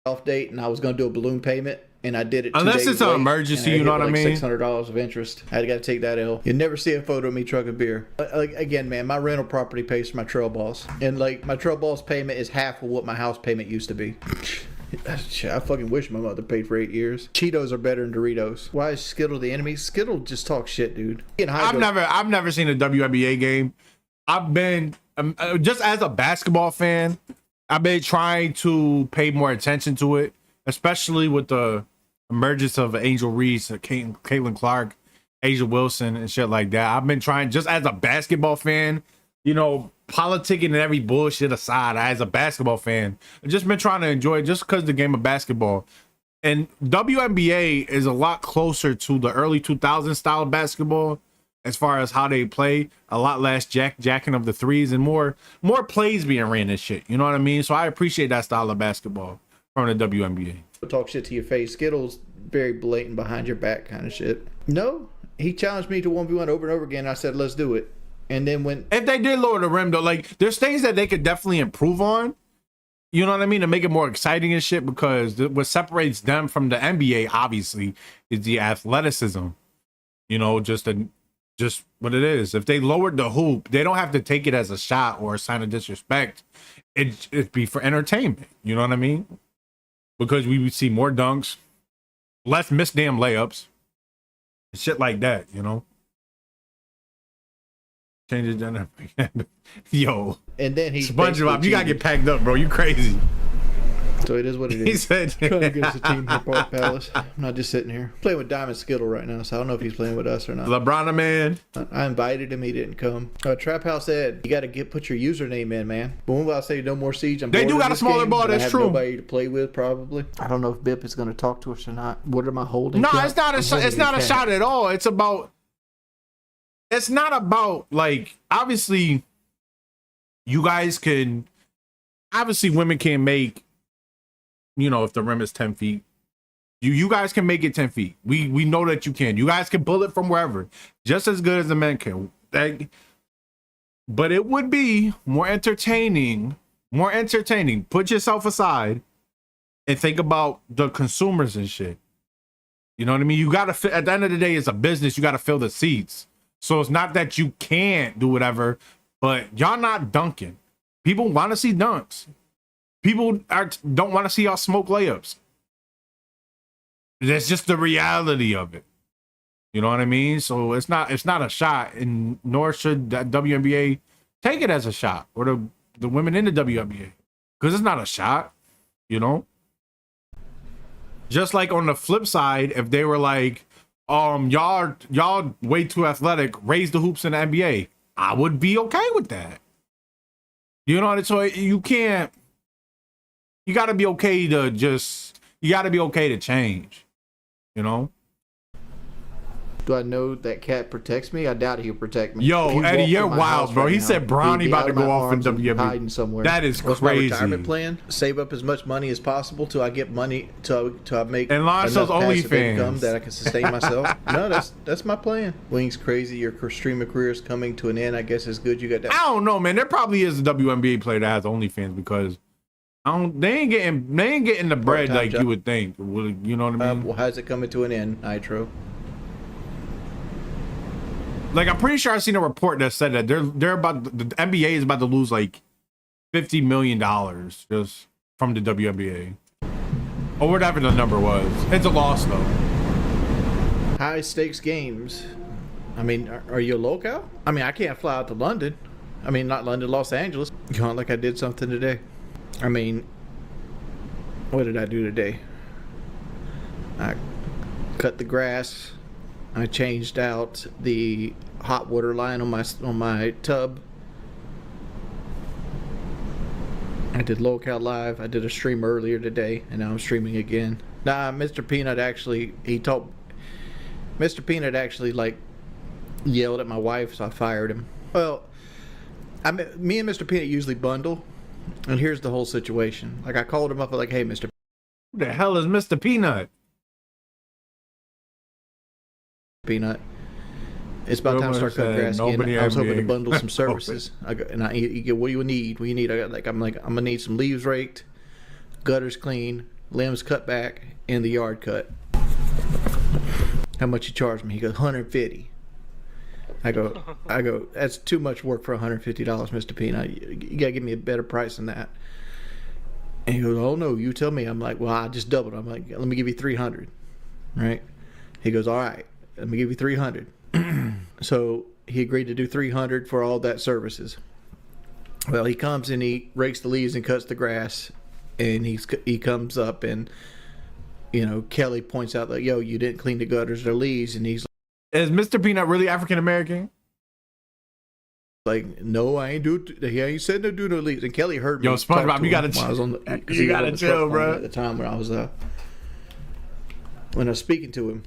Off date, and I was gonna do a balloon payment, and I did it. Unless it's an emergency, you know what I mean? $600 of interest. I got to take that L. You never see a photo of me trucking beer. Like, again, man, my rental property pays for my trail balls, and like my trail balls payment is half of what my house payment used to be. I fucking wish my mother paid for 8 years. Cheetos are better than Doritos. Why is Skittle the enemy? Skittle just talks shit, dude. I've never seen a WNBA game. I've been just as a basketball fan, I've been trying to pay more attention to it, especially with the emergence of Angel Reese, Caitlin Clark, Asia Wilson, and shit like that. I've been trying, just as a basketball fan, you know, politicking and every bullshit aside, as a basketball fan, I've just been trying to enjoy it just because the game of basketball. And WNBA is a lot closer to the early 2000s style of basketball as far as how they play. A lot less jacking of the threes and more plays being ran and shit. You know what I mean? So I appreciate that style of basketball from the WNBA. Talk shit to your face. Skittles very blatant behind your back kind of shit. No, he challenged me to 1v1 over and over again. I said, let's do it. And then if they did lower the rim though, like there's things that they could definitely improve on. You know what I mean? To make it more exciting and shit, because what separates them from the NBA obviously is the athleticism. You know, just what it is. If they lowered the hoop, they don't have to take it as a shot or a sign of disrespect. It'd be for entertainment. You know what I mean? Because we would see more dunks, less missed damn layups, shit like that, you know? Change the gender. Yo. And then he SpongeBob, you gotta get packed up, bro. You crazy. So it is what it is. He said, trying to get us a team here, Park Palace. I'm not just sitting here. Playing with Diamond Skittle right now, so I don't know if he's playing with us or not. LeBron, man. I invited him, he didn't come. Trap House said, you got to put your username in, man. But when I say no more siege, they do got a smaller ball, that's true. Nobody to play with, probably. I don't know if Bip is going to talk to us or not. What am I holding? No, it's not a shot at all. It's not about, like, obviously, you guys can, obviously, women can make, you know, if the rim is 10 feet, you guys can make it 10 feet. We know that you can. You guys can pull it from wherever, just as good as the men can. But it would be more entertaining. Put yourself aside and think about the consumers and shit. You know what I mean? You got to, at the end of the day, it's a business. You got to fill the seats. So it's not that you can't do whatever, but y'all not dunking. People want to see dunks. People don't want to see y'all smoke layups. That's just the reality of it. You know what I mean? So it's not a shot, and nor should that WNBA take it as a shot, or the women in the WNBA, because it's not a shot. You know. Just like on the flip side, if they were like, y'all way too athletic, raise the hoops in the NBA, I would be okay with that. You know, so you can't. You got to be okay to change, you know? Do I know that cat protects me? I doubt he'll protect me. Yo, Eddie, you're wild, bro. He said Brownie about to go off in WNBA. Hiding somewhere. That is crazy. What's my retirement plan? Save up as much money as possible till I get money, till I make and launch those OnlyFans that I can sustain myself. No, that's my plan. Wings crazy. Your streaming career is coming to an end. I guess it's good you got that. I don't know, man. There probably is a WNBA player that has OnlyFans, because they ain't getting the bread like you would think. You know what I mean? Well, how's it coming to an end, Nitro? Like, I'm pretty sure I've seen a report that said that they're about, the NBA is about to lose like $50 million just from the WNBA, or whatever the number was. It's a loss though. High stakes games. I mean, are you a local? I mean, I can't fly out to London. I mean, not London, Los Angeles. You know, like I did something today. I mean, what did I do today? I cut the grass. I changed out the hot water line on my tub. I did Local Live. I did a stream earlier today, and now I'm streaming again. Nah, Mr. Peanut actually, Mr. Peanut actually, like, yelled at my wife, so I fired him. Well, me and Mr. Peanut usually bundle, and here's the whole situation. Like, I called him up, like, hey, Mr. Who the hell is Mr. Peanut? Peanut. It's about time to start cutting grass again. I was hoping to bundle some services. You get, what do you need? What do you need? I'm gonna need some leaves raked, gutters cleaned, limbs cut back, and the yard cut. How much you charge me? He goes, $150. I go, that's too much work for $150, Mr. Peanut. You gotta give me a better price than that. And he goes, oh no, you tell me. I'm like, well, I just doubled. I'm like, let me give you $300. Right? He goes, all right, let me give you $300. So he agreed to do $300 for all that services. Well, he comes and he rakes the leaves and cuts the grass, and he comes up and, you know, Kelly points out that, yo, you didn't clean the gutters or leaves, and he's Is Mr. Peanut really African American? like, no, I ain't do. He ain't said no do no leaves. And Kelly heard me. Yo, SpongeBob, you gotta you gotta chill, bro. At the time when I was speaking to him.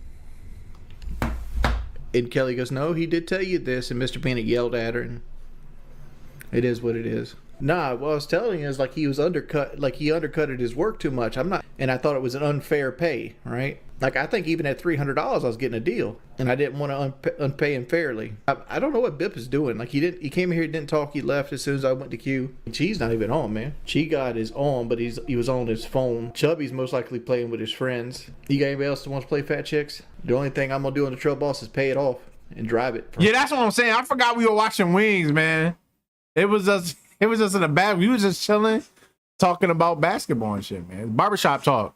And Kelly goes, no, he did tell you this. And Mr. Peanut yelled at her. And it is what it is. Nah, what I was telling you is like he was undercut, like he undercutted his work too much. And I thought it was an unfair pay, right? Like I think even at $300, I was getting a deal. And I didn't want to unpay him fairly. I don't know what Bip is doing. Like he came here, didn't talk, he left as soon as I went to queue. Che's not even on, man. Chi God is on, but he was on his phone. Chubby's most likely playing with his friends. You got anybody else that wants to play Fat Chicks? The only thing I'm gonna do on the Trail Boss is pay it off and drive it. Yeah, that's what I'm saying. I forgot we were watching Wings, man. It was just in the back. We was just chilling, talking about basketball and shit, man. Barbershop talk.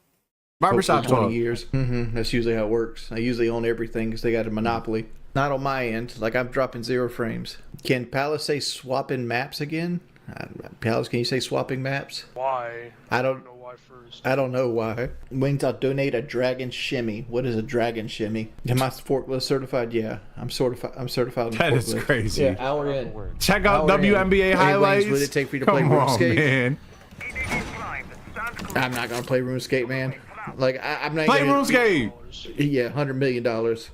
Barbershop talk. 20 years. That's usually how it works. I usually own everything because they got a monopoly. Not on my end. Like I'm dropping 0 frames. Can Palace say swapping maps again? Palace, can you say swapping maps? Why? I don't know why first. I don't know why. Wings, I'll donate a dragon shimmy. What is a dragon shimmy? Am I forklift certified? Yeah, I'm certified. I'm certified. That is crazy. Yeah, hour in. Check out WNBA highlights. What did it take for you to Come play RuneScape? Man. I'm not gonna play RuneScape, man. Like I'm not play gonna, RuneScape. Yeah, $100 million,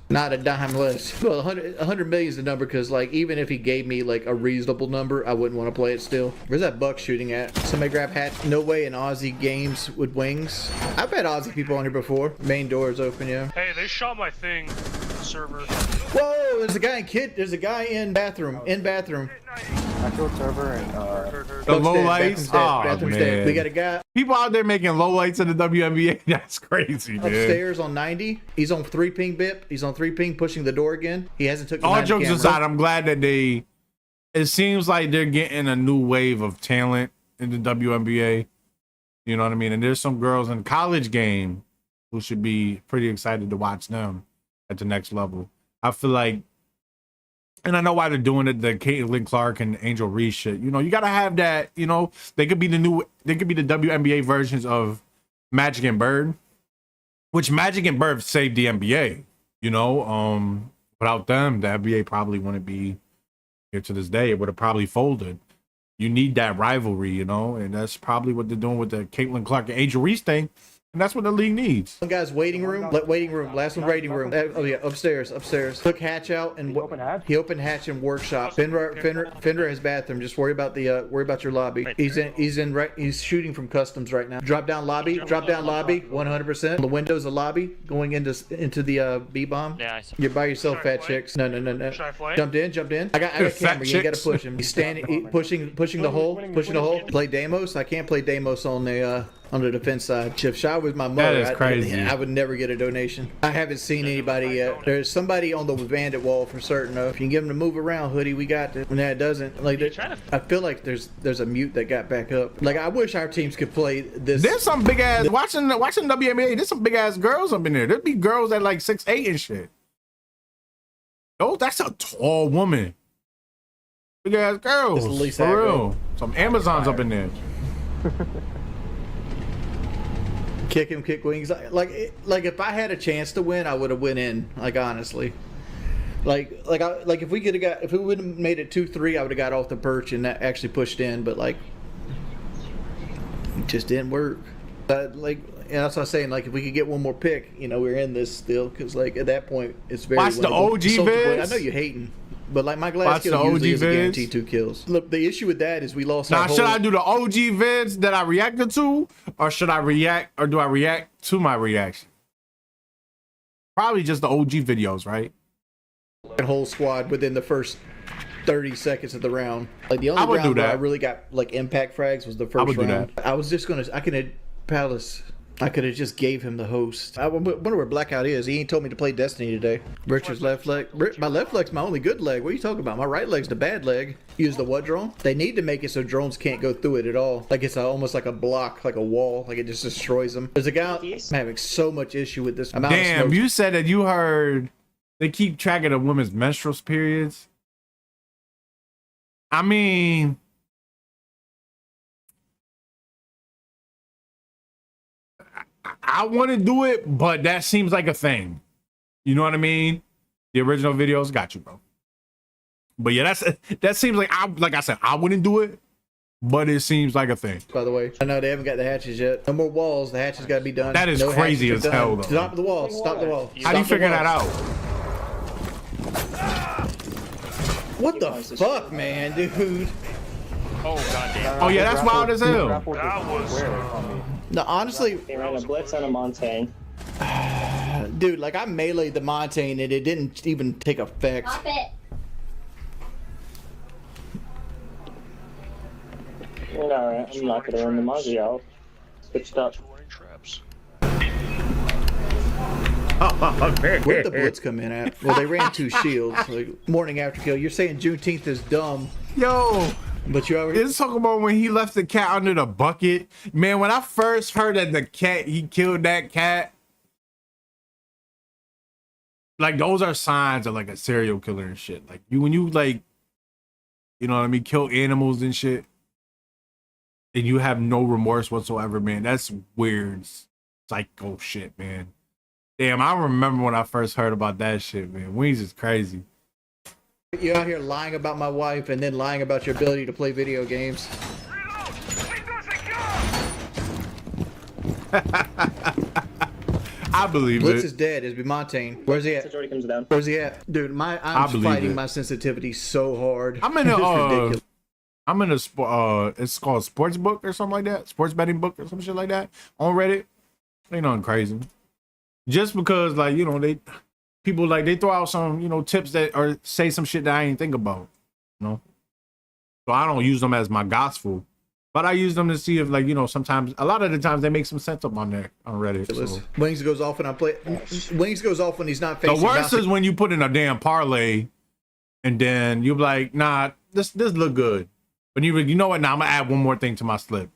not a dime less. Well, 100 million is the number because, like, even if he gave me like a reasonable number, I wouldn't want to play it still. Where's that buck shooting at? Somebody grab hat. No way in Aussie games with Wings. I've had Aussie people on here before. Main door is open, yeah. Hey, they shot my thing. Server. Whoa! There's a guy in There's a guy in bathroom. In bathroom. I killed server and the low lights. Oh bathroom's man, dead. We got a guy. People out there making low lights in the WNBA. That's crazy, man. Upstairs on 90. He's on 3 ping bip. He's on 3 ping pushing the door again. He hasn't took. All jokes aside, I'm glad that it seems like they're getting a new wave of talent in the WNBA. You know what I mean? And there's some girls in college game who should be pretty excited to watch them at the next level. I feel like, and I know why they're doing it, the Caitlin Clark and Angel Reese shit. You know, you gotta have that, you know, they could be the WNBA versions of Magic and Bird, which Magic and Bird saved the NBA, you know. Without them, the NBA probably wouldn't be here to this day. It would have probably folded. You need that rivalry, you know, and that's probably what they're doing with the Caitlin Clark and Angel Reese thing. And that's what the league needs. One guy's waiting room. Last one, waiting room. Oh yeah, upstairs. Took hatch out and he opened hatch and workshop. Fender has bathroom. Just worry about your lobby. He's shooting from customs right now. Drop down lobby. 100%. The window's a lobby going into the B bomb. Yeah, I saw. You're by yourself, Fat Chicks. No. Should I play? Jumped in. I got camera. You ain't gotta push him. He's standing, pushing the hole. Play Deimos. I can't play Deimos on the defense side. If Shy was my mother, that is crazy. I would never get a donation. I haven't seen anybody yet. There's somebody on the bandit wall for certain. If you can get him to move around, Hoodie, we got it. When that doesn't, like, I feel like there's a mute that got back up. Like, I wish our teams could play this. There's some big ass watching WNBA. There's some big ass girls up in there. There'd be girls at like 6'8" and shit. Oh, that's a tall woman. Big ass girls. It's the least For aggro. real. Some Amazons up in there. Kick him, kick wings. Like if I had a chance to win, I would have went in. Like honestly, like if we could have got, if we would have made it 2-3, I would have got off the perch and actually pushed in. But like, it just didn't work. Like, and that's what I was saying. Like, if we could get one more pick, you know, we're in this still. Because like at that point, it's very. Watch the winnable. OG Soldier Boy, vids. I know you're hating. But like my glass Watch kill the usually OG is a vids. guaranteed 2 kills. Look, the issue with that is we lost our Now, whole... should I do the OG vids that I reacted to, or should I react, or do I react to my reaction? Probably just the OG videos, right? whole squad within the first 30 seconds of the round. Like the I only would do round where I that. really got like impact frags was the I first would do round. I was just gonna, I could have Palace. I could have just gave him the host. I wonder where Blackout is. He ain't told me to play Destiny today. Richard's left leg. My left leg's my only good leg. What are you talking about? My right leg's the bad leg. Use the what drone? They need to make it so drones can't go through it at all. Like it's almost like a block, like a wall. Like it just destroys them. There's a guy I'm having so much issue with this amount of Damn, smoke. you said that you heard they keep track of the women's menstrual periods. I mean, I want to do it, but that seems like a thing. You know what I mean? The original videos got you, bro. But yeah, that seems like I said, I wouldn't do it, but it seems like a thing. By the way, I know they haven't got the hatches yet. No more walls. The hatches got to be done. That is No crazy hatches as are hell, done. though. Stop the wall. Stop the wall. How do you Stop the figure that walls. out? What the fuck, man, dude? Oh goddamn. Oh yeah, that's wild as hell. That was. No, honestly, They ran a blitz on a Montaigne. dude, like I meleeed the Montaigne and it didn't even take effect. Stop it. Alright, I'm not gonna run the Mozzie out. Switched up. Running traps. Where'd the blitz come in at? Well, they ran 2 shields. Like, morning after kill. You're saying Juneteenth is dumb, Yo, but you already. it's talking about when he left the cat under the bucket. Man, when I first heard that the cat, he killed that cat. Like those are signs of like a serial killer and shit. Like when you like, you know what I mean, kill animals and shit, and you have no remorse whatsoever, man. That's weird, psycho shit, man. Damn, I remember when I first heard about that shit, man. Wings is crazy. You're out here lying about my wife and then lying about your ability to play video games. I believe Blitz it. is dead. It's Montaigne. Where's he at? Majority comes down. Where's he at? Dude, I I'm believe fighting it. my sensitivity so hard. I'm in a It's ridiculous. I'm in a it's called sports book or something like that, sports betting book or some shit like that on Reddit. Ain't nothing crazy. Just because like, you know, people like they throw out some, you know, tips that or say some shit that I ain't think about, you know. So I don't use them as my gospel, but I use them to see if like, you know, sometimes a lot of the times they make some sense up on there on Reddit. So. Wings goes off when I play. Wings goes off when he's not The facing. worst Mouse. is when you put in a damn parlay and then you're like, nah, this look good. But you know what? Now I'm gonna add one more thing to my slip.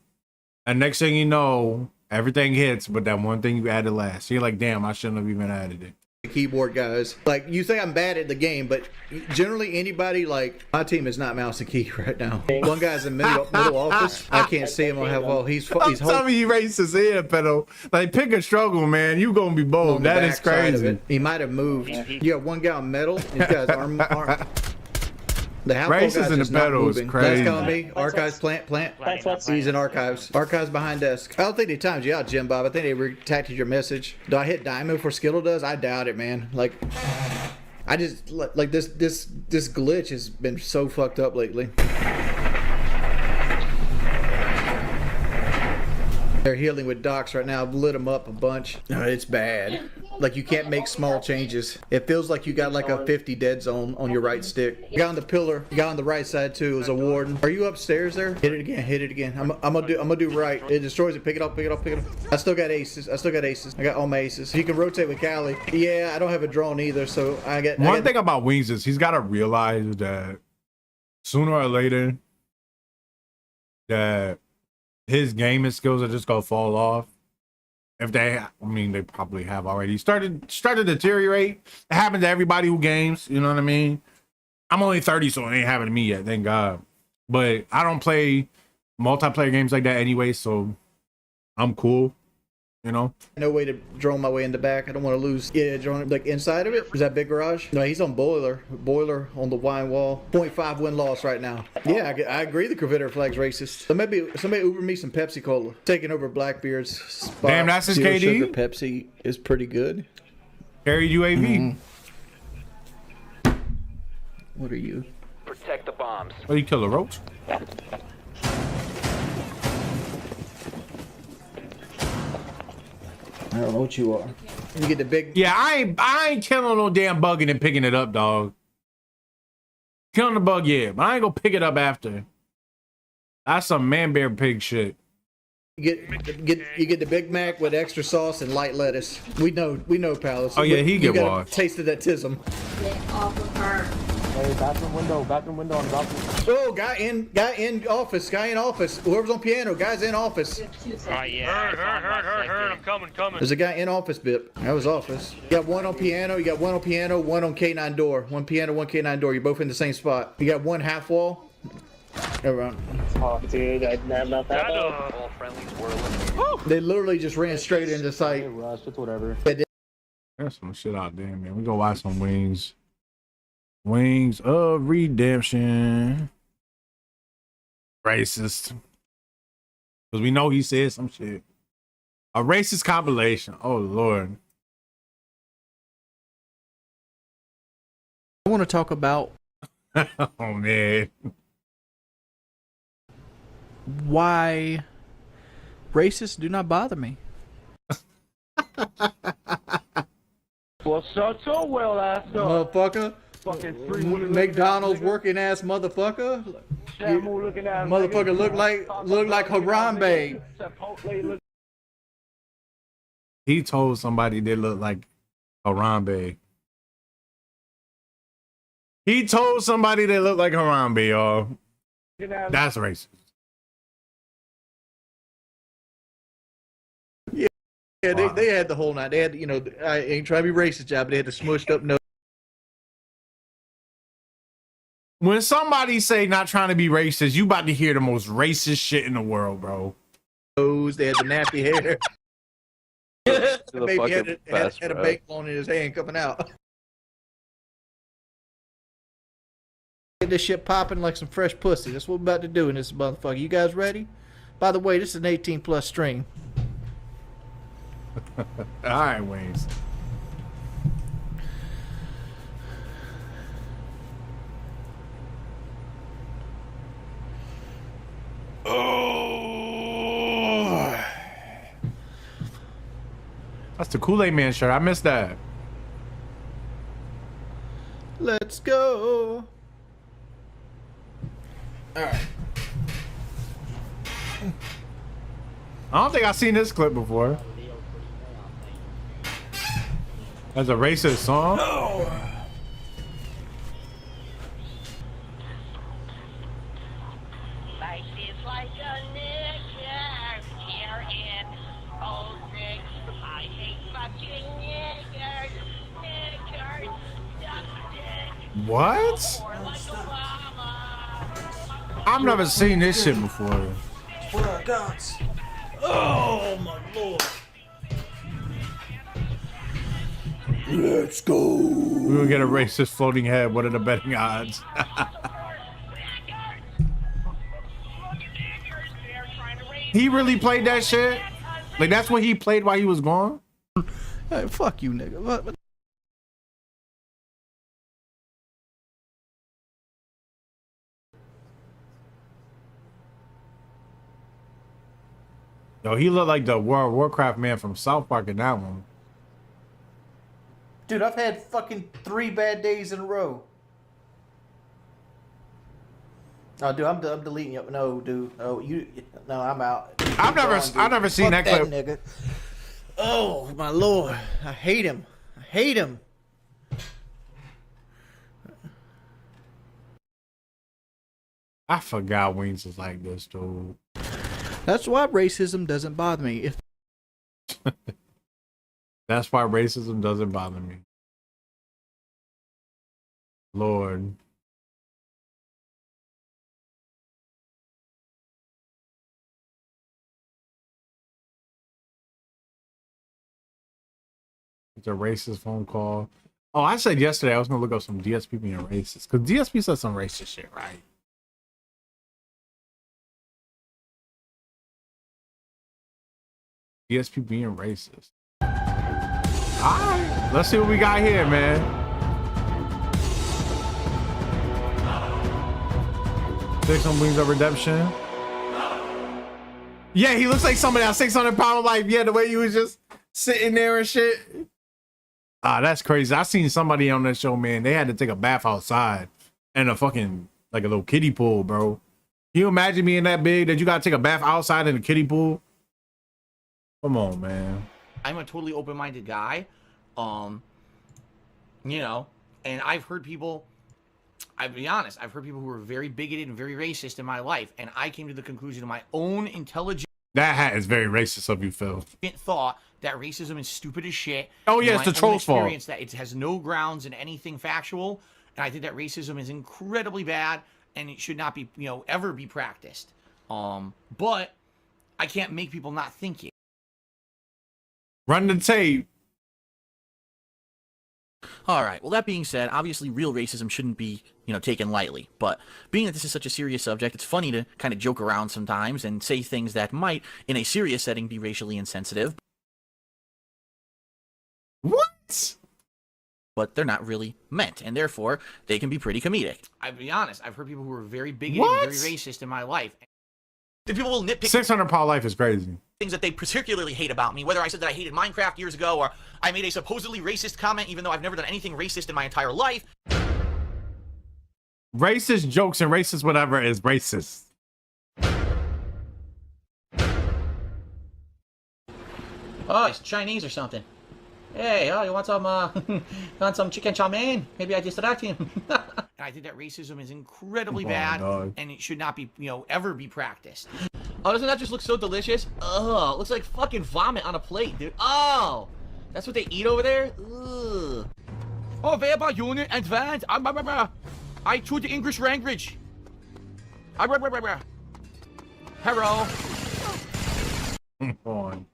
And next thing you know, everything hits, but that one thing you added last. So you're like, damn, I shouldn't have even added it. Keyboard guys. Like you think I'm bad at the game, but generally anybody like my team is not mouse and key right now. One guy's in middle office. I can't see him on how well he's I'm telling you, he raised his head, pedal. Like pick a struggle, man. You gonna be bold. on the That is back side of crazy. it. He might have moved. You got one guy on metal. These guys arm. The half Races guy's in the just not pedal is moving. crazy. That's calling me. Archives plant. He's in archives. Archives behind desk. I don't think they timed you out, Jim Bob. I think they retacted your message. Do I hit diamond before Skittle does? I doubt it, man. Like, I just like this glitch has been so fucked up lately. They're healing with docs right now. I've lit them up a bunch. It's bad. Like you can't make small changes. It feels like you got like a 50 dead zone on your right stick. Guy on the pillar. Guy on the right side too is a warden. Are you upstairs there? Hit it again. Hit it again. I'm gonna do right. It destroys it. Pick it up. I still got aces. I got all my aces. You can rotate with Callie. Yeah, I don't have a drone either, so I got. One thing about Wings is he's gotta realize that sooner or later that his gaming skills are just gonna fall off. If they, I mean, they probably have already started to deteriorate. It happens to everybody who games. You know what I mean? I'm only 30, so it ain't happened to me yet, thank God. But I don't play multiplayer games like that anyway, so I'm cool. You know? No way to drone my way in the back. I don't want to lose. Yeah, drone like inside of it. Is that big garage? No, he's on boiler. Boiler on the wine wall. 0.5 win loss right now. Yeah, I agree. The Confederate flag's racist. So maybe somebody Uber me some Pepsi Cola. Taking over Blackbeard's spot. Damn, that's his Zero KD? Sugar Pepsi is pretty good. Carried UAV. What are you? Protect the bombs. Oh, you kill a roach? I don't know what you are. You get the big. Yeah, I ain't killing no damn bug and then picking it up, dog. Killing the bug, yeah, but I ain't gonna pick it up after. That's some man bear pig shit. You get the Big Mac with extra sauce and light lettuce. We know, pal. Oh yeah, he get got washed. Tasted that tism. Get off of her. Hey, bathroom window on the balcony. Oh, guy in office. Whoever's on piano, guy's in office. Oh, yeah. Heard. I'm coming. There's a guy in office, Bip. That was office. You got one on piano, one on K9 door. One piano, one K9 door. You're both in the same spot. You got one half wall. Around. Oh, dude, I didn't know about that. All friendlies were eliminated. They literally just ran straight into sight. Hey, Russ, it's whatever. There's some shit out there, man. We go watch some Wings. Wings of Redemption. Racist. Because we know he said some shit. A racist compilation. Oh, Lord. I want to talk about Oh, man. why racists do not bother me. Well, so well, Motherfucker. fucking McDonald's working ass motherfucker. looking at Motherfucker look like Harambe. He told somebody they look like Harambe. He told somebody they look like Harambe, y'all. That's racist. Yeah, they had the whole night. They had, I ain't trying to be racist, job, but they had the smushed up nose. When somebody say not trying to be racist, you about to hear the most racist shit in the world, bro. They had the nappy hair. The Baby fucking best, had a bro. bagel on in his hand coming out. Get this shit popping like some fresh pussy. That's what we're about to do in this motherfucker. You guys ready? By the way, this is an 18+ stream. All right, Waynes. Oh, that's the Kool-Aid Man shirt. I missed that. Let's go. All right. I don't think I've seen this clip before. That's a racist song. Life is like a nigger here in Old Nick. I hate fucking niggers. Niggers suck dick. What? Or like Obama. I've never seen this shit before. What I got? Oh my lord. Let's go. We will get a racist floating head. What are the betting odds? He really played that shit? Like, that's what he played while he was gone? Hey, fuck you, nigga. What? Yo, he looked like the World of Warcraft man from South Park in that one. Dude, I've had fucking 3 bad days in a row. Oh, dude, I'm deleting you. No, dude. Oh, no, I'm out. I've never seen that clip. Nigga. Oh my lord, I hate him. I hate him. I forgot Wings was like this, dude. That's why racism doesn't bother me. That's why racism doesn't bother me. Lord. It's a racist phone call. Oh, I said yesterday I was gonna look up some DSP being racist. Because DSP said some racist shit, right? DSP being racist. Alright, let's see what we got here, man. Six on Wings of Redemption. Yeah, he looks like somebody else. 600-pound life. Yeah, the way you was just sitting there and shit. Ah, that's crazy. I seen somebody on that show, man. They had to take a bath outside and a fucking like a little kiddie pool, bro. Can you imagine being that big that you gotta take a bath outside in a kiddie pool? Come on, man. I'm a totally open-minded guy, you know, and I've heard people. I'll be honest. I've heard people who are very bigoted and very racist in my life, and I came to the conclusion of my own intelligent. That hat is very racist of you, Phil. Thought that racism is stupid as shit. Oh yeah, it's the troll's fault. That it has no grounds in anything factual, and I think that racism is incredibly bad, and it should not be, you know, ever be practiced. But I can't make people not think it. Run the tape. All right. Well, that being said, obviously real racism shouldn't be, you know, taken lightly. But being that this is such a serious subject, it's funny to kind of joke around sometimes and say things that might, in a serious setting, be racially insensitive. What? But they're not really meant, and therefore they can be pretty comedic. I'll be honest. I've heard people who are very bigoted and very racist in my life. The people will nitpick 600-pound life is crazy. Things that they particularly hate about me, whether I said that I hated Minecraft years ago or I made a supposedly racist comment even though I've never done anything racist in my entire life. Racist jokes and racist whatever is racist. Oh, he's Chinese or something. Hey, oh, you want some, want some chicken chow mein? Maybe I distract him. And I think that racism is incredibly bad, and it should not be, you know, ever be practiced. Oh, doesn't that just look so delicious? Ugh, looks like fucking vomit on a plate, dude. Oh, that's what they eat over there? Ugh. Oh, verbal unit advanced. I choose the English language. Hello. Come on.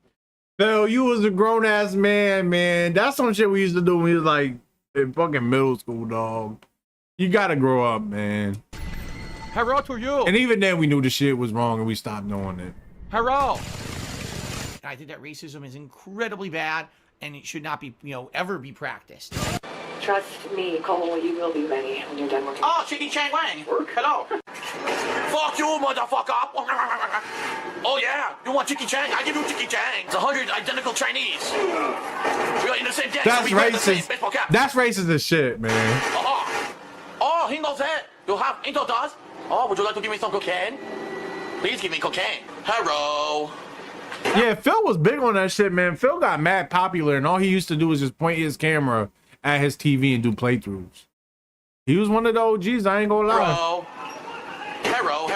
Phil, you was a grown-ass man. That's some shit we used to do when we was like in fucking middle school, dog. You gotta grow up, man. Hello to you. And even then we knew the shit was wrong and we stopped doing it. Hello. And I think that racism is incredibly bad, and it should not be, you know, ever be practiced. Trust me, Cole, you will be ready when you're done working. Oh, Chitty Chang Wang. Hello. Fuck you, motherfucker. Oh, yeah. You want Chicky Chang? I give you Chicky Chang. It's 100 identical Chinese. We're in the same gang. That's so racist. That's racist as shit, man. Oh, he knows that. You have Intel does. Oh, would you like to give me some cocaine? Please give me cocaine. Hello. Yeah, Phil was big on that shit, man. Phil got mad popular, and all he used to do was just point his camera at his TV and do playthroughs. He was one of the OGs, I ain't gonna lie. Hero.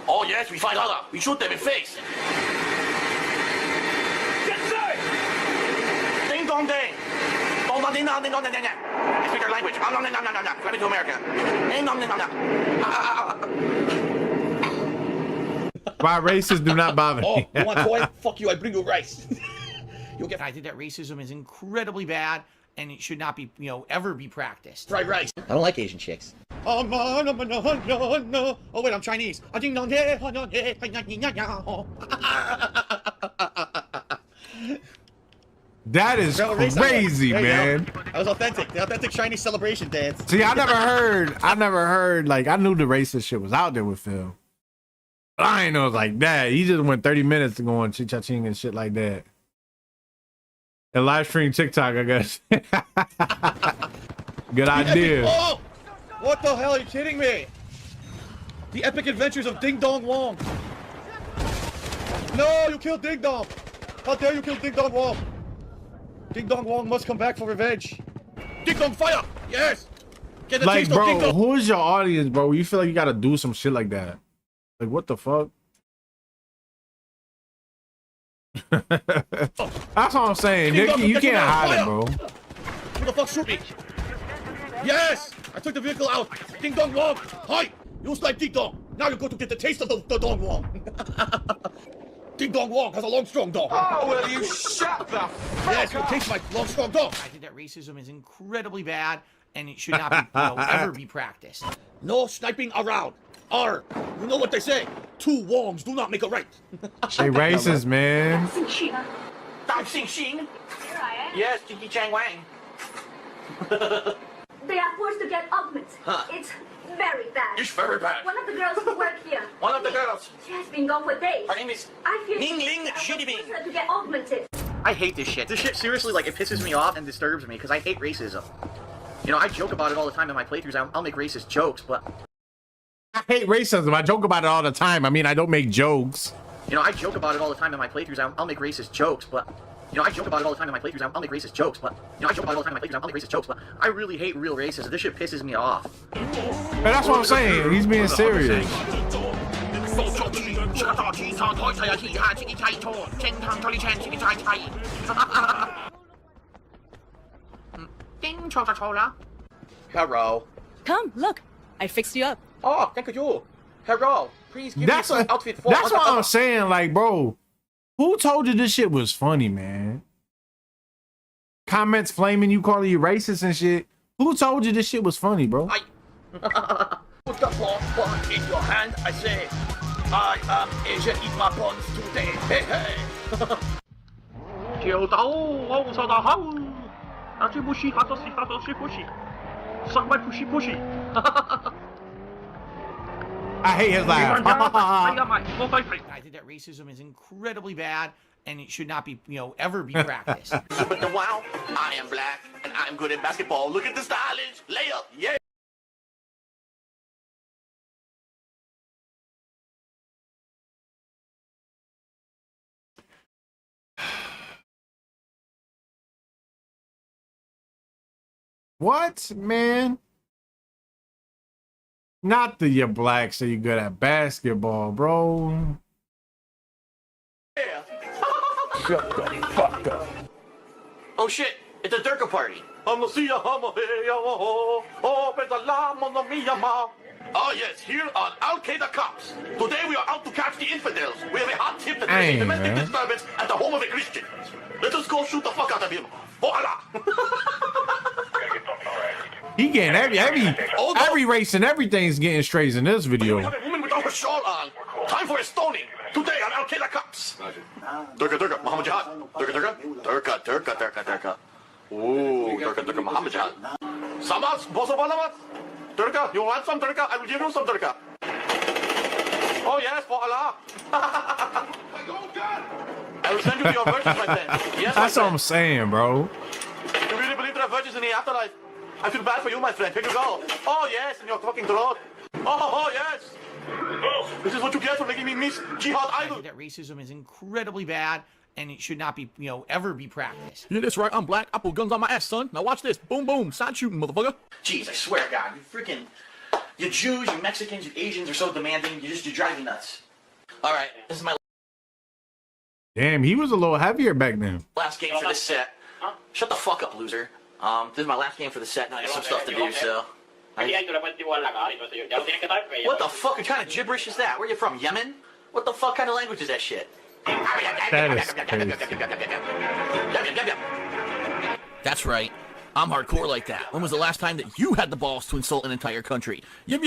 Oh, yes, we find out. We shoot them in face. Yes, sir! Ding dong ding. Dong dong ding dong ding dong ding ding. I speak their language. No. Come to America. Ding dong ding dong. Why racists do not bother me. Oh, you want toy? Fuck you, I bring you rice. You'll get. I think that racism is incredibly bad, and it should not be, you know, ever be practiced. Fried rice. I don't like Asian chicks. Oh, no. Oh, wait, I'm Chinese. That is crazy, man. That was authentic. The authentic Chinese celebration dance. See, I never heard, like, I knew the racist shit was out there with Phil. But I ain't know it was like that. He just went 30 minutes to go on ching and shit like that. And live stream TikTok, I guess. Good idea. Oh! What the hell? Are you kidding me? The epic adventures of Ding Dong Wong. No, you killed Ding Dong. How dare you kill Ding Dong Wong? Ding Dong Wong must come back for revenge. Ding Dong fire! Yes! Get the like, taste of Ding bro, Dong. who's your audience, bro? You feel like you gotta do some shit like that. Like, what the fuck? That's what I'm saying. You can't hide it, bro. Who the fuck shoot me? Yes! I took the vehicle out. Ding dong wong. Hi! You like ding dong. Now you're going to get the taste of the dong wong. Ding dong wong has a long, strong dong. Oh, will you shut the fuck Yes, you taste my long, strong dong. I think that racism is incredibly bad, and it should not be, ever be practiced. No sniping around. R. You know what they say? Two wrongs do not make a right. They racist, man. I'm Xing Xing. Yes, Jinky Chang Wang. They are forced to get augments. Huh. It's very bad. It's very bad. One of the girls who work here. One of the girls. She has been gone for days. Her name is I feel Ning Ling I Shitty Bing. forced her to get augmented. I hate this shit. This shit seriously, like, it pisses me off and disturbs me because I hate racism. You know, I joke about it all the time in my playthroughs. I'll make racist jokes, but I hate racism. I joke about it all the time. I mean, I don't make jokes. you know, I joke about it all the time in my playthroughs. I'll make racist jokes, but you know, I joke about it all the time in my playthroughs. I'll make racist jokes, but you know, I joke about it all the time in my playthroughs. I'll make racist jokes, but I really hate real racism. This shit pisses me off. And that's what I'm saying. He's being serious. Hello. Come, look. I fixed you up. Oh, thank you. Hello. Please give That's me what, outfit for that's what I'm saying. Like, bro, who told you this shit was funny, man? Comments flaming you, calling you racist and shit. Who told you this shit was funny, bro? Put the bond in your hand. I say, I am Asian. Eat my buns today. Hey, hey. 跳到我手到好，那去不洗，哈多洗，哈多洗不洗，上外不洗不洗。 I hate his laugh. I think that racism is incredibly bad, and it should not be, ever be practiced. But the wow, I am black and I'm good at basketball. Look at the stylish layup. Yeah. What, man? Not that you're black, so you're good at basketball, bro. Shut the fuck up. Oh shit, it's a Durka party. Oh yes, here on Al Qaeda Cops. Today we are out to catch the infidels. We have a hot tip that there is a domestic disturbance at the home of a Christian. Let us go shoot the fuck out of him. Voila! He getting every race and everything's getting straight in this video. We have a woman without her shawl on. Time for a stoning. Today on Al Qaeda Cops. Durka, Muhammad Jihad. Durka. Ooh, Durka, Muhammad Jihad. Samas, Boso Balamat. Durka, you want some Durka? I will give you some Durka. Oh yes, for Allah. I will send you to your virgins, my friend. Yes, that's what I'm saying, bro. You really believe there are virgins in the afterlife? I feel bad for you, my friend. Here you go. Oh yes, in your fucking throat. Oh yes. This is what you get for making me miss Jihad I Idol. think that racism is incredibly bad, and it should not be, ever be practiced. Yeah, that's right. I'm black. I put guns on my ass, son. Now watch this. Boom, boom. Side shooting, motherfucker. Jeez, I swear to God, you Jews, you Mexicans, you Asians are so demanding. You drive me nuts. All right, this is my Damn, he was a little heavier back then. last game for this set. Shut the fuck up, loser. This is my last game for the set, and I have some stuff to do, so... What the fuck? What kind of gibberish is that? Where are you from, Yemen? What the fuck kind of language is that shit? That is crazy. That's right. I'm hardcore like that. When was the last time that you had the balls to insult an entire country? Yip.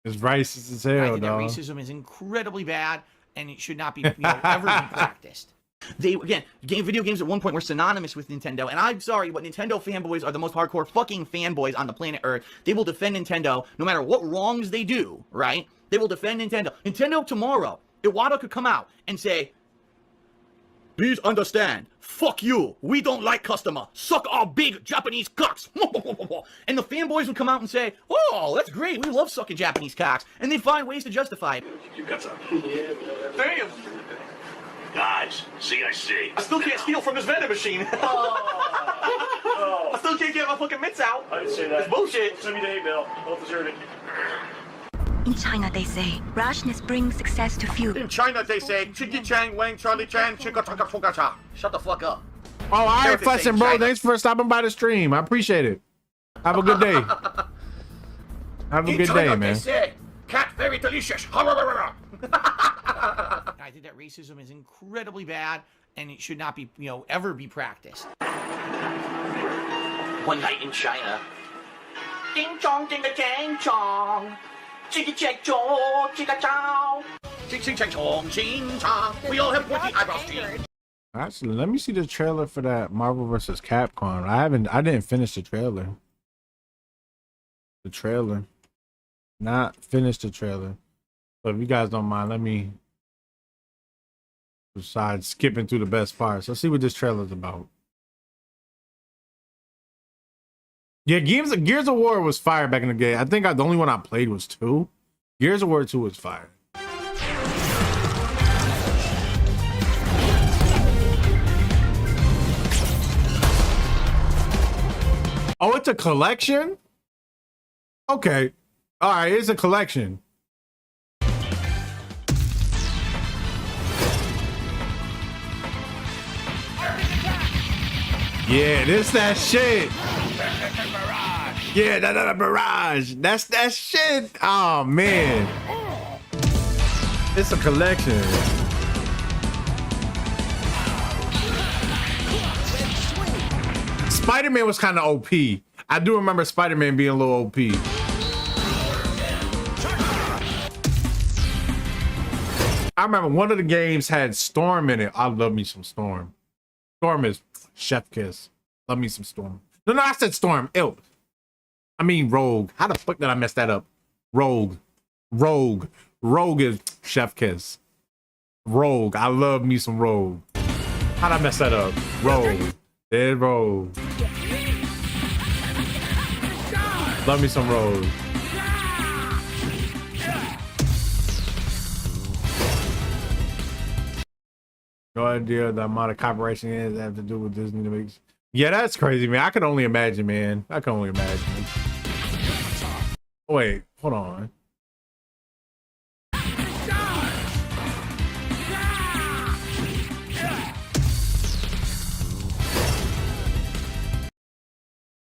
It's racist as I hell, think that dog. racism is incredibly bad, and it should not be, ever be practiced. Video games at one point were synonymous with Nintendo, and I'm sorry, but Nintendo fanboys are the most hardcore fucking fanboys on the planet Earth. They will defend Nintendo no matter what wrongs they do, right? They will defend Nintendo. Nintendo tomorrow, Iwata could come out and say, please understand, fuck you, we don't like customer, suck our big Japanese cocks. And the fanboys would come out and say, oh, that's great, we love sucking Japanese cocks. And they'd find ways to justify it. You got some. Damn. Guys, see, I see. I still can't steal from this vending machine. I still can't get my fucking mitts out. I didn't say that. It's bullshit. Send me the hay bill. I'll deserve it. In China, they say, rashness brings success to few. In China, they say, Chiki Chang, Wang, Charlie Chan, Chika Chaka Fuka Cha. Shut the fuck up. Oh, all right, Everything Flexing, bro. China. Thanks for stopping by the stream. I appreciate it. Have a good day. Have a good day, man. They say, cat very delicious. I think that racism is incredibly bad, and it should not be, ever be practiced. One night in China. Ding chong, ding a chang chong. Chicka check chong, chicka chow. Ching ching chang chong, ching chong. We all have pointy eyebrows. Actually, let me see the trailer for that Marvel vs. Capcom. I didn't finish the trailer. Not finish the trailer. So if you guys don't mind, let me decide skipping through the best parts. Let's see what this trailer's about. Yeah, Gears of War was fire back in the day. I think the only one I played was 2. Gears of War 2 was fire. Oh, it's a collection? Okay. All right, it's a collection. Yeah, this that shit. Yeah, that barrage. That's that shit. Oh man. It's a collection. Spider-Man was kind of OP. I do remember Spider-Man being a little OP. I remember one of the games had Storm in it. I love me some Storm. Storm is chef kiss. Love me some Storm. No, I said Storm. Ew. I mean Rogue. How the fuck did I mess that up? Rogue is chef kiss. Rogue. I love me some Rogue. How'd I mess that up? Rogue. Dead Rogue. Love me some Rogue. No idea the amount of cooperation it have to do with Disney to make. Yeah, that's crazy, man. I can only imagine, man. I can only imagine. Wait, hold on.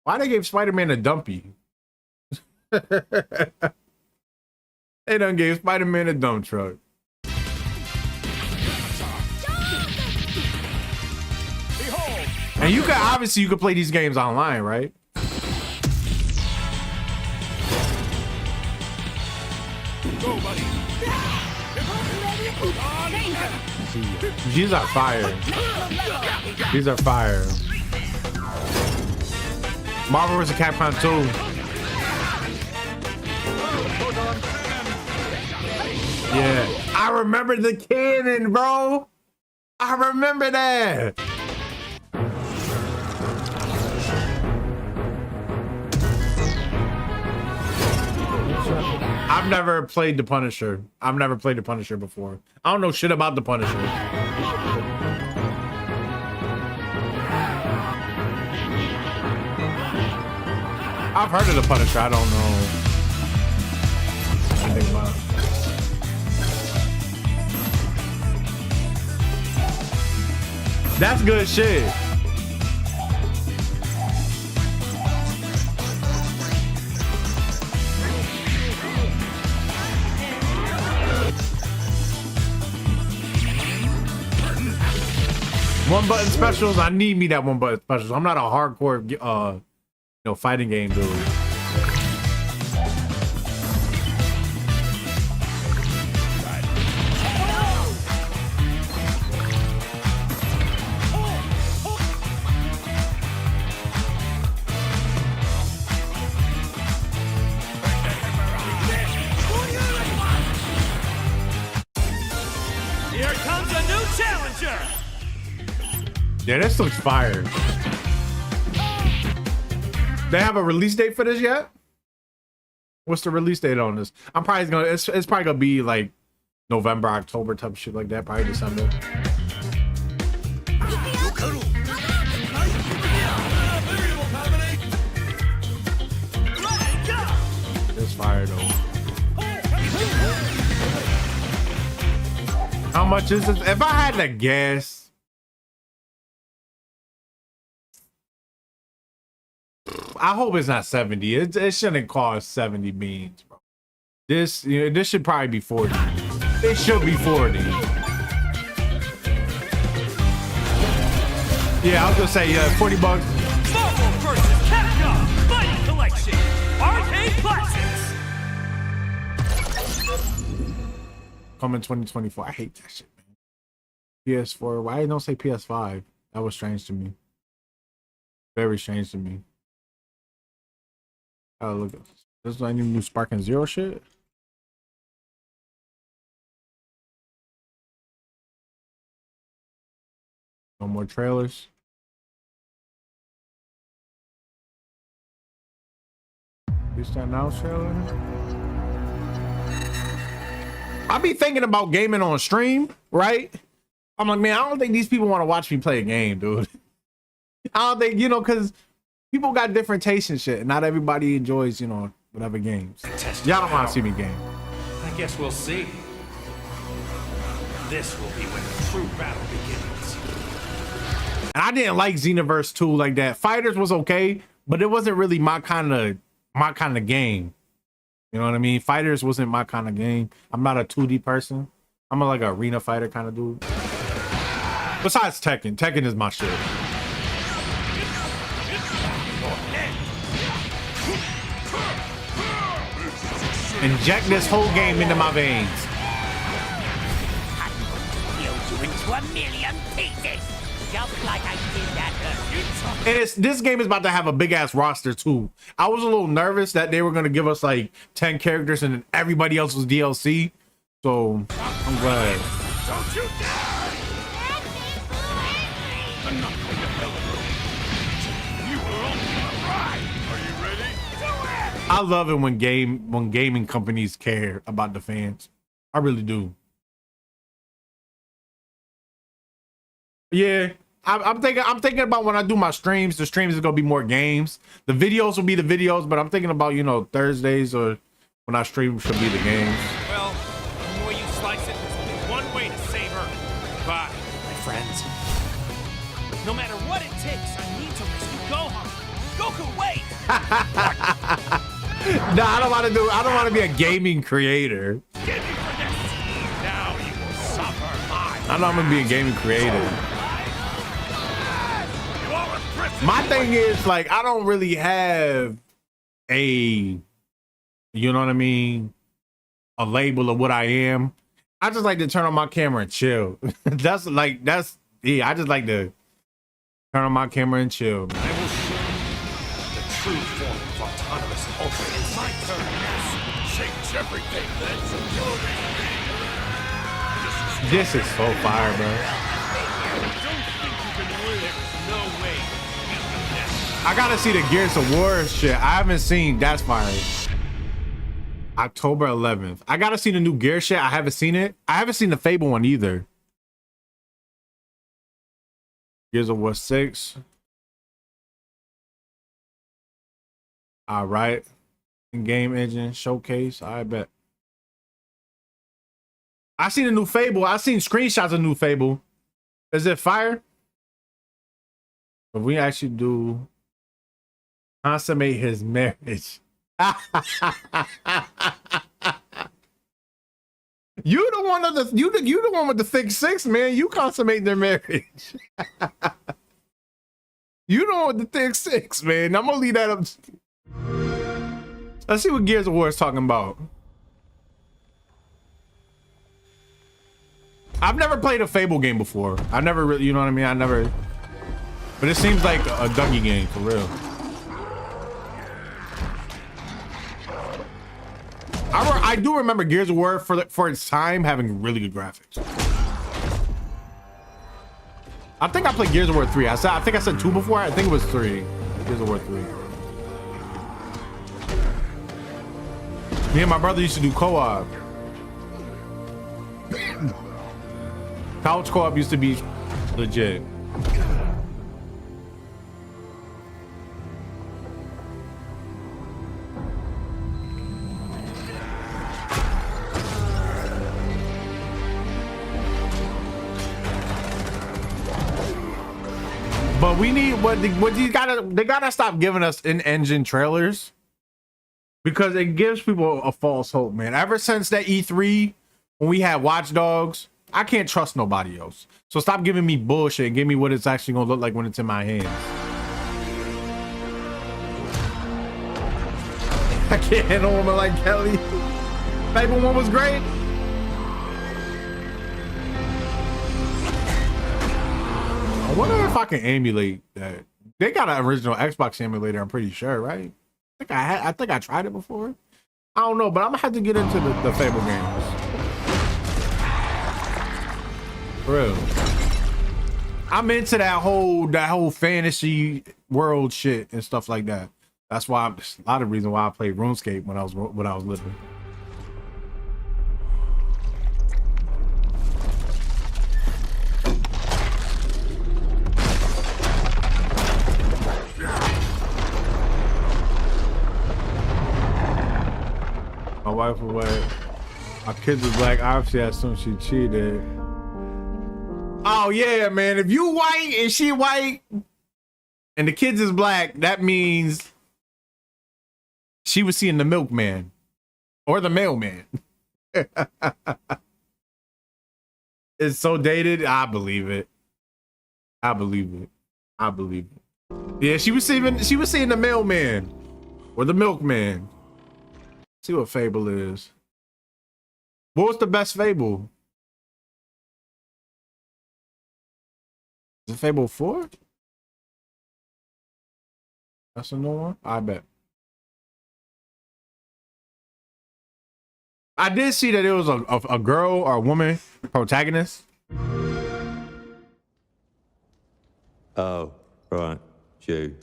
Why they gave Spider-Man a dumpy? They done gave Spider-Man a dump truck. And you can obviously play these games online, right? Go, buddy. These are fire. These are fire. Marvel vs. Capcom 2. Yeah, I remember the cannon, bro. I remember that. I've never played the Punisher. I've never played the Punisher before. I don't know shit about the Punisher. I've heard of the Punisher. I don't know anything about it. That's good shit. One button specials. I need me that one button specials. I'm not a hardcore, fighting game dude. Here comes a new challenger. Yeah, this looks fire. They have a release date for this yet? What's the release date on this? I'm probably gonna. It's probably gonna be like November, October type of shit like that. Probably December. It's fire though. Just if I had to guess, I hope it's not 70. It shouldn't cost 70 beans, bro. This should probably be 40. It should be 40. Yeah, I was gonna say 40 bucks. Marvel vs. Capcom Fighting Collection. Arcade Classics. Coming 2024. I hate that shit, man. PS4. Why don't say PS5? That was strange to me. Very strange to me. Oh, look at this. This is any new Spark and Zero shit. No more trailers. Is that now trailer? I be thinking about gaming on stream, right? I'm like, man, I don't think these people want to watch me play a game, dude. I don't think, because people got different tastes and shit. And not everybody enjoys, whatever games. Y'all don't want to see me game. I guess we'll see. This will be when the true battle begins. And I didn't like Xenoverse 2 like that. Fighters was okay, but it wasn't really my kind of game. You know what I mean? Fighters wasn't my kind of game. I'm not a 2D person. I'm like an arena fighter kind of dude. Besides Tekken. Tekken is my shit. Inject this whole game into my veins. You into a million pieces, just like I did that earlier. And this game is about to have a big ass roster too. I was a little nervous that they were gonna give us like 10 characters and then everybody else was DLC. So I'm glad. Don't you dare! Enough of the hell of you were only a ride. Are you ready? Do it! I love it when gaming companies care about the fans. I really do. Yeah, I'm thinking about when I do my streams. The streams is gonna be more games. The videos will be the videos, but I'm thinking about Thursdays or when I stream should be the games. Well, the way you slice it, there's only one way to save Earth. Goodbye, my friends. No matter what it takes, I need to rescue Gohan. Goku, wait! No, I don't want to be a gaming creator. Get me for this. Now you will suffer my I'm gonna be a gaming creator. My thing is, like, I don't really have a label of what I am. I just like to turn on my camera and chill. I just like to turn on my camera and chill. I will show you the true form of autonomous ultra. It's my turn. Yes. Change everything, then. This is so fire, bro. Don't think you can win. There's no way. I gotta see the Gears of War shit. I haven't seen. That's fire. October 11th. I gotta see the new Gear shit. I haven't seen it. I haven't seen the Fable one either. Gears of War 6. All right. In-game engine showcase. I bet. I seen a new Fable. I seen screenshots of new Fable. Is it fire? If we actually do consummate his marriage. You the one of the you the one with the thick six, man. You consummate their marriage. You the one with the thick six, man. I'm gonna leave that up. Let's see what Gears of War is talking about. I've never played a Fable game before. I never really, you know what I mean? But it seems like a Dougie game for real. I do remember Gears of War for its time having really good graphics. I think I played Gears of War 3. I think I said 2 before. I think it was 3. Gears of War 3. Me and my brother used to do co-op. Couch co-op used to be legit. But we need they gotta stop giving us in-engine trailers because it gives people a false hope, man. Ever since that E3 when we had Watch Dogs, I can't trust nobody else. So stop giving me bullshit and give me what it's actually gonna look like when it's in my hands. I can't handle a woman like Kelly. Fable 1 was great. I wonder if I can emulate that. They got an original Xbox emulator, I'm pretty sure, right? I think I tried it before. I don't know, but I'm gonna have to get into the Fable games. For real. I'm into that whole fantasy world shit and stuff like that. That's why a lot of reason why I played RuneScape when I was little. My wife was white. My kids was black. Obviously, I assume she cheated. Oh yeah, man. If you white and she white and the kids is black, that means she was seeing the milkman or the mailman. It's so dated. I believe it. I believe it. I believe it. Yeah, she was seeing the mailman or the milkman. See what Fable is. What was the best Fable? Is it Fable 4? That's a new one? I bet. I did see that it was a girl or a woman protagonist. Oh, right. You.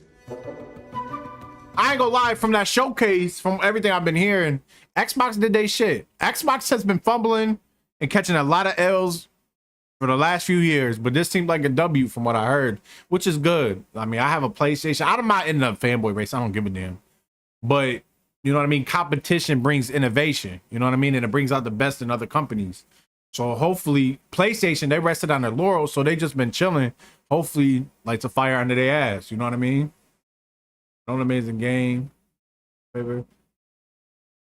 I ain't gonna lie, from that showcase, from everything I've been hearing, Xbox did they shit. Xbox has been fumbling and catching a lot of L's for the last few years, but this seemed like a W from what I heard, which is good. I mean, I have a PlayStation. I'm not in the fanboy race. I don't give a damn. But, you know what I mean? Competition brings innovation. You know what I mean? And it brings out the best in other companies. So hopefully, PlayStation, they rested on their laurels, so they just been chilling. Hopefully, lights a fire under their ass. You know what I mean? An amazing game. Favorite.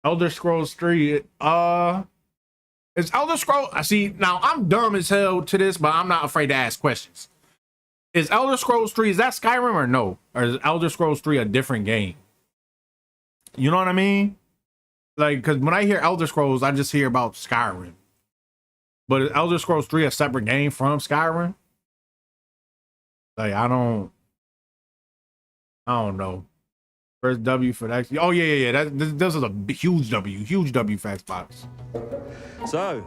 Elder Scrolls 3. Is Elder Scrolls? I see. Now I'm dumb as hell to this, but I'm not afraid to ask questions. Is Elder Scrolls 3? Is that Skyrim or no? Or is Elder Scrolls 3 a different game? You know what I mean? Like, because when I hear Elder Scrolls, I just hear about Skyrim. But is Elder Scrolls 3 a separate game from Skyrim? Like, I don't know. First W for that. Oh yeah. This is a huge W for Xbox. So,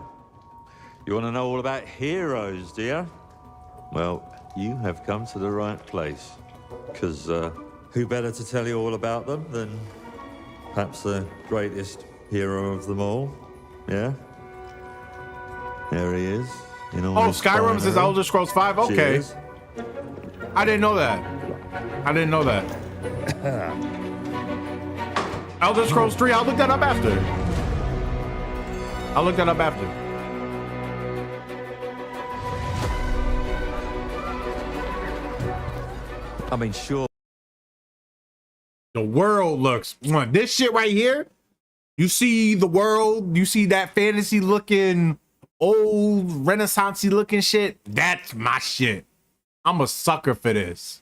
you want to know all about heroes, do you? Well, you have come to the right place. Because who better to tell you all about them than perhaps the greatest hero of them all? Yeah? There he is. Oh, Skyrim's is Elder Scrolls 5? Okay. Cheers. I didn't know that. Elder Scrolls 3, I'll look that up after. I mean, sure. The world looks, this shit right here, you see the world, you see that fantasy looking, old Renaissance-y looking shit, that's my shit. I'm a sucker for this.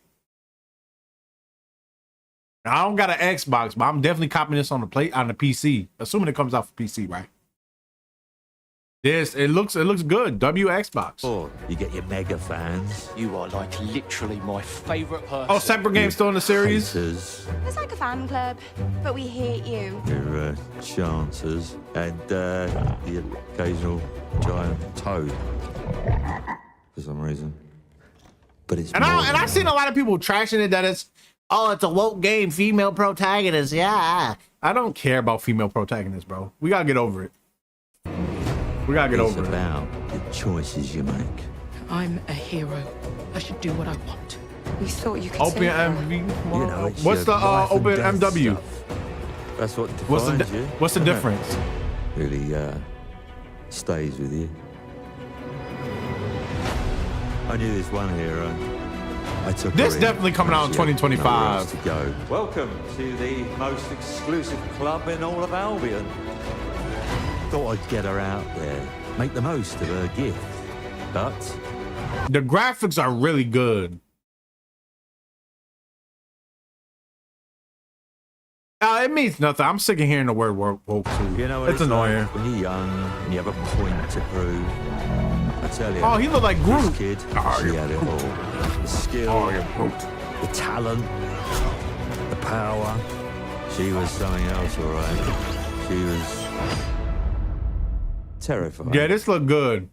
Now, I don't got an Xbox, but I'm definitely copying this on the PC, assuming it comes out for PC, right? It looks good. Xbox. Oh, you get your mega fans. You are like literally my favorite person. Oh, separate game still in the series? Haters, It's like a fan club, but we hate you. your chancers, and the occasional giant toad. For some reason. But it's and I've seen a lot of people trashing it that it's a woke game, female protagonist. Yeah. I don't care about female protagonists, bro. We gotta get over it. It's about the choices you make. I'm a hero. I should do what I want. You thought you could Open say that. MV. You know, it's What's your the life and Open death MW? stuff. That's what defines you. What's the difference? Really stays with you. I knew this one hero. I took This her in. definitely coming out in She had 2025. nowhere else to go. Welcome to the most exclusive club in all of Albion. Thought I'd get her out there, make the most of her gift. But the graphics are really good. It means nothing. I'm sick of hearing the word woke too. you know what it's annoying. like when you're young and you have a point to prove. I tell you. Oh, he looked like Groot. This kid, she had it all. The skill, the talent, the power. She was something else, all right. She was terrifying. Yeah, this looked good.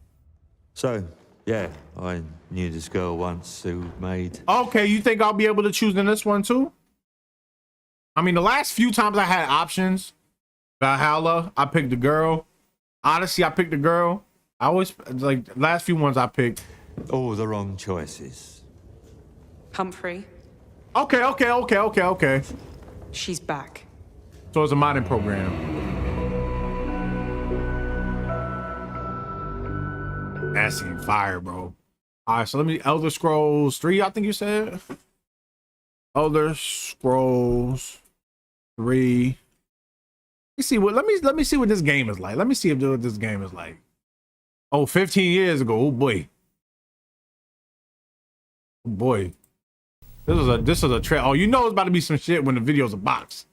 So, yeah, I knew this girl once who made... Okay, you think I'll be able to choose in this one too? I mean, the last few times I had options, Valhalla, I picked the girl. Odyssey, I picked the girl. I always, like, last few ones I picked. All the wrong choices. Humphrey. Okay. She's back. So it's a modding program. That seemed fire, bro. All right, so let me, Elder Scrolls 3, I think you said? Elder Scrolls 3. Let me see what this game is like. Let me see what this game is like. Oh, 15 years ago. Oh boy. Oh boy. This is a trail. Oh, you know it's about to be some shit when the video's a box.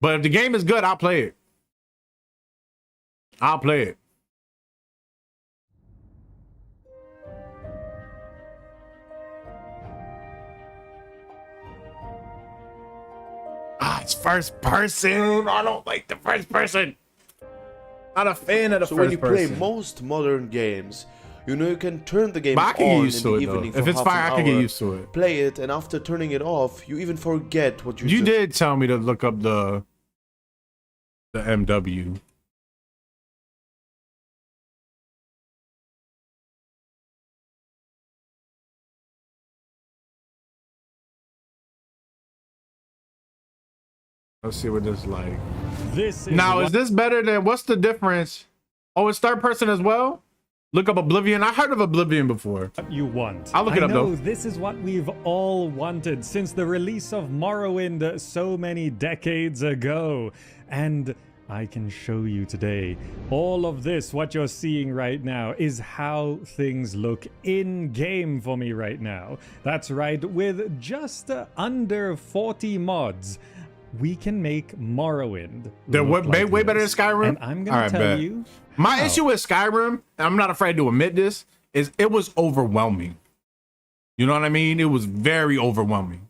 But if the game is good, I'll play it. I'll play it. It's first person. I don't like the first person. Not a fan of the so first when you person. play most modern games, you know you can turn the game But I can get on used in to the it, evening though. If for it's half fire, an I can get hour, used to it. Play it, and after turning it off, you even forget what you You just... did tell me to look up the MW. Let's see what this is like. This is now, is this better than, what's the difference? Oh, it's third person as well? Look up Oblivion. I heard of Oblivion before. What you want. I'll look it up though. This is what we've all wanted since the release of Morrowind so many decades ago. And I can show you today. All of this, what you're seeing right now, is how things look in-game for me right now. That's right, with just under 40 mods, we can make Morrowind. They're way better than Skyrim. And I'm gonna tell you. My issue with Skyrim, and I'm not afraid to admit this, is it was overwhelming. You know what I mean? It was very overwhelming.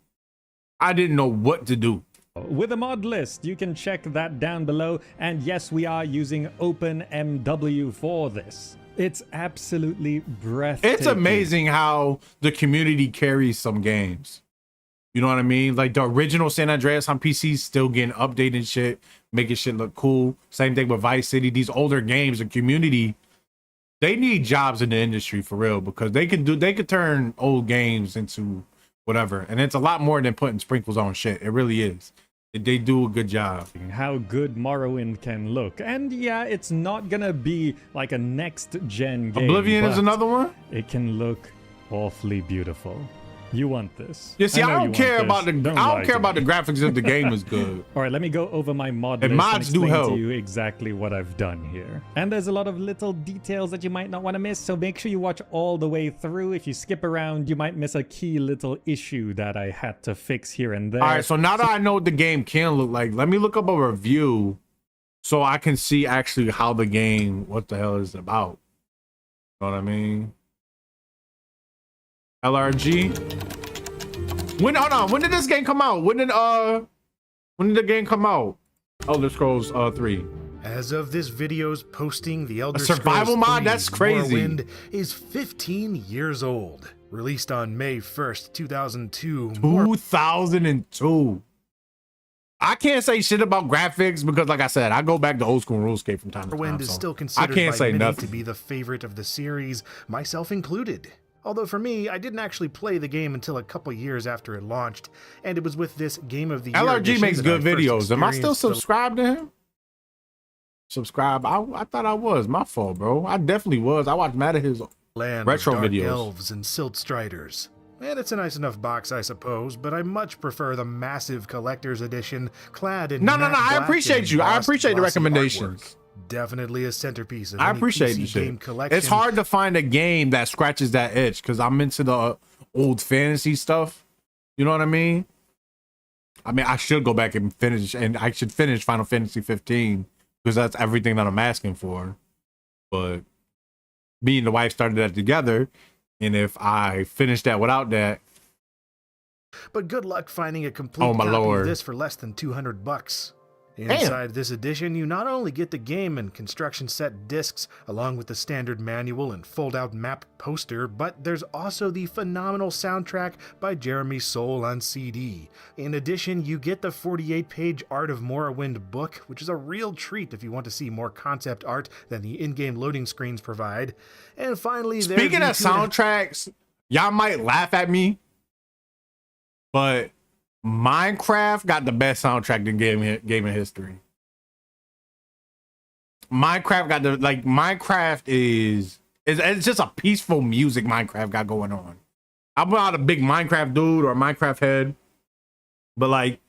I didn't know what to do. With a mod list, you can check that down below. And yes, we are using OpenMW for this. It's absolutely breathtaking. It's amazing how the community carries some games. You know what I mean? Like the original San Andreas on PC still getting updated shit, making shit look cool. Same thing with Vice City. These older games, the community, they need jobs in the industry for real, because they could turn old games into whatever. And it's a lot more than putting sprinkles on shit. It really is. They do a good job. How good Morrowind can look. And yeah, it's not gonna be like a next gen game. Oblivion is another one? It can look awfully beautiful. You want this. Yeah, see, I don't care about the graphics if the game is good. All right, let me go over my mod list and mods do explain help to you exactly what I've done here. And there's a lot of little details that you might not want to miss, so make sure you watch all the way through. If you skip around, you might miss a key little issue that I had to fix here and there. All right, so now that I know what the game can look like, let me look up a review so I can see actually how the game, what the hell is about. You know what I mean? LRG. When did this game come out? When did the game come out? Elder Scrolls 3. As of this video's posting, the Elder survival Scrolls mod? 3 That's crazy. Morrowind is 15 years old. Released on May 1st, 2002. 2002. I can't say shit about graphics because, like I said, I go back to old school RuneScape from time to time. Morrowind is still considered I can't by say many nothing. to be the favorite of the series, myself included. Although for me, I didn't actually play the game until a couple years after it launched, and it was with this Game of the Year LRG edition makes that good I first videos. Am I still experienced the subscribed to him? Subscribe. I thought I was. My fault, bro. I definitely was. I watched mad of his land retro of dark videos. elves and silt striders. And it's a nice enough box, I suppose, but I much prefer the massive collector's edition clad in No. matte I black appreciate and you. I embossed appreciate the glossy recommendations. artwork. Definitely a centerpiece of I any appreciate PC the shit. game collection. It's hard to find a game that scratches that itch because I'm into the old fantasy stuff. You know what I mean? I should go back and finish, and I should finish Final Fantasy 15 because that's everything that I'm asking for. But me and the wife started that together, and if I finish that without that, But good luck finding a complete Oh, my copy lord. of this for less than $200. Inside this edition, you not only get the game and construction set discs, along with the standard manual and fold-out map poster, but there's also the phenomenal soundtrack by Jeremy Soule on CD. In addition, you get the 48-page Art of Morrowind book, which is a real treat if you want to see more concept art than the in-game loading screens provide. And finally, speaking of soundtracks, y'all might laugh at me, but Minecraft got the best soundtrack in gaming history. Minecraft is it's just a peaceful music Minecraft got going on. I'm not a big Minecraft dude or Minecraft head, but like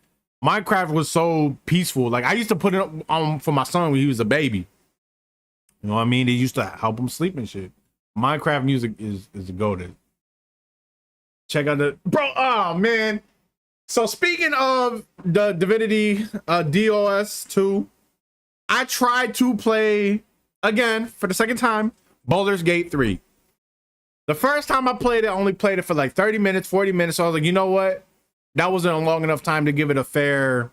Minecraft was so peaceful. Like I used to put it on for my son when he was a baby. You know what I mean? They used to help him sleep and shit. Minecraft music is a goated. Check out the bro. Oh man. So speaking of the Divinity DOS 2, I tried to play again for the second time Baldur's Gate 3. The first time I played it, I only played it for like 30 minutes, 40 minutes. So I was like, you know what? That wasn't a long enough time to give it a fair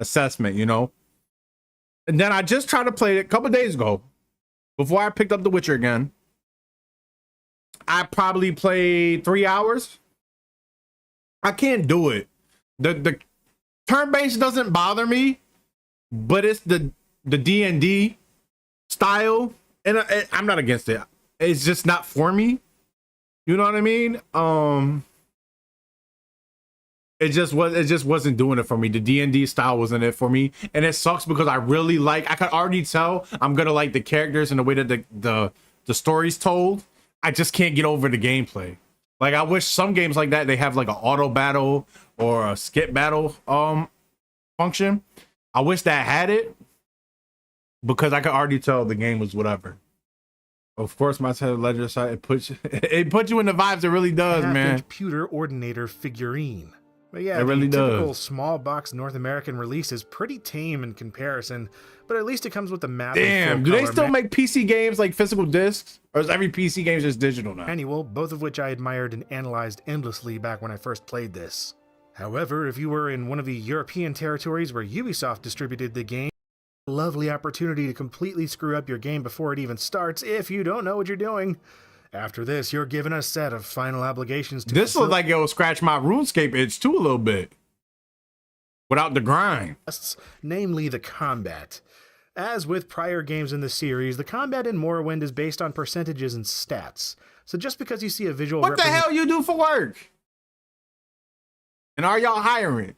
assessment, you know? And then I just tried to play it a couple days ago before I picked up The Witcher again. I probably played 3 hours. I can't do it. The turn-based doesn't bother me, but it's the D&D style, and I'm not against it. It's just not for me. You know what I mean? It just wasn't doing it for me. The D&D style wasn't it for me, and it sucks because I could already tell I'm gonna like the characters and the way that the story's told. I just can't get over the gameplay. Like I wish some games like that they have like an auto battle or a skip battle function. I wish that had it because I could already tell the game was whatever. Of course, my ledger side it puts you in the vibes. It really does, man. Computer Ordinator figurine. But yeah, it really the typical does. small box North American release is pretty tame in comparison, but at least it comes with the map. Damn, do they still make PC games like physical discs? Or is every PC game just digital now? Annual, both of which I admired and analyzed endlessly back when I first played this. However, if you were in one of the European territories where Ubisoft distributed the game, a lovely opportunity to completely screw up your game before it even starts if you don't know what you're doing. After this, you're given a set of final obligations to This looks like it will scratch my RuneScape itch too a little bit. Without the grind. Namely the combat. As with prior games in the series, the combat in Morrowind is based on percentages and stats. So just because you see a visual What the hell you do for work? And are y'all hiring?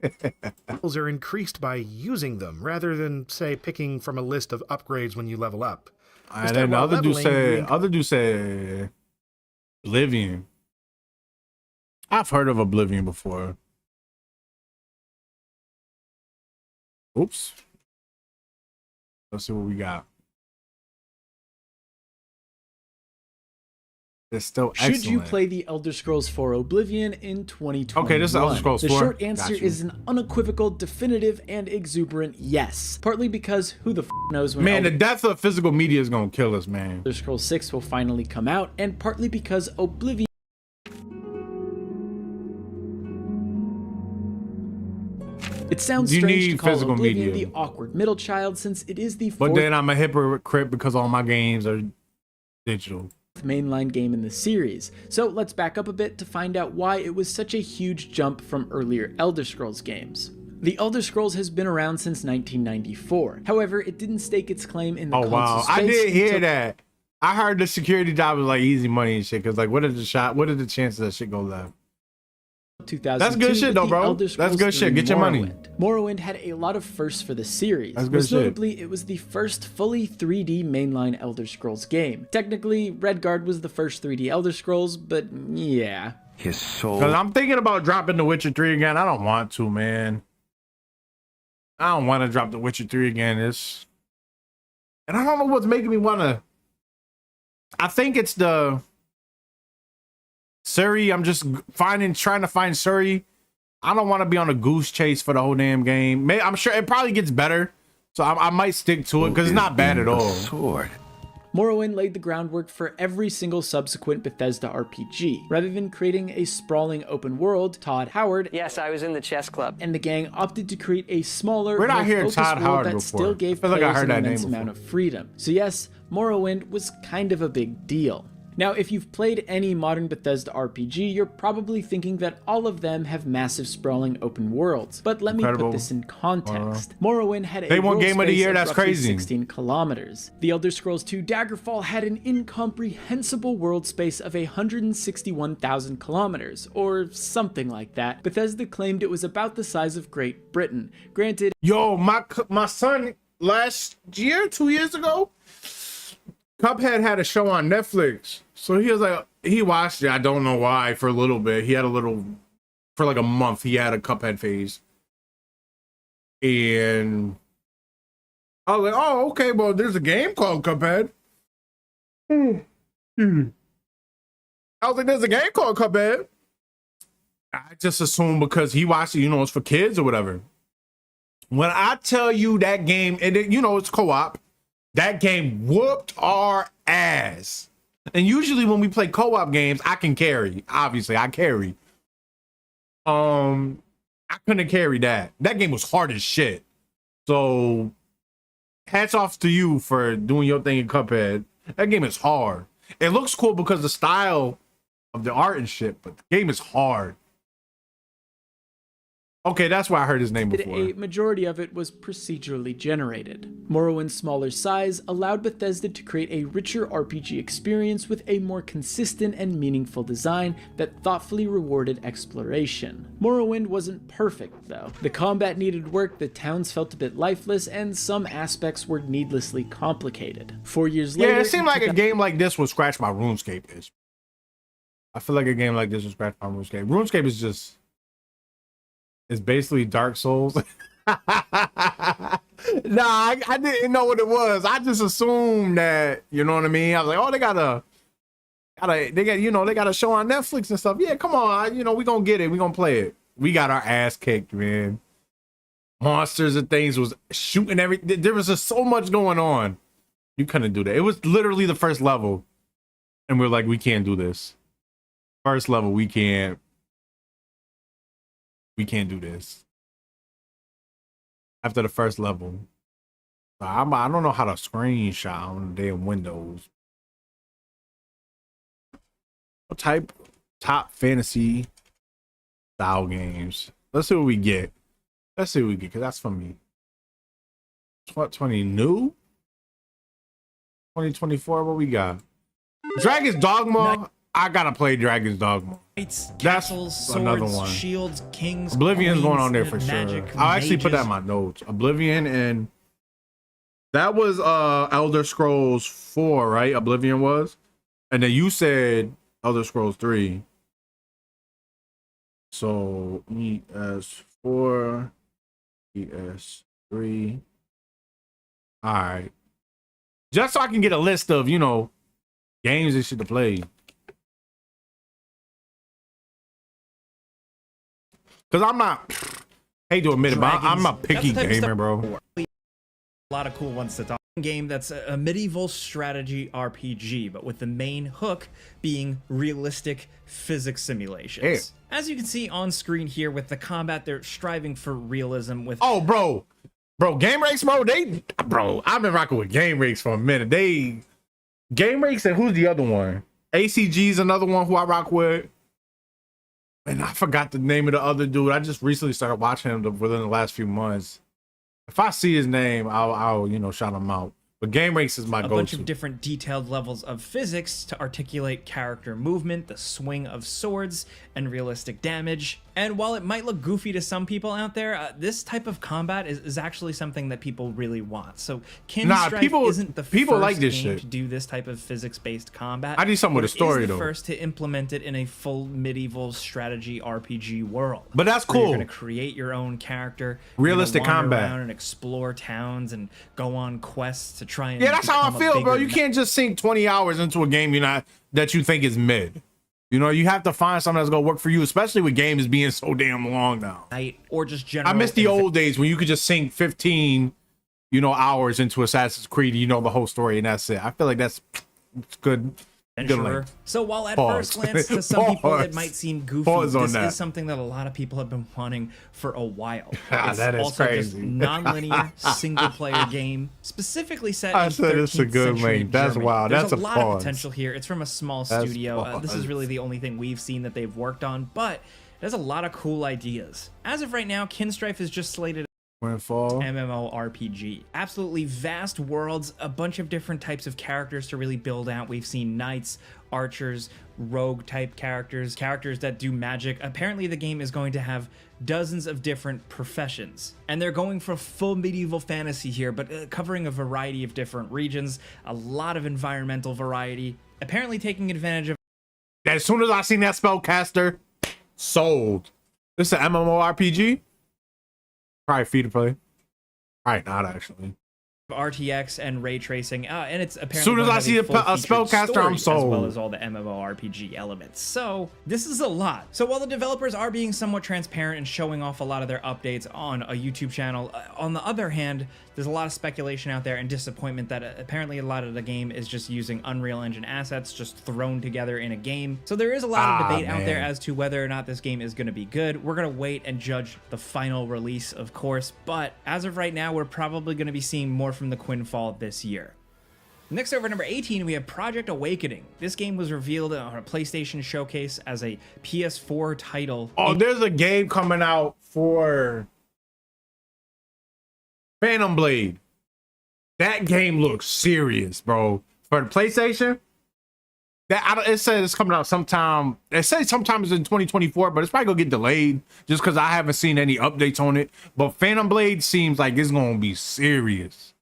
are increased by using them, rather than, say, picking from a list of upgrades when you level up. And then the other dude said Oblivion. I've heard of Oblivion before. Oops. Let's see what we got. It's still excellent. Should you play the Elder Scrolls 4 Oblivion in 2021? Okay, this is Elder Scrolls 4. The short answer is an unequivocal, definitive, and exuberant yes. Partly because who the f knows when the death of physical media is gonna kill us, man. Elder Scrolls 6 will finally come out, and partly because Oblivion It sounds strange to call Oblivion the awkward middle child since it is the fourth But then I'm a hypocrite because all my games are digital. Mainline game in the series. So let's back up a bit to find out why it was such a huge jump from earlier Elder Scrolls games. The Elder Scrolls has been around since 1994. However, it didn't stake its claim in the console space. I did hear that. I heard the security job was like easy money and shit. Cause like, what are the chances that shit go left? 2002, that's good shit though, bro. That's good shit. Get your money. Morrowind had a lot of firsts for the series. That's good Most shit. notably, it was the first fully 3D mainline Elder Scrolls game. Technically, Redguard was the first 3D Elder Scrolls, but yeah. his soul. Because I'm thinking about dropping The Witcher 3 again. I don't want to, man. I don't want to drop The Witcher 3 again. And I don't know what's making me want to. I think it's the Surrey. I'm just trying to find Surrey. I don't want to be on a goose chase for the whole damn game. I'm sure it probably gets better. So I might stick to it because it's not bad at all. Sword. Morrowind laid the groundwork for every single subsequent Bethesda RPG. Rather than creating a sprawling open world, Todd Howard, yes, I was in the chess club, and the gang opted to create a smaller, We're not more hearing focused Todd world Howard that before. still gave I feel like I players heard an that name immense amount of freedom. So yes, Morrowind was kind of a big deal. Now, if you've played any modern Bethesda RPG, you're probably thinking that all of them have massive sprawling open worlds. But let me put this in context. Morrowind had a They won world Game of the space Year, of that's roughly crazy. 16 kilometers. The Elder Scrolls 2 Daggerfall had an incomprehensible world space of 161,000 kilometers, or something like that. Bethesda claimed it was about the size of Great Britain. Granted, Yo, my son last year, 2 years ago, Cuphead had a show on Netflix. So he was like, he watched it. I don't know why, for a little bit. He had for like a month, he had a Cuphead phase. And I was like, oh, okay, well, there's a game called Cuphead. I was like, there's a game called Cuphead. I just assumed because he watched it, it's for kids or whatever. When I tell you that game, and it's co-op, that game whooped our ass. And usually when we play co-op games, I can carry. Obviously, I carry. I couldn't carry that. That game was hard as shit. So, hats off to you for doing your thing in Cuphead. That game is hard. It looks cool because the style of the art and shit, but the game is hard. Okay, that's why I heard his name before. A majority of it was procedurally generated. Morrowind's smaller size allowed Bethesda to create a richer RPG experience with a more consistent and meaningful design that thoughtfully rewarded exploration. Morrowind wasn't perfect, though. The combat needed work, the towns felt a bit lifeless, and some aspects were needlessly complicated. 4 years later... Yeah, it seemed like a game like this would scratch my RuneScape itch. I feel like a game like this would scratch my RuneScape. RuneScape is just... It's basically Dark Souls. Nah, I didn't know what it was. I just assumed that, you know what I mean? I was like, oh, they got a show on Netflix and stuff. Yeah, come on, we gonna get it. We gonna play it. We got our ass kicked, man. Monsters and things was shooting everything. There was just so much going on. You couldn't do that. It was literally the first level. And we're like, we can't do this. First level, we can't do this. After the first level. I don't know how to screenshot on the damn Windows. What type? Top fantasy style games. Let's see what we get. Because that's for me. What, 20 new? 2024, what we got? Dragon's Dogma. I gotta play Dragon's Dogma. Castles, another swords, one. shields, kings, Oblivion's going queens, on there for magic, sure. I'll actually put that in mages. my notes. Oblivion, and that was Elder Scrolls 4, right? Oblivion was. And then you said Elder Scrolls 3. So ES4, ES3. All right. Just so I can get a list of, games and shit to play. Because I'm not, hate to admit it, but I'm a picky That's the type of gamer, stuff- bro. A lot of cool ones to talk. Game that's a medieval strategy RPG, but with the main hook being realistic physics simulations. As you can see on screen here with the combat, they're striving for realism with... Oh, bro, Game Rakes, bro, I've been rocking with Game Rakes for a minute. Game Rakes, and who's the other one? ACG's another one who I rock with. And I forgot the name of the other dude. I just recently started watching him within the last few months. If I see his name, I'll shout him out. But game race is my a go-to. bunch of different detailed levels of physics to articulate character movement, the swing of swords, and realistic damage. And while it might look goofy to some people out there, this type of combat is actually something that people really want. So Kinstrife isn't the first like this game shit. to do this type of physics-based combat. I need something with but a story, it is the though. first to implement it in a full medieval strategy RPG world. But that's where cool. You're going to create your own character. Realistic you're gonna wander combat. around and explore towns and go on quests to try and Yeah, that's how I become a feel, bro. bigger You can't just sink 20 hours into a game that you think is mid. You know, you have to find something that's gonna work for you, especially with games being so damn long now. Or just general. I miss the old days when you could just sink 15, hours into Assassin's Creed, the whole story, and that's it. I feel like that's good. Good length. So while at Pause. first glance to some people it Pause. might seem goofy, Pause on this that. is something that a lot of people have been wanting for a while. Ah, It's that is also crazy. just non-linear single-player game, specifically set I in said it's a 13th good century lane. That's Germany. wild. There's That's a a lot of pause. potential here. It's from a small That's studio. This is pause. really the only thing we've seen that they've worked on, but it has a lot of cool ideas. As of right now, Kinstrife is just slated MMORPG. Absolutely vast worlds, a bunch of different types of characters to really build out. We've seen knights, archers, rogue type characters that do magic. Apparently the game is going to have dozens of different professions, and they're going for full medieval fantasy here, but covering a variety of different regions, a lot of environmental variety, apparently taking advantage of. As soon as I seen that spellcaster, sold. This is an MMORPG. Probably free to play. Probably not actually. RTX and ray tracing, and it's apparently Soon as going to I have see a full-featured spellcaster, I'm story, as well sold. as all the MMORPG elements. So this is a lot. So while the developers are being somewhat transparent and showing off a lot of their updates on a YouTube channel, on the other hand, there's a lot of speculation out there and disappointment that apparently a lot of the game is just using Unreal Engine assets just thrown together in a game. So there is a lot of debate out there as to whether or not this game is going to be good. We're going to wait and judge the final release, of course, but as of right now, we're probably going to be seeing more from the Quinfall this year. Next, over at number 18, we have Project Awakening. This game was revealed on a PlayStation showcase as a PS4 title. Oh, there's a game coming out for Phantom Blade. That game looks serious, bro. For the PlayStation, it says it's coming out sometime. It says sometimes in 2024, but it's probably gonna get delayed just because I haven't seen any updates on it. But Phantom Blade seems like it's gonna be serious.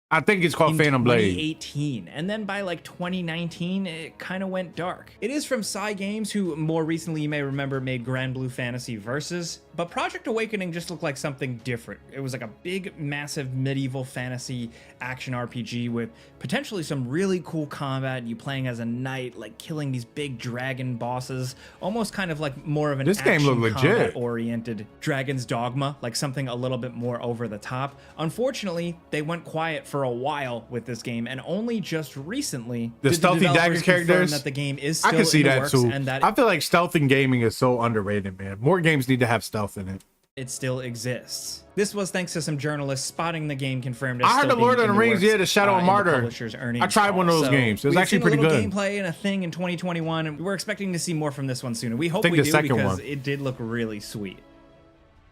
I think it's called Phantom Blade. 2018, and then by like 2019, it kind of went dark. It is from Psy Games, who more recently you may remember made Grand Blue Fantasy Versus, but Project Awakening just looked like something different. It was like a big, massive medieval fantasy action RPG with potentially some really cool combat. You playing as a knight, like killing these big dragon bosses, almost kind of like more of an This game looked legit. oriented Dragon's Dogma, like something a little bit more over the top. Unfortunately, they went quiet for a while with this game, and only just recently The did stealthy developers dagger confirm characters. that the game is still I can see in the that works, too. and that I feel like stealth in gaming is so underrated, man. More games need to have stealth in it. it still exists. This was thanks to some journalists spotting the game confirmed as I heard still the Lord being of in the Rings, works, yeah, the Shadow of in the Martyr. publisher's earnings I tried one of call. those So games. It was we've actually seen pretty a little good. gameplay and a thing in 2021, and we're expecting to see more from this one soon. And we hope think we the do second because one. it did look really sweet.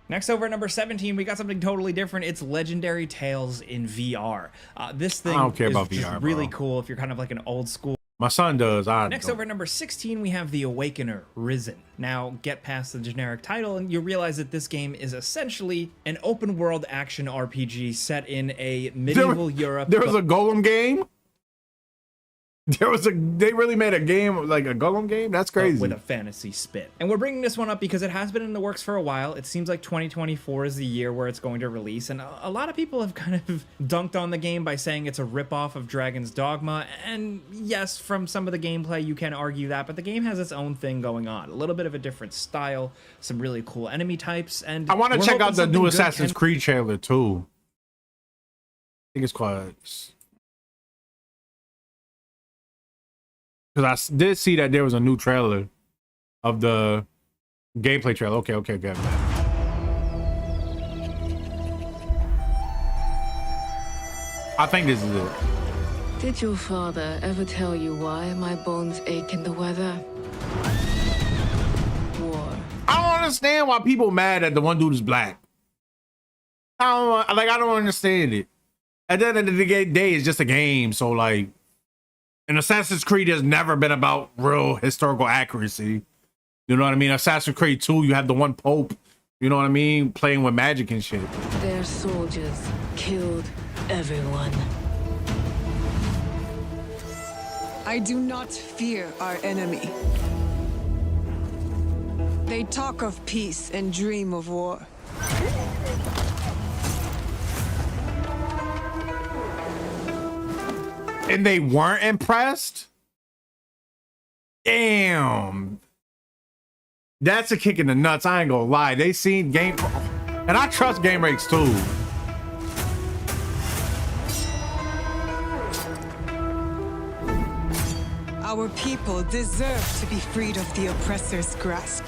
Next, over at number 17, we got something totally different. It's Legendary Tales in VR. This thing don't care is about just VR, really bro. cool if you're kind of like an old school. My son does. Next, over at number 16, we have The Awakener Risen. Now, get past the generic title, and you realize that this game is essentially an open-world action RPG set in a medieval Europe. There was a Golem game. They really made a game like a Golem game. That's crazy. With a fantasy spin. And we're bringing this one up because it has been in the works for a while. It seems like 2024 is the year where it's going to release, and a lot of people have kind of dunked on the game by saying it's a ripoff of Dragon's Dogma. And yes, from some of the gameplay you can argue that, but the game has its own thing going on. A little bit of a different style, some really cool enemy types, and I want to we're check hoping out the something new good Assassin's can- Creed trailer too. I think it's called. Because I did see that there was a new trailer of the gameplay trailer. Okay, good. I think this is it. Did your father ever tell you why my bones ache in the weather? War. I don't understand why people mad that the one dude is black. I don't understand it. at the end of the day, it's just a game. So like, and Assassin's Creed has never been about real historical accuracy. You know what I mean? Assassin's Creed 2, you have the one Pope, you know what I mean, playing with magic and shit. Their soldiers killed everyone. I do not fear our enemy. They talk of peace and dream of war. And they weren't impressed? Damn. That's a kick in the nuts. I ain't gonna lie. They seen game, and I trust Game Rakes too. Our people deserve to be freed of the oppressor's grasp.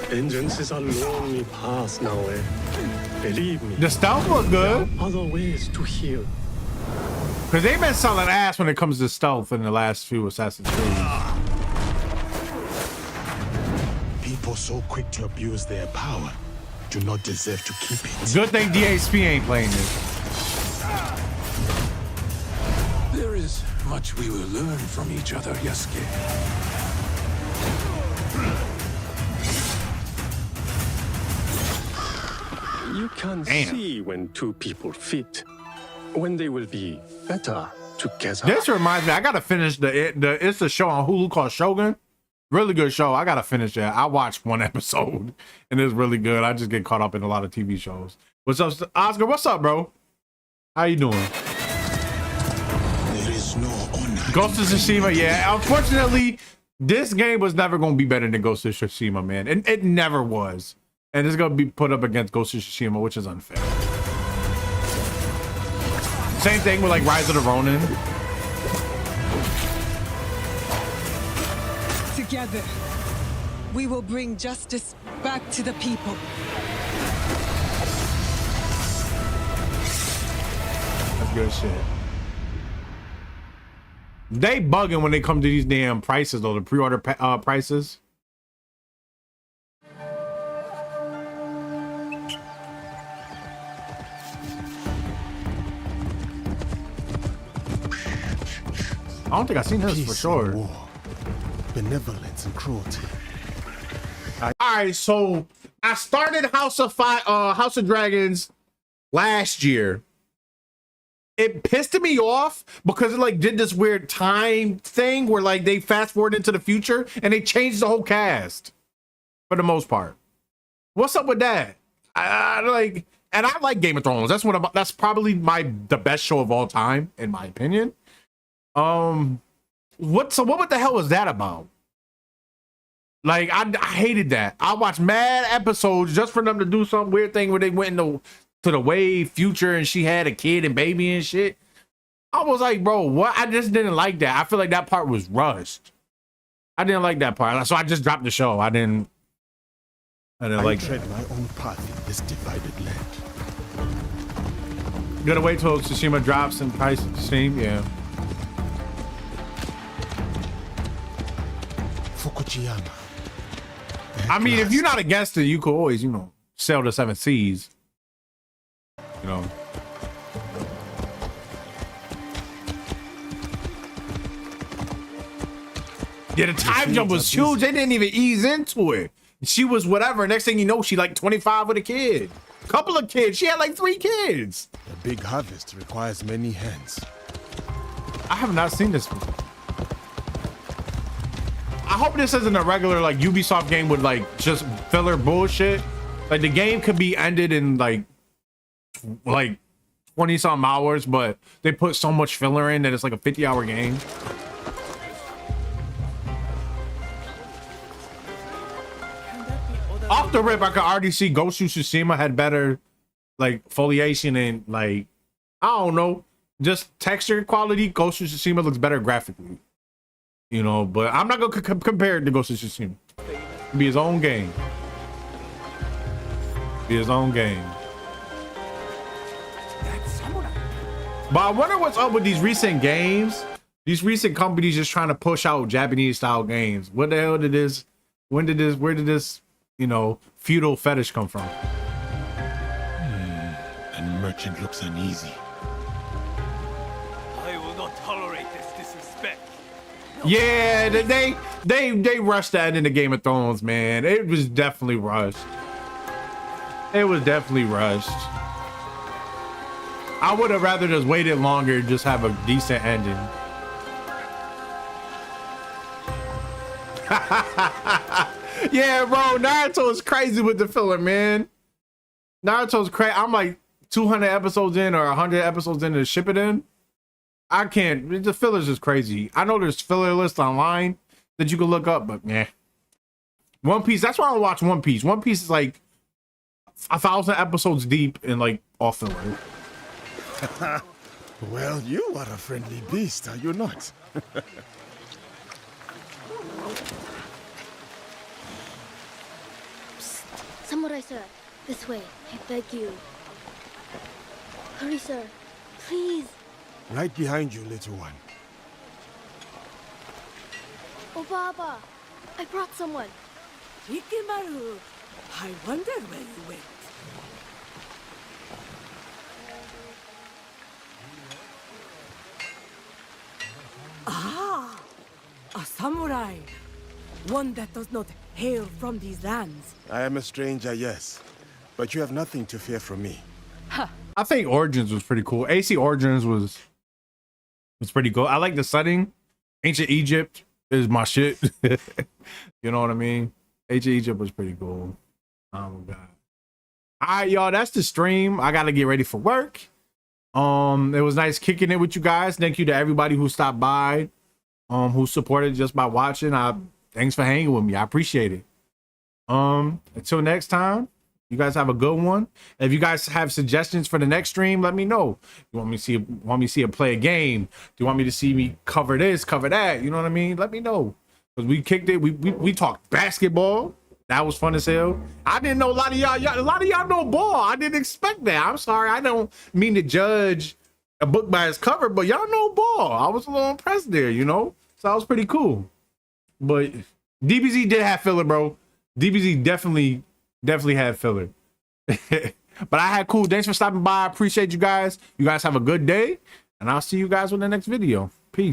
Vengeance is a lonely path now, eh? Believe me. The stealth look good. There are other ways to heal. Because they've been selling ass when it comes to stealth in the last few Assassin's Creed. People so quick to abuse their power do not deserve to keep it. Good thing DHP ain't playing this. There is much we will learn from each other, Yasuke. You can see when two people fit, when they will be better together. This reminds me, I gotta finish it's a show on Hulu called Shogun. Really good show. I gotta finish that. I watched one episode and it's really good. I just get caught up in a lot of TV shows. What's up, Oscar? What's up, bro? How you doing? There is no honor. Ghost of Tsushima, yeah. Unfortunately, this game was never gonna be better than Ghost of Tsushima, man. And it never was. And it's gonna be put up against Ghost of Tsushima, which is unfair. Same thing with like Rise of the Ronin. Together, we will bring justice back to the people. That's good shit. They bugging when they come to these damn prices though, the pre-order prices. I don't think I've seen this for sure. War, benevolence and cruelty. All right, so I started House of Dragons last year. It pissed me off because it like did this weird time thing where like they fast forward into the future and they changed the whole cast for the most part. What's up with that? I like Game of Thrones. That's probably the best show of all time in my opinion. What the hell was that about? Like I hated that. I watched mad episodes just for them to do some weird thing where they went to the way future and she had a kid and baby and shit. I was like, bro, what? I just didn't like that. I feel like that part was rushed. I didn't like that part, so I just dropped the show. I didn't like tread my own path in this divided land. You gotta wait till Tsushima drops in price Steam, yeah. Fukuyama. I mean, if you're not against it, you could always, sail the 7 seas. Yeah, the time jump was huge. They didn't even ease into it. She was whatever. Next thing you know, she like 25 with a kid. Couple of kids. She had like 3 kids. A big harvest requires many hands. I have not seen this before. I hope this isn't a regular like Ubisoft game with like just filler bullshit. Like the game could be ended in like 20 some hours, but they put so much filler in that it's like a 50-hour game. Off the rip, I could already see Ghost of Tsushima had better like foliation and like I don't know, just texture quality. Ghost of Tsushima looks better graphically, but I'm not gonna compare it to Ghost of Tsushima. It'll be his own game. Be his own game. But I wonder what's up with these recent games. These recent companies just trying to push out Japanese style games. What the hell did this? Where did this, feudal fetish come from? And merchant looks uneasy. Yeah, they rushed that into Game of Thrones, man. It was definitely rushed. It was definitely rushed. I would have rather just waited longer and just have a decent ending. Yeah, bro, Naruto is crazy with the filler, man. Naruto's crazy. I'm like 200 episodes in or 100 episodes in to ship it in. I can't. The filler's just crazy. I know there's filler lists online that you can look up, but yeah. One Piece, that's why I watch One Piece. One Piece is like 1,000 episodes deep and like all filler. Well, you are a friendly beast, are you not? Samurai sir, this way, I beg you. Hurry, sir, please. Right behind you, little one. Oh, Baba, I brought someone. Ikimaru, I wonder where you went. Ah, a samurai. One that does not hail from these lands. I am a stranger, yes. But you have nothing to fear from me. I think Origins was pretty cool. AC Origins was pretty cool. I like the setting. Ancient Egypt is my shit. You know what I mean? Ancient Egypt was pretty cool. Oh my god. All right, y'all, that's the stream. I gotta get ready for work. It was nice kicking it with you guys. Thank you to everybody who stopped by, who supported just by watching. Thanks for hanging with me. I appreciate it. Until next time, you guys have a good one. If you guys have suggestions for the next stream, let me know. You want me to see a play a game? Do you want me to see me cover this, cover that? You know what I mean? Let me know. Because we kicked it. We talked basketball. That was fun as hell. I didn't know a lot of y'all know ball. I didn't expect that. I'm sorry. I don't mean to judge a book by its cover, but y'all know ball. I was a little impressed there, you know? So that was pretty cool. But DBZ did have filler, bro. DBZ definitely had filler. But I had cool. Thanks for stopping by. I appreciate you guys. You guys have a good day. And I'll see you guys in the next video.